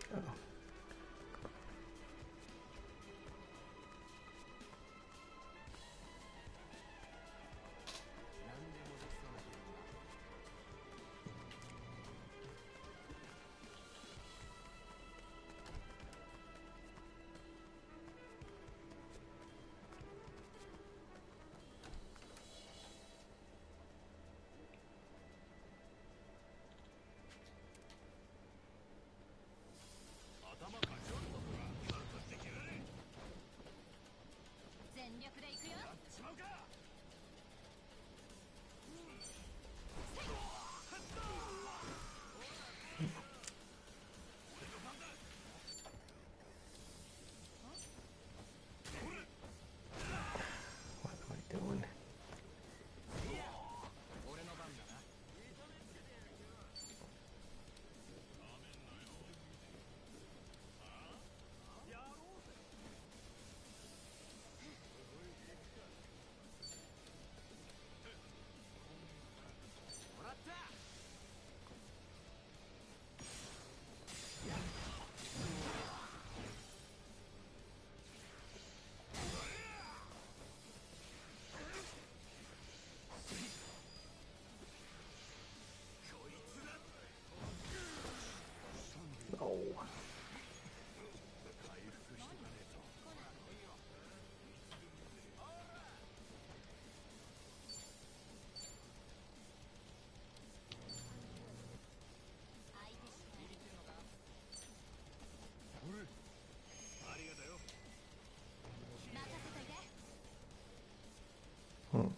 Okay. Oh. What am I doing? No. Hmm.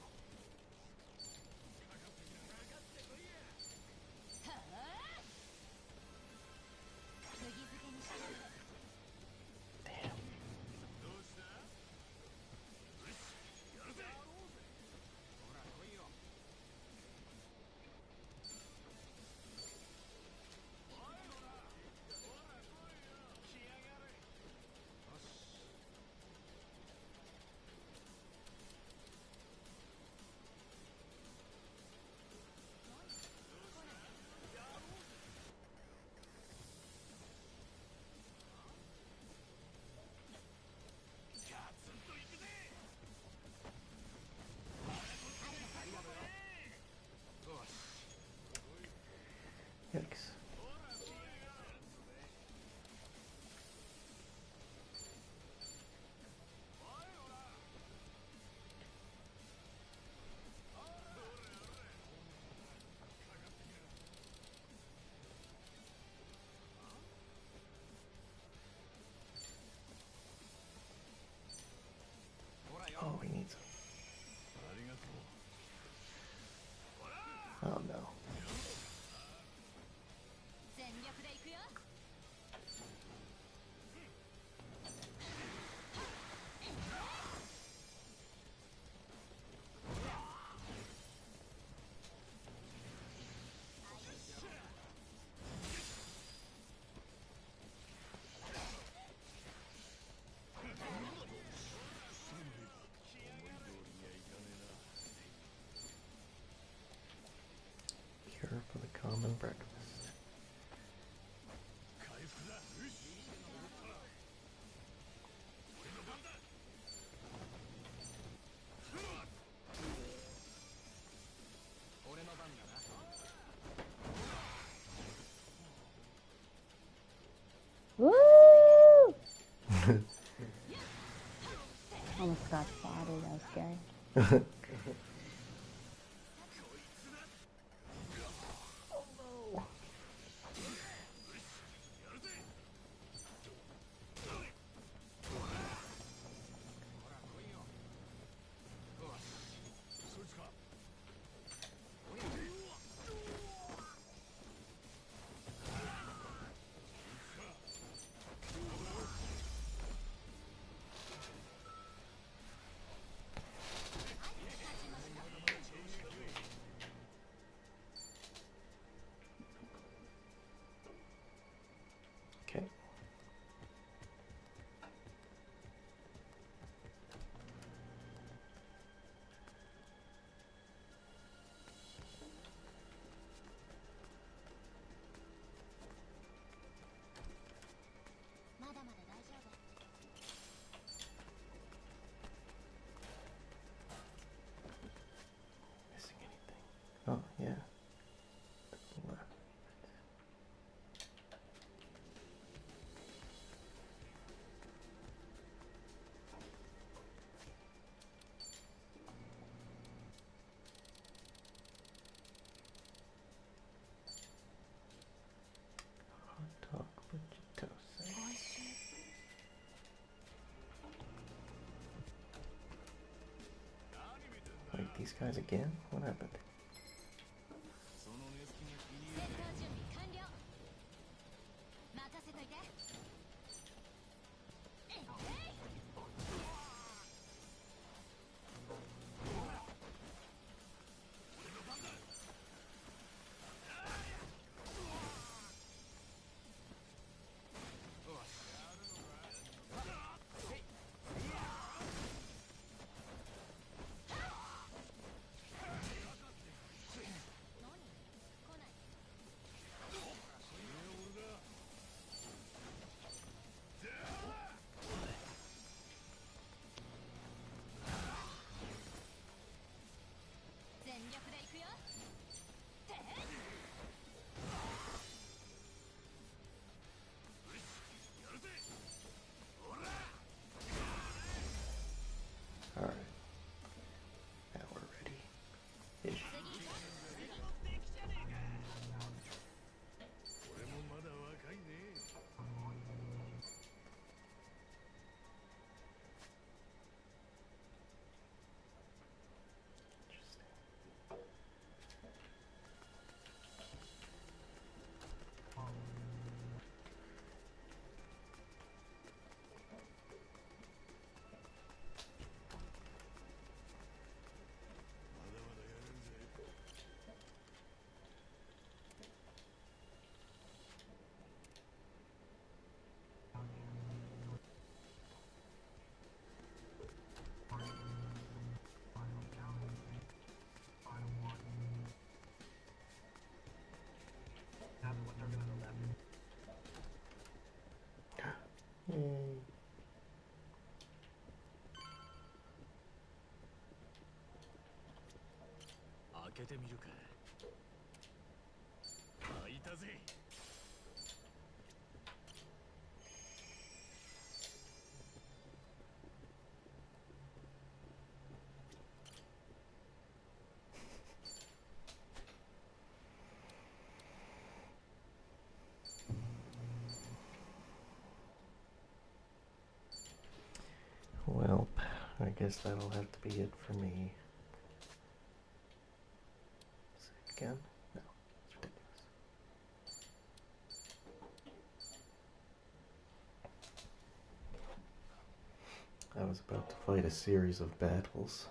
Almost got spotted. That was scary. Okay. Missing anything? Oh, yeah. Left. Hot dog Fujitose. Wait, these guys again? What happened? その目つきが気にセ入るッター準備完了。任せといて。全力で行くよ。てっ。 Alright. Now we're ready. Ish. 俺もまだ若いね。 Yay. 開けてみるか。開いたぜ。 Well, I guess that'll have to be it for me. Save again? No, it's ridiculous. I was about to fight a series of battles.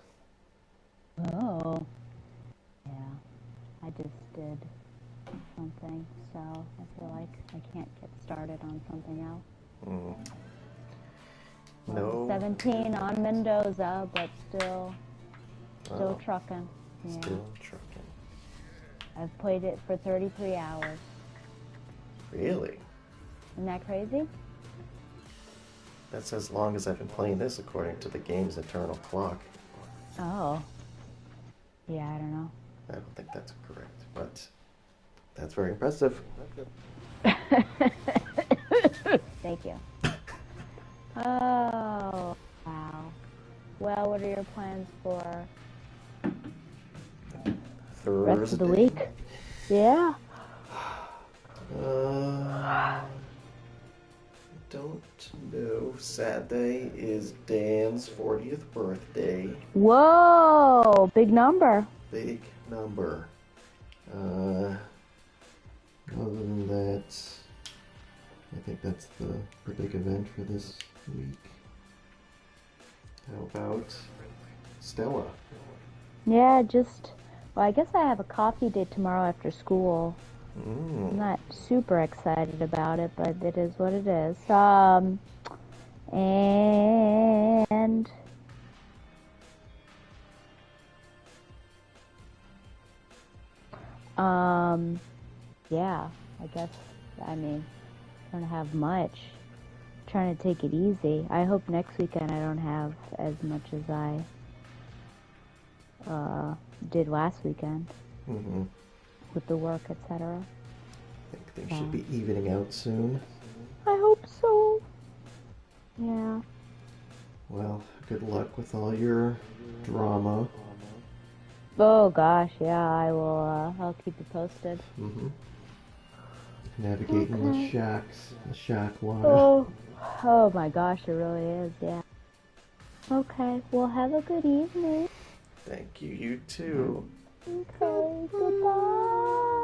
Oh. Yeah. I just did something, so I feel like I can't get started on something else. Mm. No. 17 on Mendoza, but still Oh, trucking. Yeah. still trucking. I've played it for 33 hours. Really? Isn't that crazy? That's as long as I've been playing this according to the game's internal clock. Oh. Yeah, I don't know. I don't think that's correct, but that's very impressive. Thank you. Oh, wow. your plans for Thursday. rest of the week? Yeah. I don't know. Saturday is Dan's 40th birthday. Whoa, big number. Big number. Other than that, I think that's the big event for this week. How about Stella? Yeah, well, I guess I have a coffee date tomorrow after school. I'm not super excited about it, but it is what it is. And yeah, I guess, I mean, I don't have much. Trying to take it easy. I hope next weekend I don't have as much as I did last weekend with the work, etc. I think things should be evening out soon. I hope so. Yeah. Well, good luck with all your drama. Oh gosh, yeah, I will, I'll keep you posted. Navigating the shack life. Oh my gosh, it really is, yeah. Okay, well, have a good evening. Thank you, you too. Okay, goodbye.